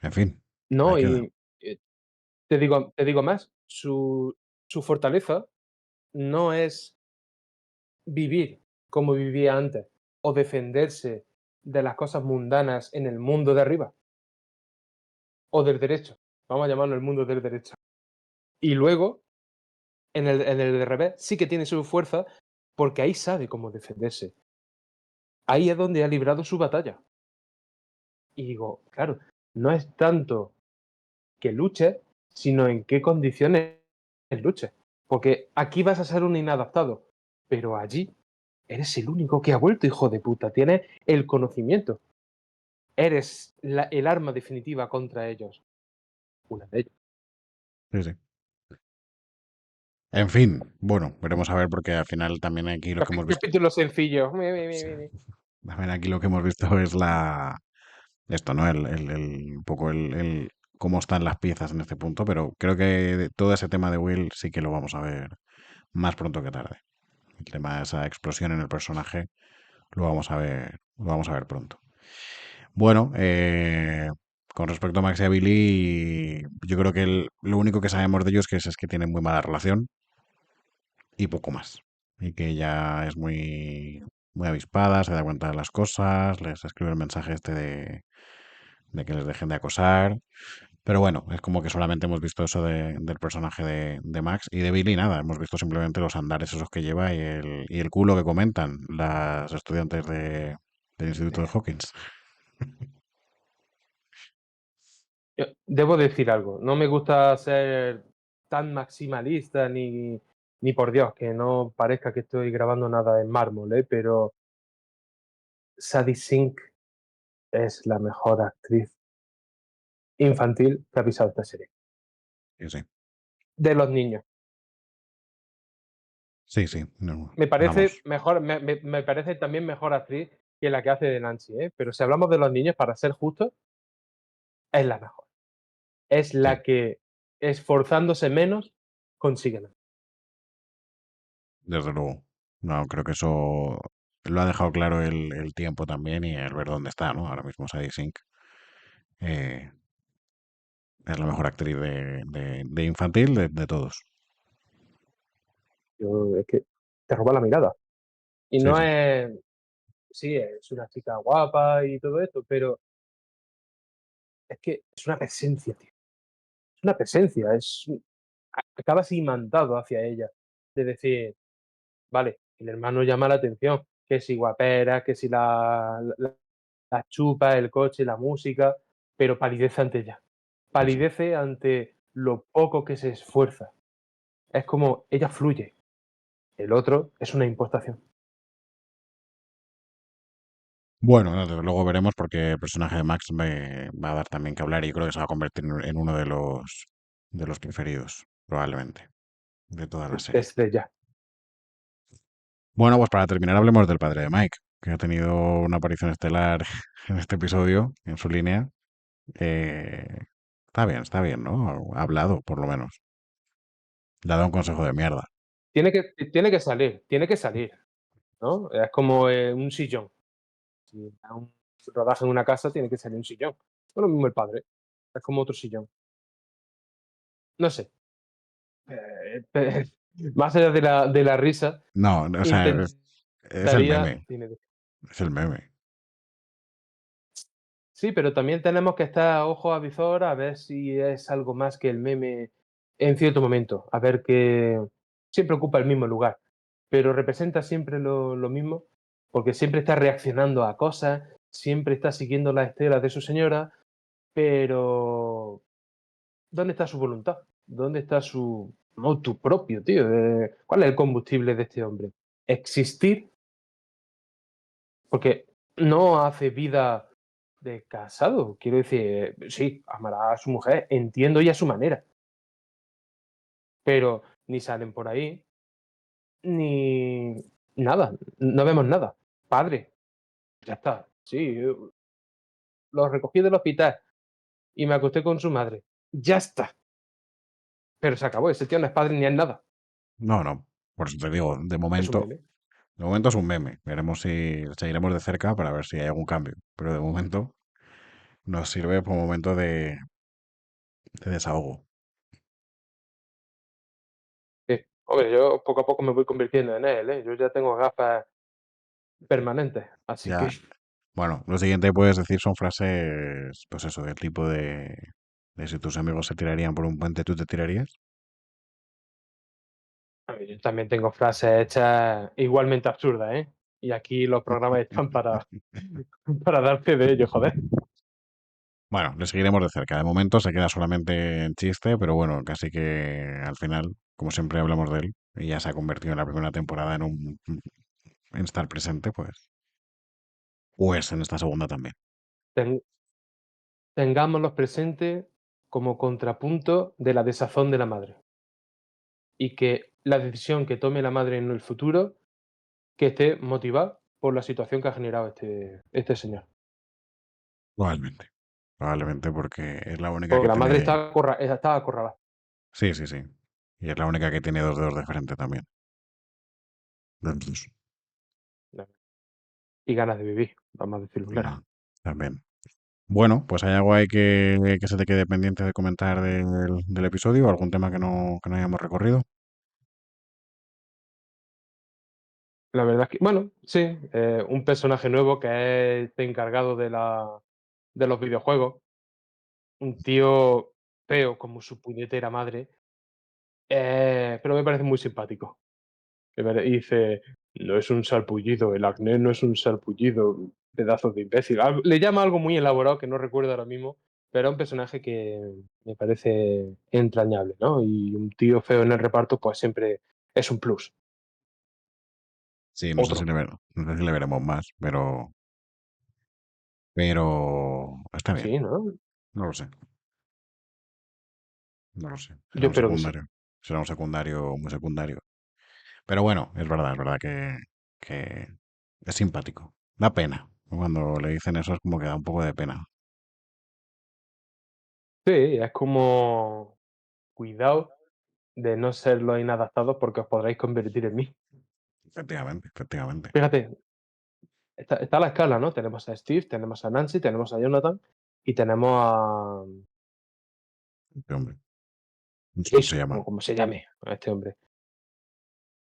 En fin, ahí No, queda. y te digo más, su fortaleza no es vivir como vivía antes o defenderse de las cosas mundanas en el mundo de arriba o del derecho. Vamos a llamarlo el mundo del derecho. Y luego, en el de revés, sí que tiene su fuerza porque ahí sabe cómo defenderse. Ahí es donde ha librado su batalla. Y digo, claro, no es tanto que luche, sino en qué condiciones luche. Porque aquí vas a ser un inadaptado, pero allí eres el único que ha vuelto, hijo de puta. Tienes el conocimiento. Eres el arma definitiva contra ellos. Una de ellos. Sí, sí. En fin, bueno, veremos a ver porque al final también aquí lo que hemos visto, Capítulo sencillo. sí, también aquí lo que hemos visto es esto, ¿no? Un poco el cómo están las piezas en este punto, pero creo que todo ese tema de Will sí que lo vamos a ver más pronto que tarde. El tema de esa explosión en el personaje lo vamos a ver pronto. Bueno, con respecto a Max y a Billy, yo creo que lo único que sabemos de ellos es que tienen muy mala relación y poco más. Y que ella es muy avispada, se da cuenta de las cosas, les escribe el mensaje este de que les dejen de acosar. Pero bueno, es como que solamente hemos visto eso del personaje de Max y de Billy, nada, hemos visto simplemente los andares esos que lleva y el culo que comentan las estudiantes del Instituto de Hawkins. Yo debo decir algo. No me gusta ser tan maximalista ni por Dios, que no parezca que estoy grabando nada en mármol, ¿eh? Pero Sadie Sink es la mejor actriz infantil que ha pisado esta serie. Sí, sí, De los niños. sí, sí, no, Me parece vamos, mejor, me parece también mejor actriz que la que hace de Nancy, ¿eh? Pero si hablamos de los niños, para ser justos, es la mejor. Es sí, la que, esforzándose menos, consigue más. desde luego. No, creo que eso lo ha dejado claro el tiempo también y el ver dónde está, ¿no? Ahora mismo Sadie Sink eh, es la mejor actriz de infantil de todos. Es que te roba la mirada. Y Sí, no sí, es, sí, es una chica guapa y todo esto, pero es que es una presencia, tío. Es una presencia, acabas imantado hacia ella. De decir, vale, el hermano llama la atención, que si guapera, que si la chupa, el coche, la música, pero palidece ante ella. sí, sí. Palidece ante lo poco que se esfuerza. Es como ella fluye. El otro es una impostación. Bueno, desde luego veremos porque el personaje de Max va a dar también que hablar y yo creo que se va a convertir en uno de los preferidos, probablemente, de toda la serie. Desde ya. Bueno, pues para terminar hablemos del padre de Mike, que ha tenido una aparición estelar en este episodio, en su línea. Eh, está bien, ¿no? Ha hablado, por lo menos. Le ha dado un consejo de mierda. Tiene que salir, ¿no? Es como un sillón. Si da un rodaje en una casa, tiene que salir un sillón. Bueno, mismo el padre. Es como otro sillón. No sé. Más allá de la risa, No, o sea, es el intentaría. meme, es el meme. Sí, pero también tenemos que estar a ojo a visor a ver si es algo más que el meme en cierto momento. A ver que siempre ocupa el mismo lugar, pero representa siempre lo mismo, porque siempre está reaccionando a cosas, siempre está siguiendo las estelas de su señora, pero ¿dónde está su voluntad? ¿Dónde está motu propio, tío. ¿Cuál es el combustible de este hombre? Existir, porque no hace vida de casado. Quiero decir, sí, amará a su mujer, entiendo y a su manera, pero ni salen por ahí, ni nada, no vemos nada. Padre, ya está. Sí, lo recogí del hospital y me acosté con su madre. Ya está. Pero se acabó, ese tío no es padre ni es nada. No, no, por eso te digo, Es un meme. de momento es un meme. Veremos si seguiremos de cerca para ver si hay algún cambio. Pero de momento nos sirve por un momento de desahogo. Sí. Hombre, yo poco a poco me voy convirtiendo en él, ¿eh? Yo ya tengo gafas permanentes, así que Ya, bueno, lo siguiente que puedes decir son frases, pues eso, del tipo de si tus amigos se tirarían por un puente, ¿tú te tirarías? a ver, yo también tengo frases hechas igualmente absurdas, ¿eh? Y aquí los programas están para, para darte de ello, joder. Bueno, le seguiremos de cerca. De momento se queda solamente en chiste, pero bueno, casi que al final, como siempre hablamos de él, y ya se ha convertido en la primera temporada en estar presente, pues en esta segunda también. Ten- tengámoslos presentes como contrapunto de la desazón de la madre. Y que la decisión que tome la madre en el futuro, que esté motivada por la situación que ha generado este señor. Probablemente. Probablemente porque es la única Porque que la madre tiene. está acorralada. Sí, sí, sí. Y es la única que tiene dos dedos de frente también. Los dos. ¿No? Y ganas de vivir, vamos a decirlo claro. Ya, también. Bueno, pues hay algo ahí que se te quede pendiente de comentar del episodio, algún tema que no hayamos recorrido. La verdad es que, bueno, sí, un personaje nuevo que es este encargado de los videojuegos, un tío feo como su puñetera madre, pero me parece muy simpático. Y dice, no es un sarpullido, el acné no es un sarpullido, pedazos de imbécil. Le llama algo muy elaborado que no recuerdo ahora mismo, pero es un personaje que me parece entrañable, ¿no? Y un tío feo en el reparto, pues siempre es un plus. Sí, Otro. no sé si le veremos más, pero está bien. Sí, ¿no? No lo sé, no lo sé. Yo espero que sí. Será un secundario muy secundario. Pero bueno, es verdad que es simpático. Da pena. Cuando le dicen eso es como que da un poco de pena. Sí, es como cuidado de no ser los inadaptados porque os podréis convertir en mí. Efectivamente, efectivamente. Fíjate, está la escala, ¿no? Tenemos a Steve, tenemos a Nancy, tenemos a Jonathan y tenemos a Este hombre. No sé cómo se Jason, llama. o como se llame a este hombre.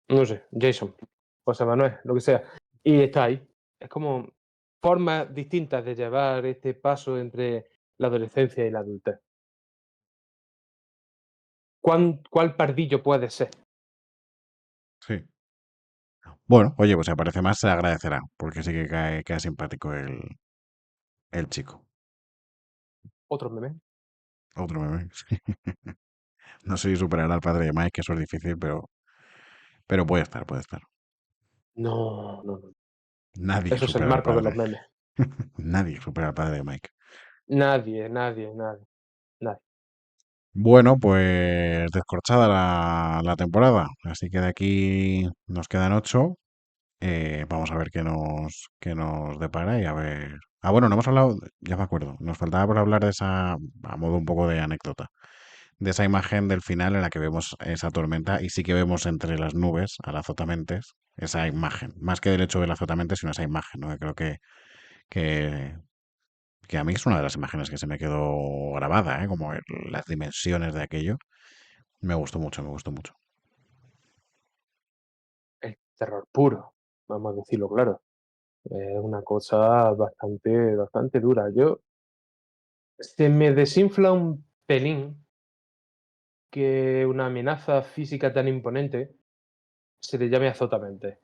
No sé, Jason, José Manuel, lo que sea. Y está ahí. Es como formas distintas de llevar este paso entre la adolescencia y la adultez. ¿Cuál pardillo puede ser? Sí. Bueno, oye, pues si aparece más se agradecerá, porque sí que cae simpático el chico. Otro meme. Otro meme. No sé si superará al padre de Mike, que eso es difícil, pero puede estar, puede estar. No, no, no. Nadie Eso es el supera al marco de los padre. memes. Nadie supera al padre de Mike. Nadie, nadie, nadie, nadie. Bueno, pues descorchada la temporada. Así que de aquí nos quedan 8. Vamos a ver qué nos depara y a ver. Ah, bueno, no hemos hablado, ya me acuerdo. Nos faltaba por hablar de esa, a modo un poco de anécdota, de esa imagen del final en la que vemos esa tormenta y sí que vemos entre las nubes al azotamentes esa imagen. Más que del hecho del azotamentes, sino esa imagen, ¿no? Que creo que, que a mí es una de las imágenes que se me quedó grabada, ¿eh? Como las dimensiones de aquello. Me gustó mucho, me gustó mucho. El terror puro, vamos a decirlo claro. Es una cosa bastante, bastante dura. Se me desinfla un pelín que una amenaza física tan imponente se le llame azotamente.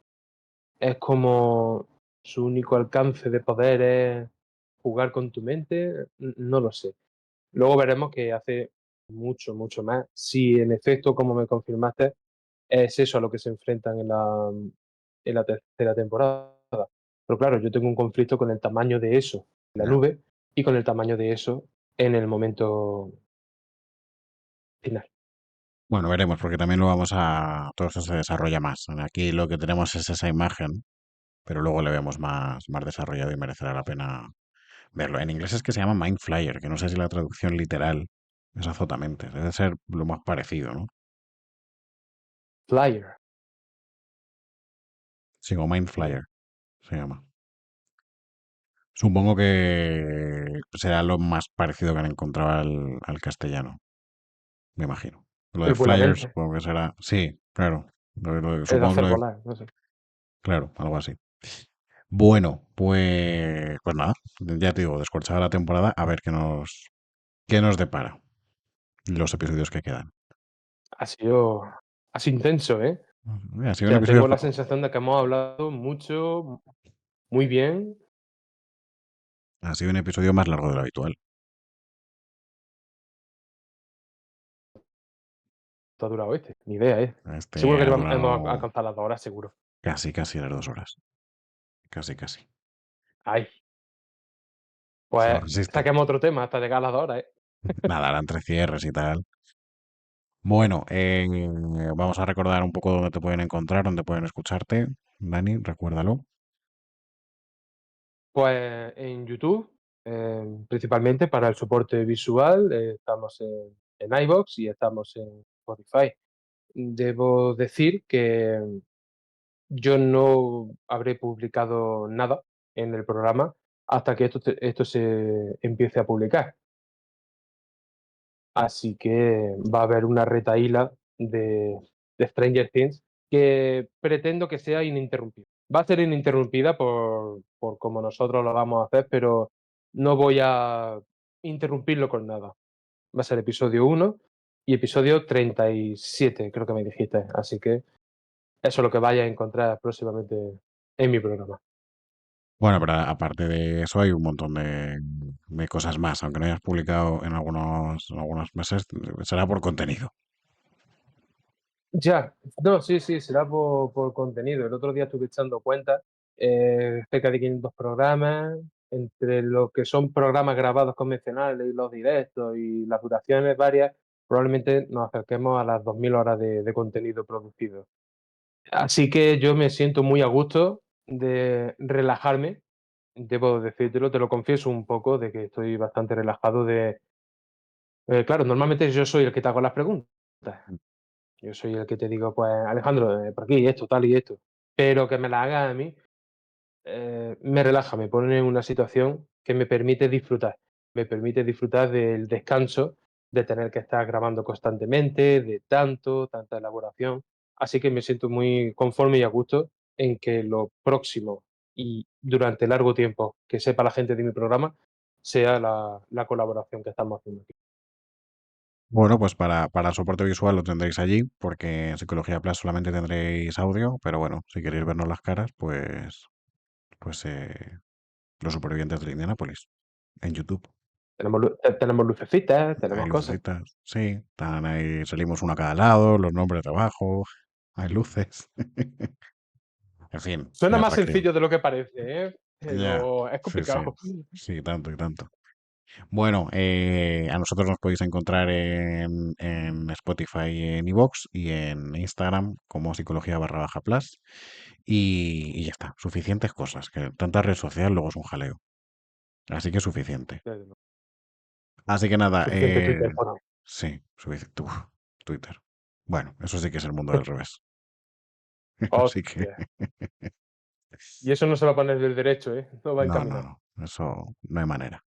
Es como su único alcance de poder es jugar con tu mente, no lo sé. Luego veremos que hace mucho, mucho más. Si en efecto, como me confirmaste, es eso a lo que se enfrentan en la tercera temporada. Pero claro, yo tengo un conflicto con el tamaño de eso en la Ya. nube y con el tamaño de eso en el momento final. Bueno, veremos, porque también lo vamos a... Todo esto se desarrolla más. Aquí lo que tenemos es esa imagen, pero luego le vemos más desarrollado y merecerá la pena verlo. En inglés es que se llama Mind Flyer, que no sé si la traducción literal es azotamente. Debe ser lo más parecido, ¿no? Flyer. Sí, o Mind Mm. Flyer se llama. Supongo que será lo más parecido que han encontrado al castellano, me imagino. Lo de El vuela Flyer mente. supongo que será... Sí, claro. El de Supongo que hacer lo de... volar, no sé. Claro, algo así. Bueno, pues nada, ya te digo, descorchada la temporada, a ver qué nos depara los episodios que quedan. Ha sido, ha sido intenso, ¿eh? Ha O sido un sea, episodio, tengo la sensación de que hemos hablado mucho, muy bien. ha sido un episodio más largo de lo habitual. ¿Cuánto ha durado este? Ni idea, ¿eh? Este Seguro que ha hemos durado alcanzado las 2 horas, seguro. casi las 2 horas. Casi, casi. Ay, Se pues nos resiste. saquemos otro tema hasta llegar a las 2 horas, ¿eh? Nada, eran 3 cierres y tal. Bueno, vamos a recordar un poco dónde te pueden encontrar, dónde pueden escucharte. Dani, recuérdalo. Pues en YouTube, principalmente para el soporte visual, estamos en iVoox y estamos en Spotify. Debo decir que yo no habré publicado nada en el programa hasta que esto se empiece a publicar. Así que va a haber una retahíla de Stranger Things que pretendo que sea ininterrumpida. Va a ser ininterrumpida por como nosotros lo vamos a hacer, pero no voy a interrumpirlo con nada. Va a ser episodio 1 y episodio 37, creo que me dijiste. Así que eso es lo que vaya a encontrar próximamente en mi programa. Bueno, pero aparte de eso hay un montón de cosas más, aunque no hayas publicado en algunos meses, será por contenido. Ya, no, sí, sí, será por contenido. El otro día estuve echando cuentas, cerca de 500 programas, entre lo que son programas grabados convencionales y los directos y las duraciones varias, probablemente nos acerquemos a las 2000 horas de contenido producido. Así que yo me siento muy a gusto de relajarme, debo decírtelo, te lo confieso un poco, de que estoy bastante relajado claro, normalmente yo soy el que te hago las preguntas. Yo soy el que te digo, pues Alejandro, por aquí esto, tal y esto. Pero que me la hagas a mí, me relaja, me pone en una situación que me permite disfrutar. Me permite disfrutar del descanso, de tener que estar grabando constantemente, de tanta elaboración. Así que me siento muy conforme y a gusto en que lo próximo y durante largo tiempo que sepa la gente de mi programa sea la colaboración que estamos haciendo aquí. Bueno, pues para soporte visual lo tendréis allí, porque en Psicología Plus solamente tendréis audio, pero bueno, si queréis vernos las caras, pues Los Supervivientes de Indianápolis, en YouTube. Tenemos lucecitas, Hay tenemos cosas. lucecitas, sí, están ahí, salimos uno a cada lado, los nombres de abajo, hay luces. En fin, muy Suena más atractivo. sencillo de lo que parece, ¿eh? Ya, Pero es sí, sí, complicado. sí, tanto y tanto. Bueno, a nosotros nos podéis encontrar en Spotify, en iVoox y en Instagram como psicología_plus. Y ya está, suficientes cosas, que tanta red social luego es un jaleo. Así que suficiente. Así que nada, Suficiente Twitter, bueno. sí, suficiente. Uf, Twitter. Bueno, eso sí que es el mundo del revés. Así que Hostia. Y eso no se va a poner del derecho, ¿eh? No va no, no, encaminado. no, eso no hay manera.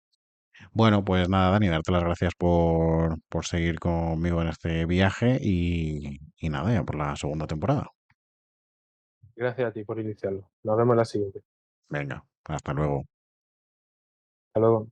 Bueno, pues nada, Dani, darte las gracias por seguir conmigo en este viaje y nada, ya por la segunda temporada. Gracias a ti por iniciarlo. Nos vemos en la siguiente. Venga, hasta luego. Hasta luego.